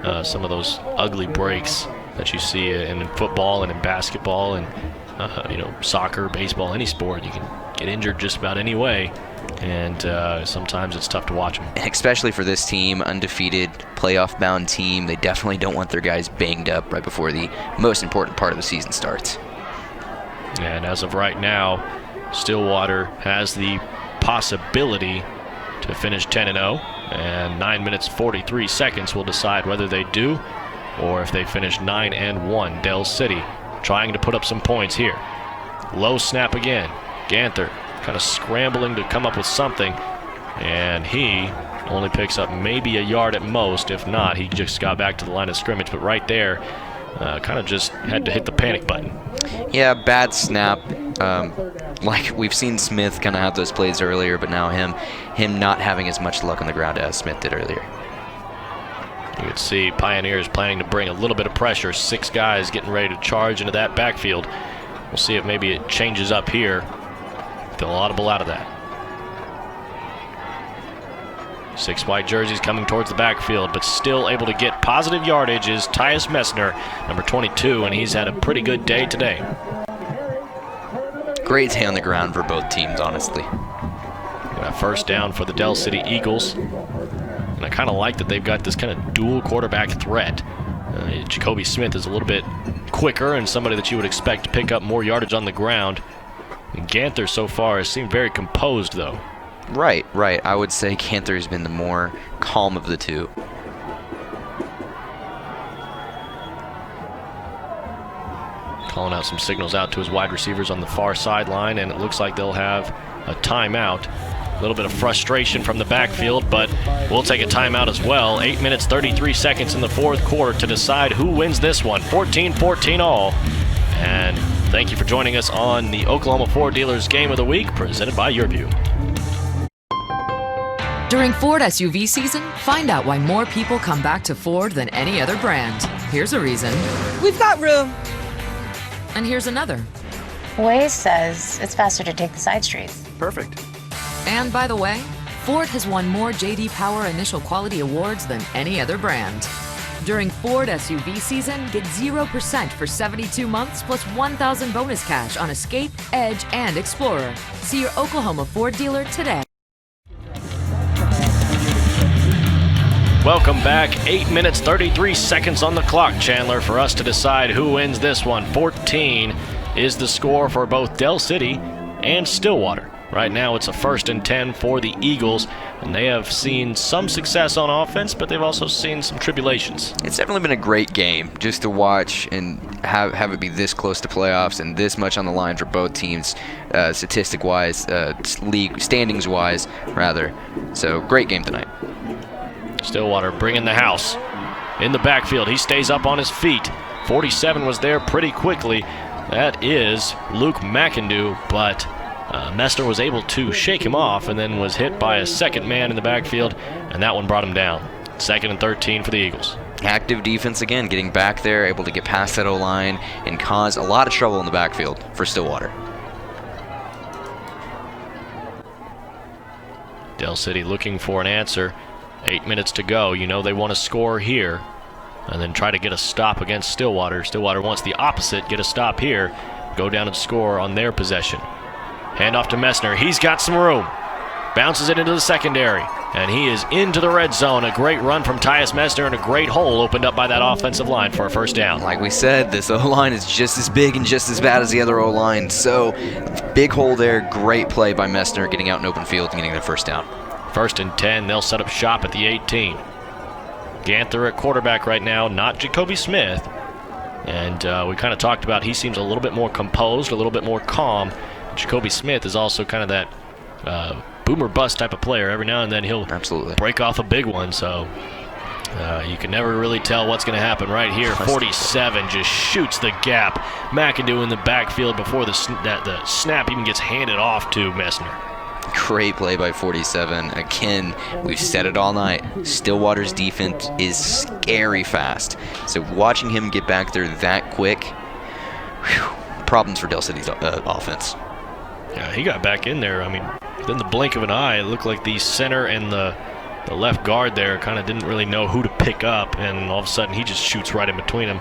of some of those ugly breaks that you see in football and in basketball and soccer, baseball, any sport. You can get injured just about any way. And sometimes it's tough to watch them. And especially for this team, undefeated, playoff-bound team, they definitely don't want their guys banged up right before the most important part of the season starts. And as of right now, Stillwater has the possibility to finish 10-0, and 9 minutes 43 seconds will decide whether they do or if they finish 9-1. Dell City trying to put up some points here. Low snap again. Ganther kind of scrambling to come up with something, and he only picks up maybe a yard at most. If not, he just got back to the line of scrimmage, but right there kind of just had to hit the panic button. Yeah, bad snap. Like we've seen Smith kind of have those plays earlier, but now him not having as much luck on the ground as Smith did earlier. You can see Pioneers planning to bring a little bit of pressure. 6 guys getting ready to charge into that backfield. We'll see if maybe it changes up here. They'll audible out of that. 6 white jerseys coming towards the backfield, but still able to get positive yardage is Tyus Messner, number 22, and he's had a pretty good day today. Great day on the ground for both teams, honestly. Got first down for the Dell City Eagles. And I kind of like that they've got this kind of dual quarterback threat. Jacoby Smith is a little bit quicker and somebody that you would expect to pick up more yardage on the ground. And Ganther so far has seemed very composed, though. Right. I would say Ganther has been the more calm of the two. Calling out some signals out to his wide receivers on the far sideline, and it looks like they'll have a timeout. A little bit of frustration from the backfield, but we'll take a timeout as well. 8 minutes, 33 seconds in the fourth quarter to decide who wins this one. 14-14 all. And thank you for joining us on the Oklahoma Ford Dealers Game of the Week, presented by YurView. During Ford SUV season, find out why more people come back to Ford than any other brand. Here's a reason. We've got room. And here's another. Waze says it's faster to take the side streets. Perfect. And by the way, Ford has won more J.D. Power Initial Quality Awards than any other brand. During Ford SUV season, get 0% for 72 months plus $1,000 bonus cash on Escape, Edge, and Explorer. See your Oklahoma Ford dealer today. Welcome back. 8 minutes, 33 seconds on the clock, Chandler, for us to decide who wins this one. 14 is the score for both Dell City and Stillwater. Right now it's a 1st and 10 for the Eagles, and they have seen some success on offense, but they've also seen some tribulations. It's definitely been a great game just to watch and have it be this close to playoffs and this much on the line for both teams, statistic-wise, league standings-wise, rather. So great game tonight. Stillwater bringing the house in the backfield. He stays up on his feet. 47 was there pretty quickly. That is Luke McIndoe, but Messner was able to shake him off and then was hit by a second man in the backfield, and that one brought him down. 2nd and 13 for the Eagles. Active defense again, getting back there, able to get past that O-line and cause a lot of trouble in the backfield for Stillwater. Del City looking for an answer. 8 minutes to go. You know they want to score here and then try to get a stop against Stillwater. Stillwater wants the opposite, get a stop here, go down and score on their possession. Hand off to Messner. He's got some room. Bounces it into the secondary, and he is into the red zone. A great run from Tyus Messner and a great hole opened up by that offensive line for a first down. Like we said, this O-line is just as big and just as bad as the other O-line. So big hole there. Great play by Messner, getting out in open field and getting their first down. 1st and 10. They'll set up shop at the 18. Ganther at quarterback right now, not Jacoby Smith. And we kind of talked about he seems a little bit more composed, a little bit more calm. Jacoby Smith is also kind of that boomer bust type of player. Every now and then he'll break off a big one, so you can never really tell what's going to happen right here. 47 just shoots the gap. McIndoe in the backfield before the snap even gets handed off to Messner. Great play by 47. Again, we've said it all night. Stillwater's defense is scary fast. So watching him get back there that quick, problems for Del City's offense. Yeah, he got back in there. I mean, within the blink of an eye, it looked like the center and the left guard there kind of didn't really know who to pick up, and all of a sudden he just shoots right in between them.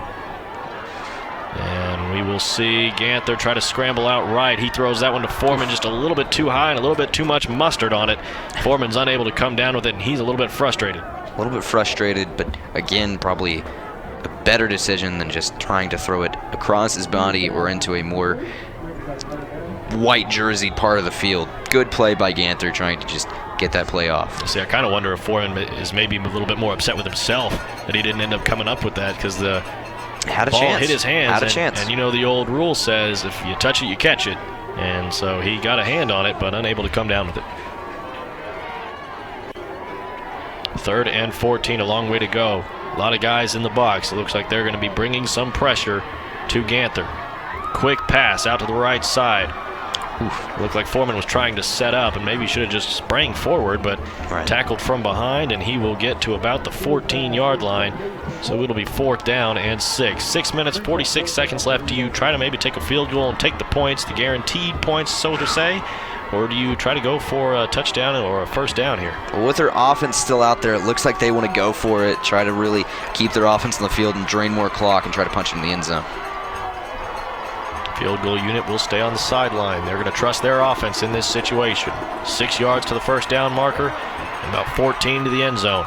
And we will see Ganther try to scramble out right. He throws that one to Foreman just a little bit too high and a little bit too much mustard on it. Foreman's unable to come down with it, and he's a little bit frustrated. A little bit frustrated, but again, probably a better decision than just trying to throw it across his body or into a more white jersey part of the field. Good play by Ganther, trying to just get that play off. See, I kind of wonder if Foreman is maybe a little bit more upset with himself that he didn't end up coming up with that, because the ball hit his hands. And you know the old rule says if you touch it, you catch it. And so he got a hand on it, but unable to come down with it. 3rd and 14, a long way to go. A lot of guys in the box. It looks like they're going to be bringing some pressure to Ganther. Quick pass out to the right side. Looked like Foreman was trying to set up, and maybe should have just sprang forward, but tackled from behind, and he will get to about the 14-yard line. So it'll be 4th down and 6. 6 minutes, 46 seconds left. Do you try to maybe take a field goal and take the points, the guaranteed points, so to say? Or do you try to go for a touchdown or a first down here? Well, with their offense still out there, it looks like they want to go for it, try to really keep their offense on the field and drain more clock and try to punch it in the end zone. Field goal unit will stay on the sideline. They're going to trust their offense in this situation. 6 yards to the first down marker, and about 14 to the end zone.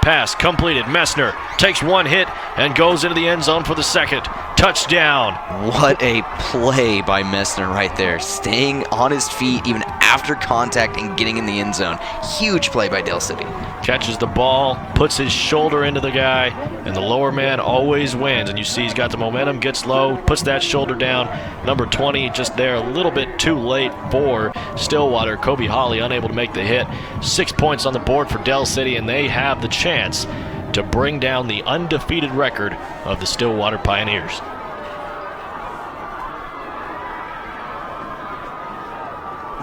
Pass completed. Messner takes one hit and goes into the end zone for the second. Touchdown. What a play by Messner right there. Staying on his feet even after contact and getting in the end zone. Huge play by Del City. Catches the ball, puts his shoulder into the guy, and the lower man always wins. And you see he's got the momentum, gets low, puts that shoulder down. Number 20 just there a little bit too late for Stillwater. Kobe Hawley unable to make the hit. 6 points on the board for Del City, and they have the chance to bring down the undefeated record of the Stillwater Pioneers.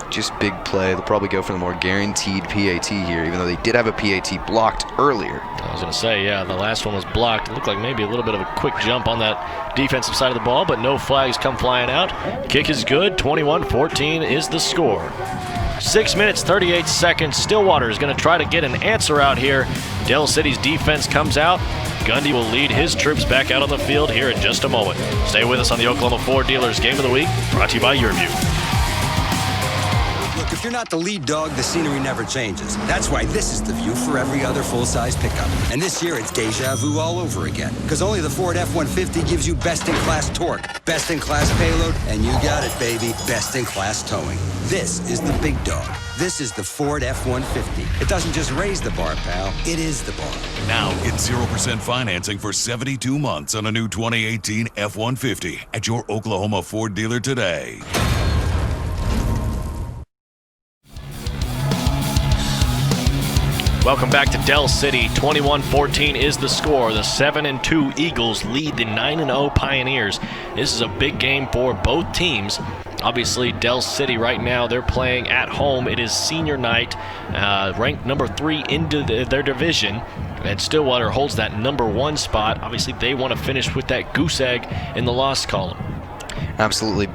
Just big play. They'll probably go for the more guaranteed PAT here, even though they did have a PAT blocked earlier. I was going to say, yeah, the last one was blocked. It looked like maybe a little bit of a quick jump on that defensive side of the ball, but no flags come flying out. Kick is good. 21-14 is the score. 6 minutes, 38 seconds. Stillwater is going to try to get an answer out here. Del City's defense comes out. Gundy will lead his troops back out on the field here in just a moment. Stay with us on the Oklahoma Ford Dealers Game of the Week, brought to you by YurView. you're not the lead dog, the scenery never changes. That's why this is the view for every other full-size pickup. And this year, it's deja vu all over again. Because only the Ford F-150 gives you best-in-class torque, best-in-class payload, and you got it, baby, best-in-class towing. This is the big dog. This is the Ford F-150. It doesn't just raise the bar, pal. It is the bar. Now get 0% financing for 72 months on a new 2018 F-150 at your Oklahoma Ford dealer today. Welcome back to Del City. 21-14 is the score. The 7-2 Eagles lead the 9-0 Pioneers. This is a big game for both teams. Obviously, Del City right now, they're playing at home. It is senior night, ranked number 3 into their division. And Stillwater holds that number 1 spot. Obviously, they want to finish with that goose egg in the loss column. Absolutely.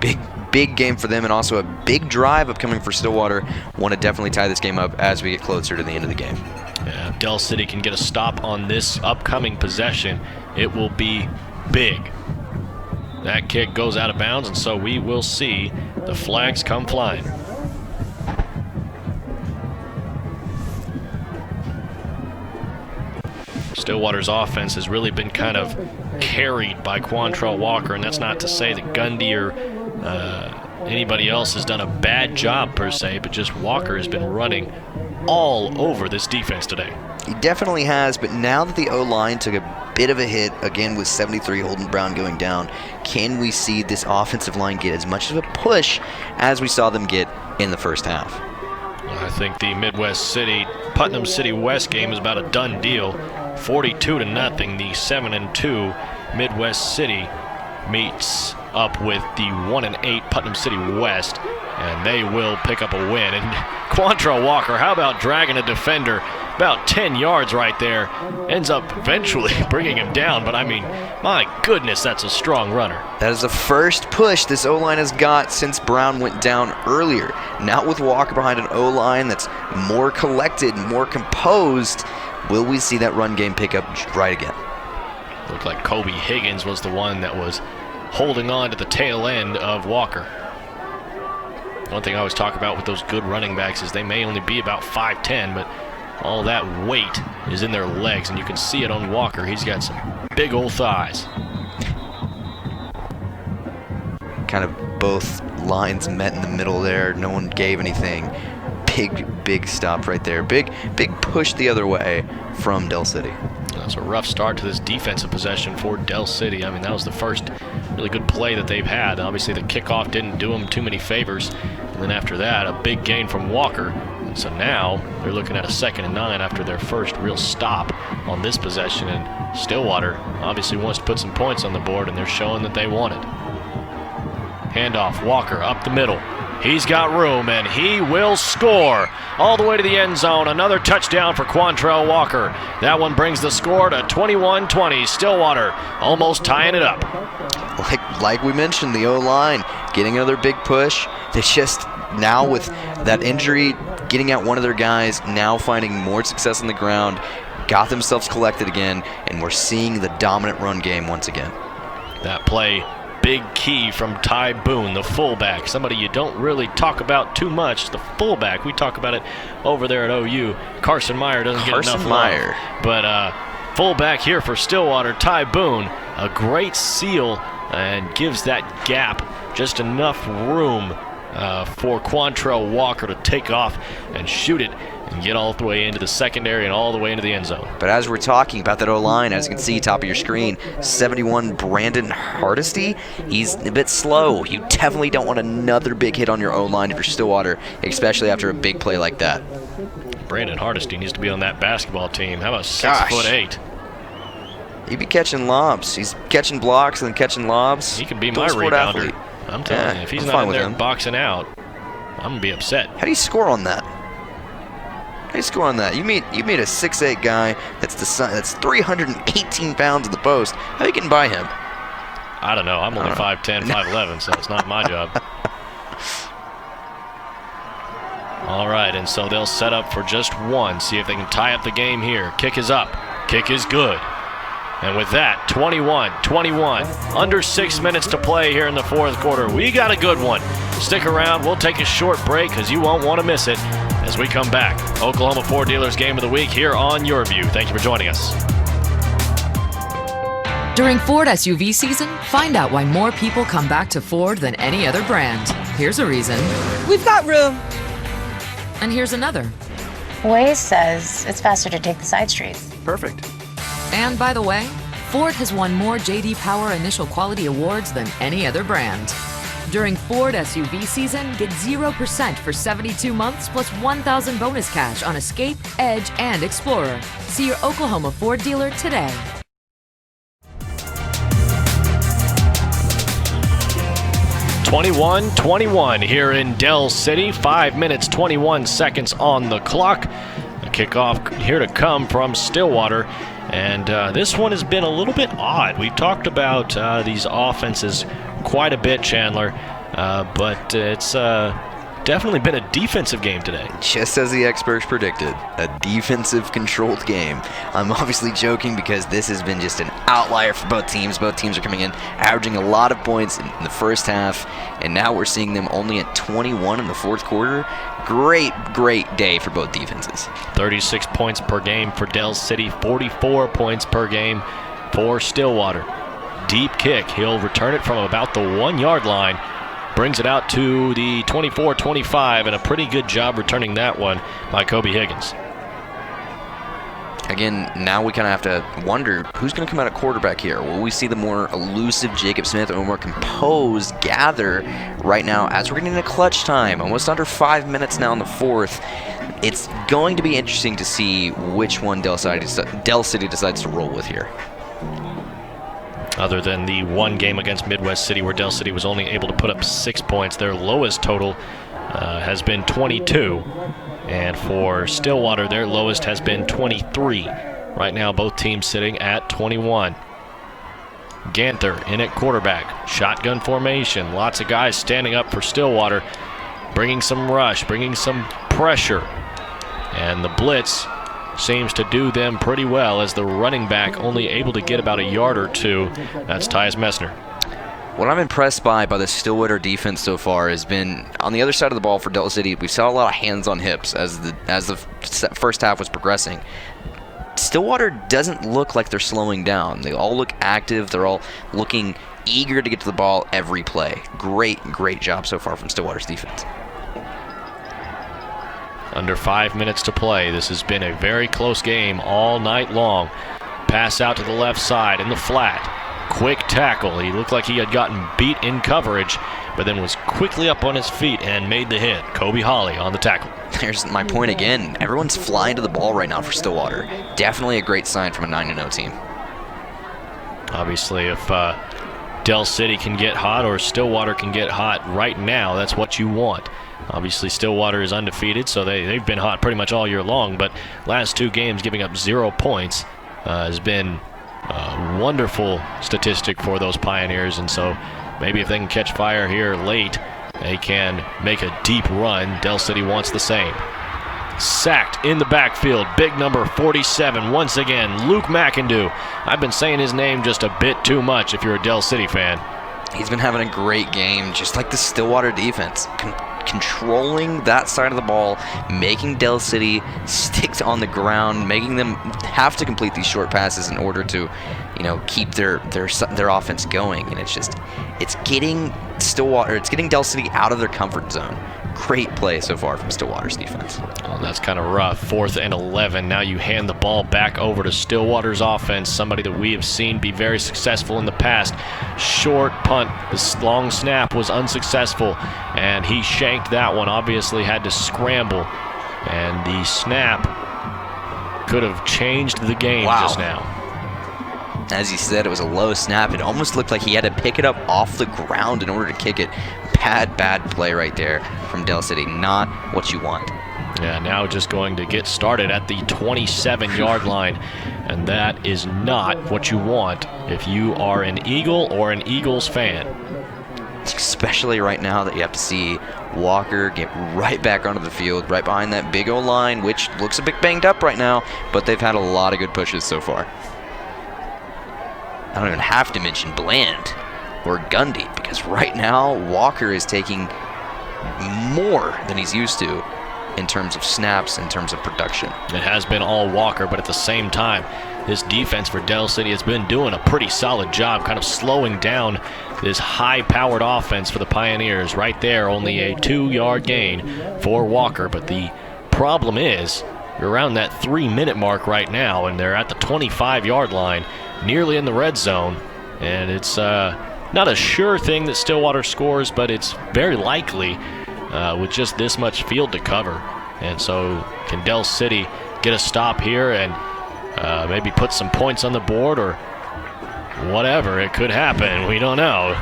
Big game for them, and also a big drive upcoming for Stillwater. Want to definitely tie this game up as we get closer to the end of the game. Yeah, if Del City can get a stop on this upcoming possession, it will be big. That kick goes out of bounds, and so we will see the flags come flying. Stillwater's offense has really been kind of carried by Quantrell Walker, and that's not to say that Gundy or anybody else has done a bad job per se, but just Walker has been running all over this defense today. He definitely has, but now that the O-line took a bit of a hit, again with 73 Holden Brown going down, can we see this offensive line get as much of a push as we saw them get in the first half? I think the Putnam City West game is about a done deal. 42-0, the 7-2 Midwest City meets up with the 1-8 Putnam City West, and they will pick up a win. And Quantrell Walker, how about dragging a defender about 10 yards right there? Ends up eventually bringing him down, but I mean, my goodness, that's a strong runner. That is the first push this O-line has got since Brown went down earlier. Now with Walker behind an O-line that's more collected, more composed, will we see that run game pick up right again? Looked like Kobe Higgins was the one that was holding on to the tail end of Walker. One thing I always talk about with those good running backs is they may only be about 5'10", but all that weight is in their legs, and you can see it on Walker. He's got some big old thighs. Kind of both lines met in the middle there. No one gave anything. Big stop right there. Big push the other way from Del City. That's a rough start to this defensive possession for Del City. I mean, that was the first really good play that they've had. Obviously, the kickoff didn't do them too many favors. And then after that, a big gain from Walker. And so now they're looking at a 2nd and 9 after their first real stop on this possession. And Stillwater obviously wants to put some points on the board, and they're showing that they want it. Handoff, Walker up the middle. He's got room, and he will score all the way to the end zone. Another touchdown for Quantrell Walker. That one brings the score to 21-20. Stillwater almost tying it up. Like we mentioned, the O-line getting another big push. They just, now with that injury, getting out one of their guys, now finding more success on the ground, got themselves collected again, and we're seeing the dominant run game once again. That play, big key from Ty Boone, the fullback, somebody you don't really talk about too much. The fullback, we talk about it over there at OU. Carson Meyer doesn't get enough love. But fullback here for Stillwater, Ty Boone, a great seal, and gives that gap just enough room for Quantrell Walker to take off and shoot it and get all the way into the secondary and all the way into the end zone. But as we're talking about that O-line, as you can see, top of your screen, 71 Brandon Hardesty. He's a bit slow. You definitely don't want another big hit on your O-line if you're Stillwater, especially after a big play like that. Brandon Hardesty needs to be on that basketball team. How about 6'8"? He'd be catching lobs. He's catching blocks and then catching lobs. He can be my rebounder. I'm telling you, if he's not in there boxing out, I'm going to be upset. How do you score on that? How do you score on that? You meet a 6'8" guy that's 318 pounds in the post. How are you getting by him? I don't know. I'm only 5'10", 5'11", so it's not my job. All right, and so they'll set up for just one. See if they can tie up the game here. Kick is up. Kick is good. And with that, 21-21, under 6 minutes to play here in the fourth quarter. We got a good one. Stick around. We'll take a short break because you won't want to miss it as we come back. Oklahoma Ford Dealers Game of the Week here on YurView. Thank you for joining us. During Ford SUV season, find out why more people come back to Ford than any other brand. Here's a reason. We've got room. And here's another. Waze says it's faster to take the side streets. Perfect. And by the way, Ford has won more J.D. Power Initial Quality Awards than any other brand. During Ford SUV season, get 0% for 72 months plus $1,000 bonus cash on Escape, Edge, and Explorer. See your Oklahoma Ford dealer today. (21-21) here in Del City. 5 minutes, 21 seconds on the clock. A kickoff here to come from Stillwater. And this one has been a little bit odd. We've talked about these offenses quite a bit, Chandler, but it's definitely been a defensive game today. Just as the experts predicted, a defensive controlled game. I'm obviously joking because this has been just an outlier for both teams. Both teams are coming in averaging a lot of points in the first half, and now we're seeing them only at 21 in the fourth quarter. Great day for both defenses. 36 points per game for Del City, 44 points per game for Stillwater. Deep kick. He'll return it from about the 1 yard line. Brings it out to the 24-25, and a pretty good job returning that one by Kobe Higgins. Again, now we kind of have to wonder who's going to come out at quarterback here. Will we see the more elusive Jacob Smith or more composed Gather right now as we're getting into clutch time? Almost under 5 minutes now in the fourth. It's going to be interesting to see which one Del City decides to roll with here. Other than the one game against Midwest City where Del City was only able to put up 6 points, their lowest total has been 22. And for Stillwater, their lowest has been 23. Right now, both teams sitting at 21. Ganther in at quarterback. Shotgun formation. Lots of guys standing up for Stillwater, bringing some rush, bringing some pressure. And the blitz seems to do them pretty well as the running back only able to get about a yard or two. That's Tyus Messner. What I'm impressed by the Stillwater defense so far has been on the other side of the ball for Del City. We saw a lot of hands on hips as the first half was progressing. Stillwater doesn't look like they're slowing down. They all look active. They're all looking eager to get to the ball every play. Great job so far from Stillwater's defense. Under 5 minutes to play. This has been a very close game all night long. Pass out to the left side in the flat. Quick tackle. He looked like he had gotten beat in coverage, but then was quickly up on his feet and made the hit. Kobe Holly on the tackle. There's my point again. Everyone's flying to the ball right now for Stillwater. Definitely a great sign from a 9-0 team. Obviously, if Del City can get hot or Stillwater can get hot right now, that's what you want. Obviously, Stillwater is undefeated, so they've been hot pretty much all year long, but last 2 games giving up 0 points has been a wonderful statistic for those Pioneers, and so maybe if they can catch fire here late, they can make a deep run. Del City wants the same. Sacked in the backfield, big number 47 once again, Luke McIndoe. I've been saying his name just a bit too much if you're a Del City fan. He's been having a great game, just like the Stillwater defense. Controlling that side of the ball, making Del City stick on the ground, making them have to complete these short passes in order to, keep their offense going. And it's getting Del City out of their comfort zone. Great play so far from Stillwater's defense. Well, that's kind of rough. 4th and 11. Now you hand the ball back over to Stillwater's offense, somebody that we have seen be very successful in the past. Short punt. The long snap was unsuccessful, and he shanked that one. Obviously had to scramble, and the snap could have changed the game just now. As he said, it was a low snap. It almost looked like he had to pick it up off the ground in order to kick it. Bad play right there from Del City. Not what you want. Yeah, now just going to get started at the 27-yard line, and that is not what you want if you are an Eagle or an Eagles fan. Especially right now that you have to see Walker get right back onto the field, right behind that big O line, which looks a bit banged up right now, but they've had a lot of good pushes so far. I don't even have to mention Bland or Gundy, because right now Walker is taking more than he's used to in terms of snaps, in terms of production. It has been all Walker, but at the same time, this defense for Del City has been doing a pretty solid job kind of slowing down this high-powered offense for the Pioneers. Right there, only a 2-yard gain for Walker, but the problem is you're around that 3-minute mark right now, and they're at the 25-yard line, nearly in the red zone, and it's not a sure thing that Stillwater scores, but it's very likely with just this much field to cover. And so can Del City get a stop here and maybe put some points on the board, or whatever? It could happen. We don't know.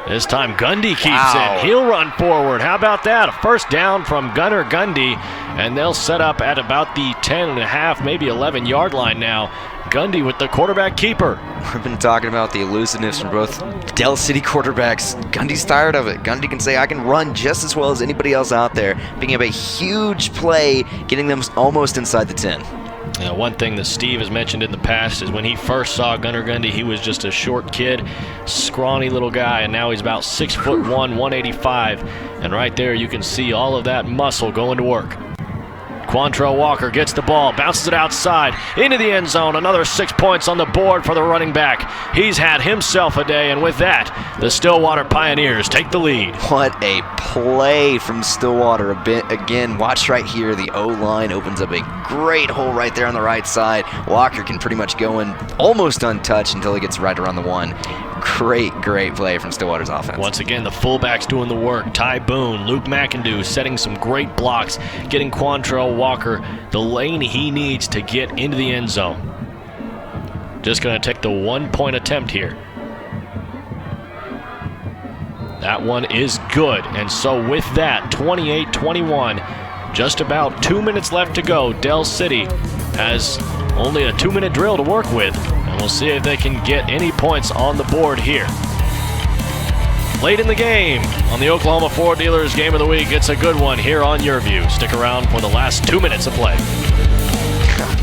This time Gundy keeps it. He'll run forward. How about that? A first down from Gunnar Gundy, and they'll set up at about the 10.5, maybe 11-yard line now. Gundy with the quarterback keeper. We've been talking about the elusiveness from both Del City quarterbacks. Gundy's tired of it. Gundy can say, I can run just as well as anybody else out there, picking up a huge play, getting them almost inside the 10. One thing that Steve has mentioned in the past is when he first saw Gunnar Gundy, he was just a short kid, scrawny little guy, and now he's about 6'1", 185. And right there you can see all of that muscle going to work. Quantrell Walker gets the ball, bounces it outside, into the end zone. Another 6 points on the board for the running back. He's had himself a day, and with that, the Stillwater Pioneers take the lead. What a play from Stillwater. Again, watch right here. The O-line opens up a great hole right there on the right side. Walker can pretty much go in almost untouched until he gets right around the 1. Great play from Stillwater's offense. Once again, the fullbacks doing the work. Ty Boone, Luke McIndoe setting some great blocks, getting Quantrell Walker the lane he needs to get into the end zone. Just going to take the 1-point attempt here. That one is good. And so with that, 28-21, just about 2 minutes left to go. Del City has only a 2-minute drill to work with. And we'll see if they can get any points on the board here. Late in the game on the Oklahoma Ford Dealers Game of the Week. It's a good one here on YurView. Stick around for the last 2 minutes of play.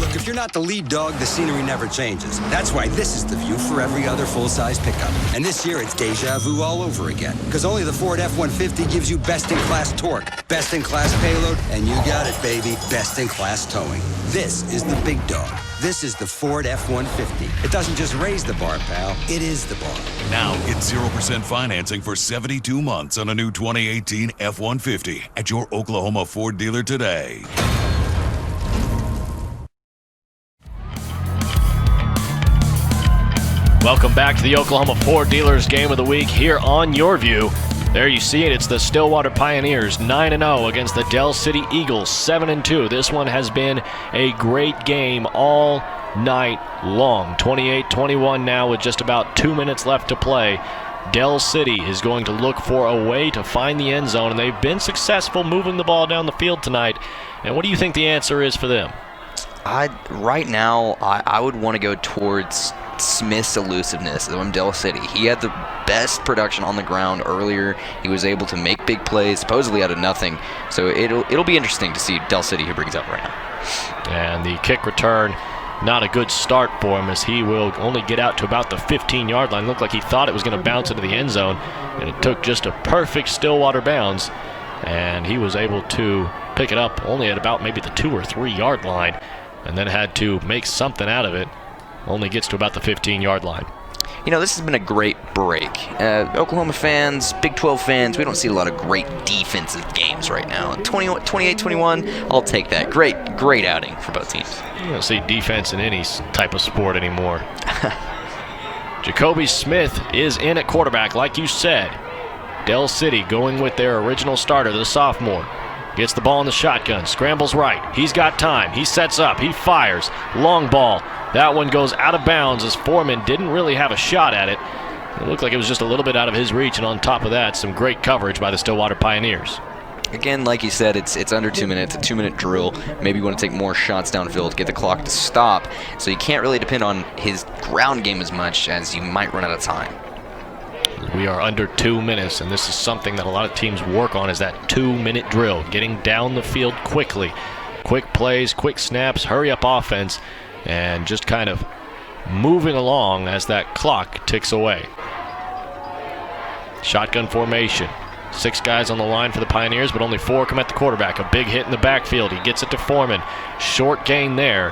Look, if you're not the lead dog, the scenery never changes. That's why this is the view for every other full-size pickup. And this year, it's deja vu all over again. Because only the Ford F-150 gives you best-in-class torque, best-in-class payload, and you got it, baby, best-in-class towing. This is the big dog. This is the Ford F-150. It doesn't just raise the bar, pal. It is the bar. Now get 0% financing for 72 months on a new 2018 F-150 at your Oklahoma Ford dealer today. Welcome back to the Oklahoma Ford Dealers Game of the Week here on YurView. There you see it. It's the Stillwater Pioneers 9-0 against the Del City Eagles 7-2. This one has been a great game all night long. 28-21 now with just about 2 minutes left to play. Del City is going to look for a way to find the end zone, and they've been successful moving the ball down the field tonight. And what do you think the answer is for them? Right now, I would want to go towards Smith's elusiveness from Del City. He had the best production on the ground earlier. He was able to make big plays, supposedly out of nothing. So it'll be interesting to see Del City who brings up right now. And the kick return, not a good start for him, as he will only get out to about the 15-yard line. Looked like he thought it was going to bounce into the end zone, and it took just a perfect Stillwater bounce, and he was able to pick it up only at about maybe the 2 or 3 yard line, and then had to make something out of it. Only gets to about the 15-yard line. You know, this has been a great break. Oklahoma fans, Big 12 fans, we don't see a lot of great defensive games right now. 28-21, I'll take that. Great outing for both teams. You don't see defense in any type of sport anymore. Jacoby Smith is in at quarterback, like you said. Del City going with their original starter, the sophomore. Gets the ball in the shotgun, scrambles right. He's got time. He sets up. He fires. Long ball. That one goes out of bounds as Foreman didn't really have a shot at it. It looked like it was just a little bit out of his reach, and on top of that, some great coverage by the Stillwater Pioneers. Again, like you said, it's under 2 minutes, a 2-minute drill. Maybe you want to take more shots downfield, get the clock to stop. So you can't really depend on his ground game as much, as you might run out of time. We are under 2 minutes, and this is something that a lot of teams work on, is that 2-minute drill, getting down the field quickly. Quick plays, quick snaps, hurry-up offense, and just kind of moving along as that clock ticks away. Shotgun formation. 6 guys on the line for the Pioneers, but only 4 come at the quarterback. A big hit in the backfield. He gets it to Foreman. Short gain there.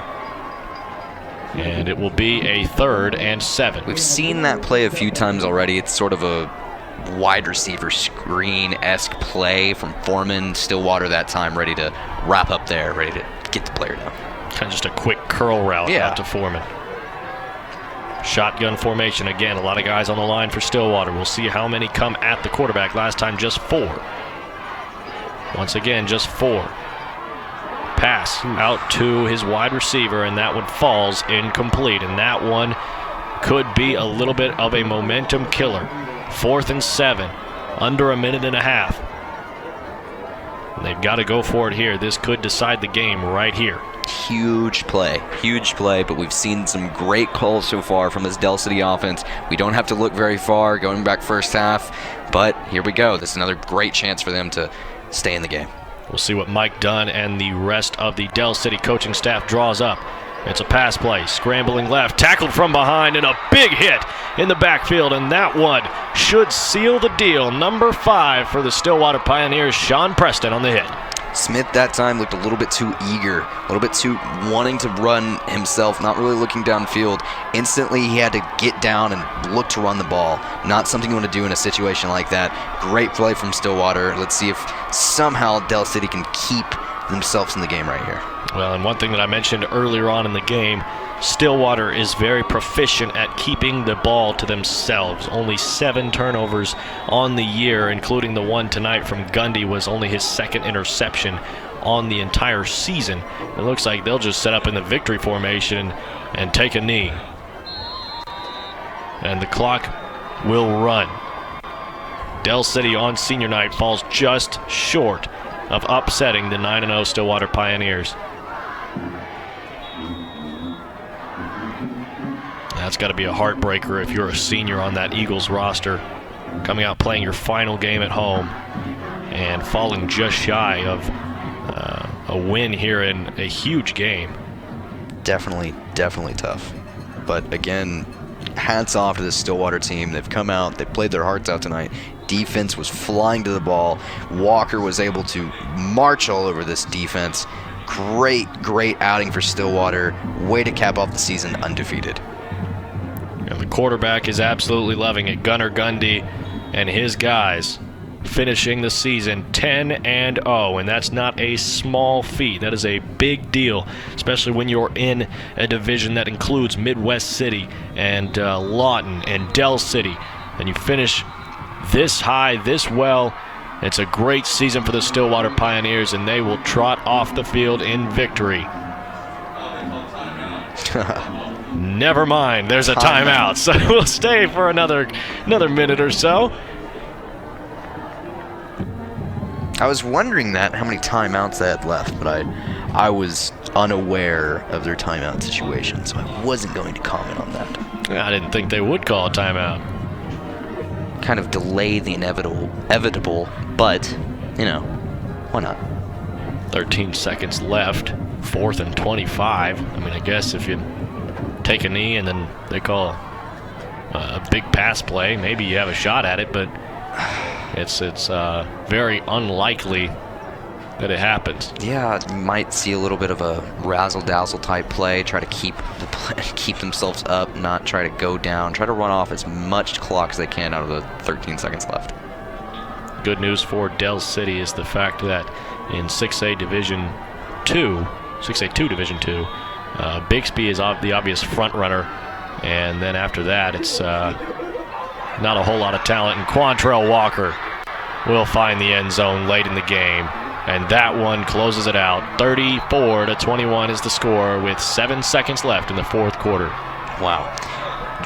And it will be a 3rd and 7. We've seen that play a few times already. It's sort of a wide receiver screen-esque play from Foreman. Stillwater that time ready to wrap up there, ready to get the player down. Kind of just a quick curl route out to Foreman. Shotgun formation again. A lot of guys on the line for Stillwater. We'll see how many come at the quarterback. Last time, just 4. Once again, just 4. Pass out to his wide receiver, and that one falls incomplete. And that one could be a little bit of a momentum killer. 4th and 7, under a minute and a half. They've got to go for it here. This could decide the game right here. Huge play, but we've seen some great calls so far from this Del City offense. We don't have to look very far going back first half, but here we go. This is another great chance for them to stay in the game. We'll see what Mike Dunn and the rest of the Del City coaching staff draws up. It's a pass play, scrambling left, tackled from behind, and a big hit in the backfield, and that one should seal the deal. Number 5 for the Stillwater Pioneers, Sean Preston on the hit. Smith that time looked a little bit too eager, a little bit too wanting to run himself, not really looking downfield. Instantly, he had to get down and look to run the ball. Not something you want to do in a situation like that. Great play from Stillwater. Let's see if somehow Del City can keep themselves in the game right here. Well, and one thing that I mentioned earlier on in the game, Stillwater is very proficient at keeping the ball to themselves. Only 7 turnovers on the year, including the one tonight from Gundy was only his 2nd interception on the entire season. It looks like they'll just set up in the victory formation and take a knee. And the clock will run. Del City on senior night falls just short of upsetting the 9-0 Stillwater Pioneers. That's got to be a heartbreaker if you're a senior on that Eagles roster, coming out playing your final game at home and falling just shy of a win here in a huge game. Definitely tough. But again, hats off to the Stillwater team. They've come out, they played their hearts out tonight. Defense was flying to the ball. Walker was able to march all over this defense. Great outing for Stillwater. Way to cap off the season undefeated. And the quarterback is absolutely loving it. Gunnar Gundy and his guys finishing the season 10-0, and that's not a small feat. That is a big deal, especially when you're in a division that includes Midwest City and Lawton and Del City, and you finish this high, this well. It's a great season for the Stillwater Pioneers, and they will trot off the field in victory. Never mind, there's a timeout, so we'll stay for another minute or so. I was wondering how many timeouts they had left, but I was unaware of their timeout situation, so I wasn't going to comment on that. I didn't think they would call a timeout. Kind of delay the inevitable, but, why not? 13 seconds left, 4th and 25. I mean, I guess if you take a knee and then they call a big pass play, maybe you have a shot at it, but it's very unlikely that it happens. Yeah, you might see a little bit of a razzle-dazzle type play, try to keep themselves up, not try to go down, try to run off as much clock as they can out of the 13 seconds left. Good news for Del City is the fact that in 6A Division 2, 6A2 Division 2, Bixby is the obvious front runner, and then after that it's not a whole lot of talent, and Quantrell Walker will find the end zone late in the game, and that one closes it out. 34-21 is the score with 7 seconds left in the 4th quarter. Wow.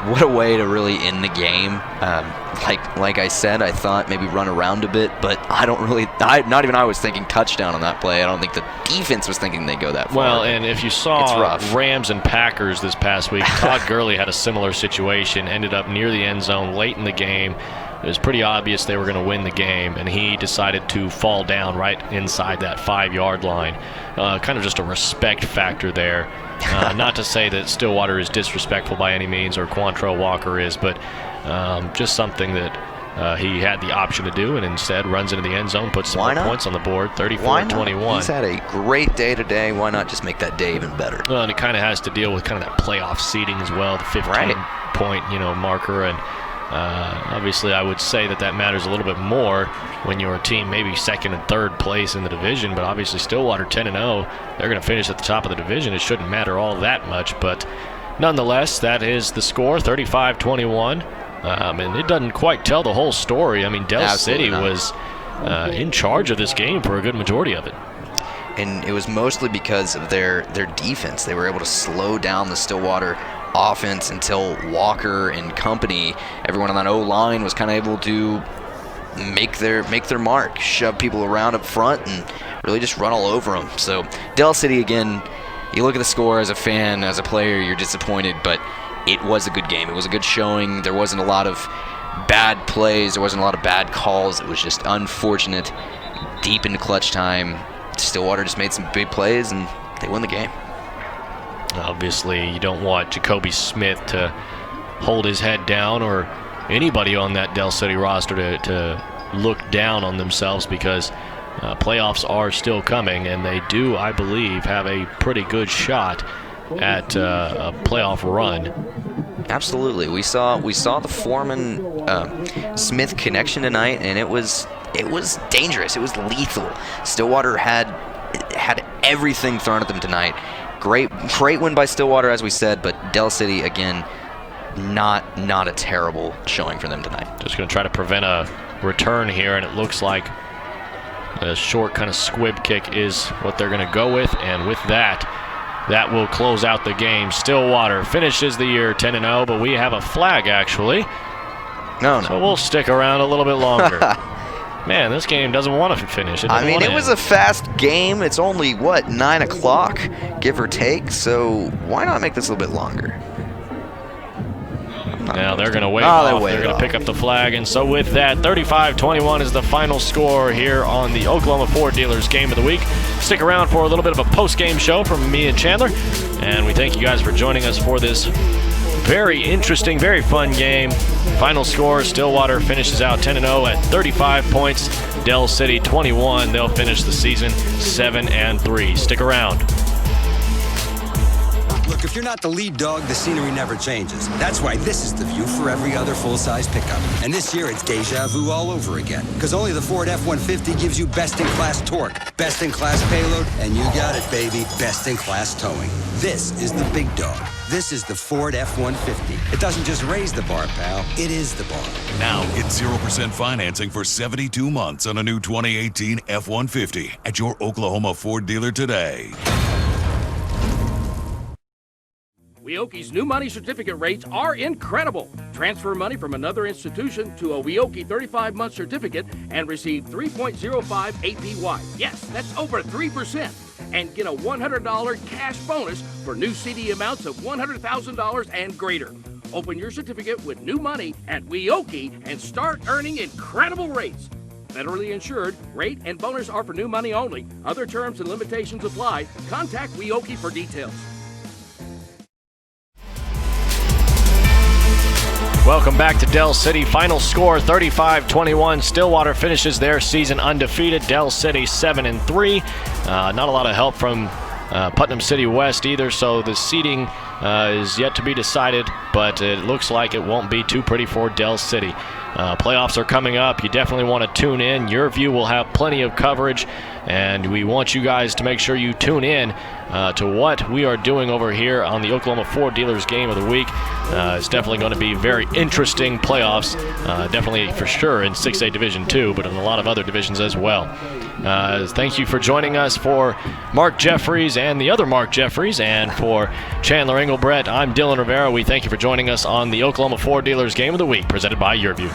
What a way to really end the game. Like I said, I thought maybe run around a bit, but not even I was thinking touchdown on that play. I don't think the defense was thinking they'd go that far. Well, and if you saw Rams and Packers this past week, Todd Gurley had a similar situation, ended up near the end zone late in the game. It was pretty obvious they were going to win the game, and he decided to fall down right inside that 5-yard line. Kind of just a respect factor there. Not to say that Stillwater is disrespectful by any means, or Quantrell Walker is, but just something that he had the option to do, and instead runs into the end zone, puts some more points on the board, 34-21. He's had a great day today. Why not just make that day even better? Well, and it kind of has to deal with kind of that playoff seeding as well, the 15-point marker, and obviously I would say that matters a little bit more when your team maybe second and third place in the division, but obviously Stillwater 10-0, they're going to finish at the top of the division. It shouldn't matter all that much, but nonetheless, that is the score, 35-21. And it doesn't quite tell the whole story. I mean, Del City was in charge of this game for a good majority of it. And it was mostly because of their defense. They were able to slow down the Stillwater offense until Walker and company, everyone on that O-line was kind of able to make their mark, shove people around up front, and really just run all over them. So Del City, again, you look at the score as a fan, as a player, you're disappointed, but it was a good game. It was a good showing. There wasn't a lot of bad plays. There wasn't a lot of bad calls. It was just unfortunate. Deep into clutch time, Stillwater just made some big plays, and they won the game. Obviously, you don't want Jacoby Smith to hold his head down, or anybody on that Del City roster to look down on themselves, because playoffs are still coming, and they do, I believe, have a pretty good shot at a playoff run. Absolutely. We saw the Foreman-Smith connection tonight, and it was dangerous. It was lethal. Stillwater had everything thrown at them tonight. Great win by Stillwater, as we said, but Del City, again, not a terrible showing for them tonight. Just going to try to prevent a return here, and it looks like a short kind of squib kick is what they're going to go with, and with that will close out the game. Stillwater finishes the year 10-0, but we have a flag, actually. No. So we'll stick around a little bit longer. Man, this game doesn't want to finish. I mean, it was a fast game. It's only, 9 o'clock, give or take, so why not make this a little bit longer? Now they're going to wave off. They're going to pick up the flag. And so with that, 35-21 is the final score here on the Oklahoma Ford Dealers Game of the Week. Stick around for a little bit of a post-game show from me and Chandler. And we thank you guys for joining us for this very interesting, very fun game. Final score, Stillwater finishes out 10-0 at 35 points. Del City 21. They'll finish the season 7-3. Stick around. Look, if you're not the lead dog, the scenery never changes. That's why this is the view for every other full-size pickup. And this year, it's deja vu all over again. Because only the Ford F-150 gives you best-in-class torque, best-in-class payload, and you got it, baby, best-in-class towing. This is the big dog. This is the Ford F-150. It doesn't just raise the bar, pal. It is the bar. Now get 0% financing for 72 months on a new 2018 F-150 at your Oklahoma Ford dealer today. Weoki's new money certificate rates are incredible. Transfer money from another institution to a Weoki 35-month certificate and receive 3.05 APY. Yes, that's over 3%. And get a $100 cash bonus for new CD amounts of $100,000 and greater. Open your certificate with new money at Weoki and start earning incredible rates. Federally insured, rate and bonus are for new money only. Other terms and limitations apply. Contact Weoki for details. Welcome back to Del City. Final score 35-21. Stillwater finishes their season undefeated. Del City 7-3. Not a lot of help from Putnam City West either, so the seeding is yet to be decided, but it looks like it won't be too pretty for Del City. Playoffs are coming up. You definitely want to tune in. YurView will have plenty of coverage, and we want you guys to make sure you tune in to what we are doing over here on the Oklahoma Ford Dealers Game of the Week. It's definitely going to be very interesting playoffs, definitely for sure in 6A Division 2, but in a lot of other divisions as well. Thank you for joining us for Mark Jeffries and the other Mark Jeffries, and for Chandler Engelbrett, I'm Dylan Rivera. We thank you for joining us on the Oklahoma Ford Dealers Game of the Week, presented by YurView.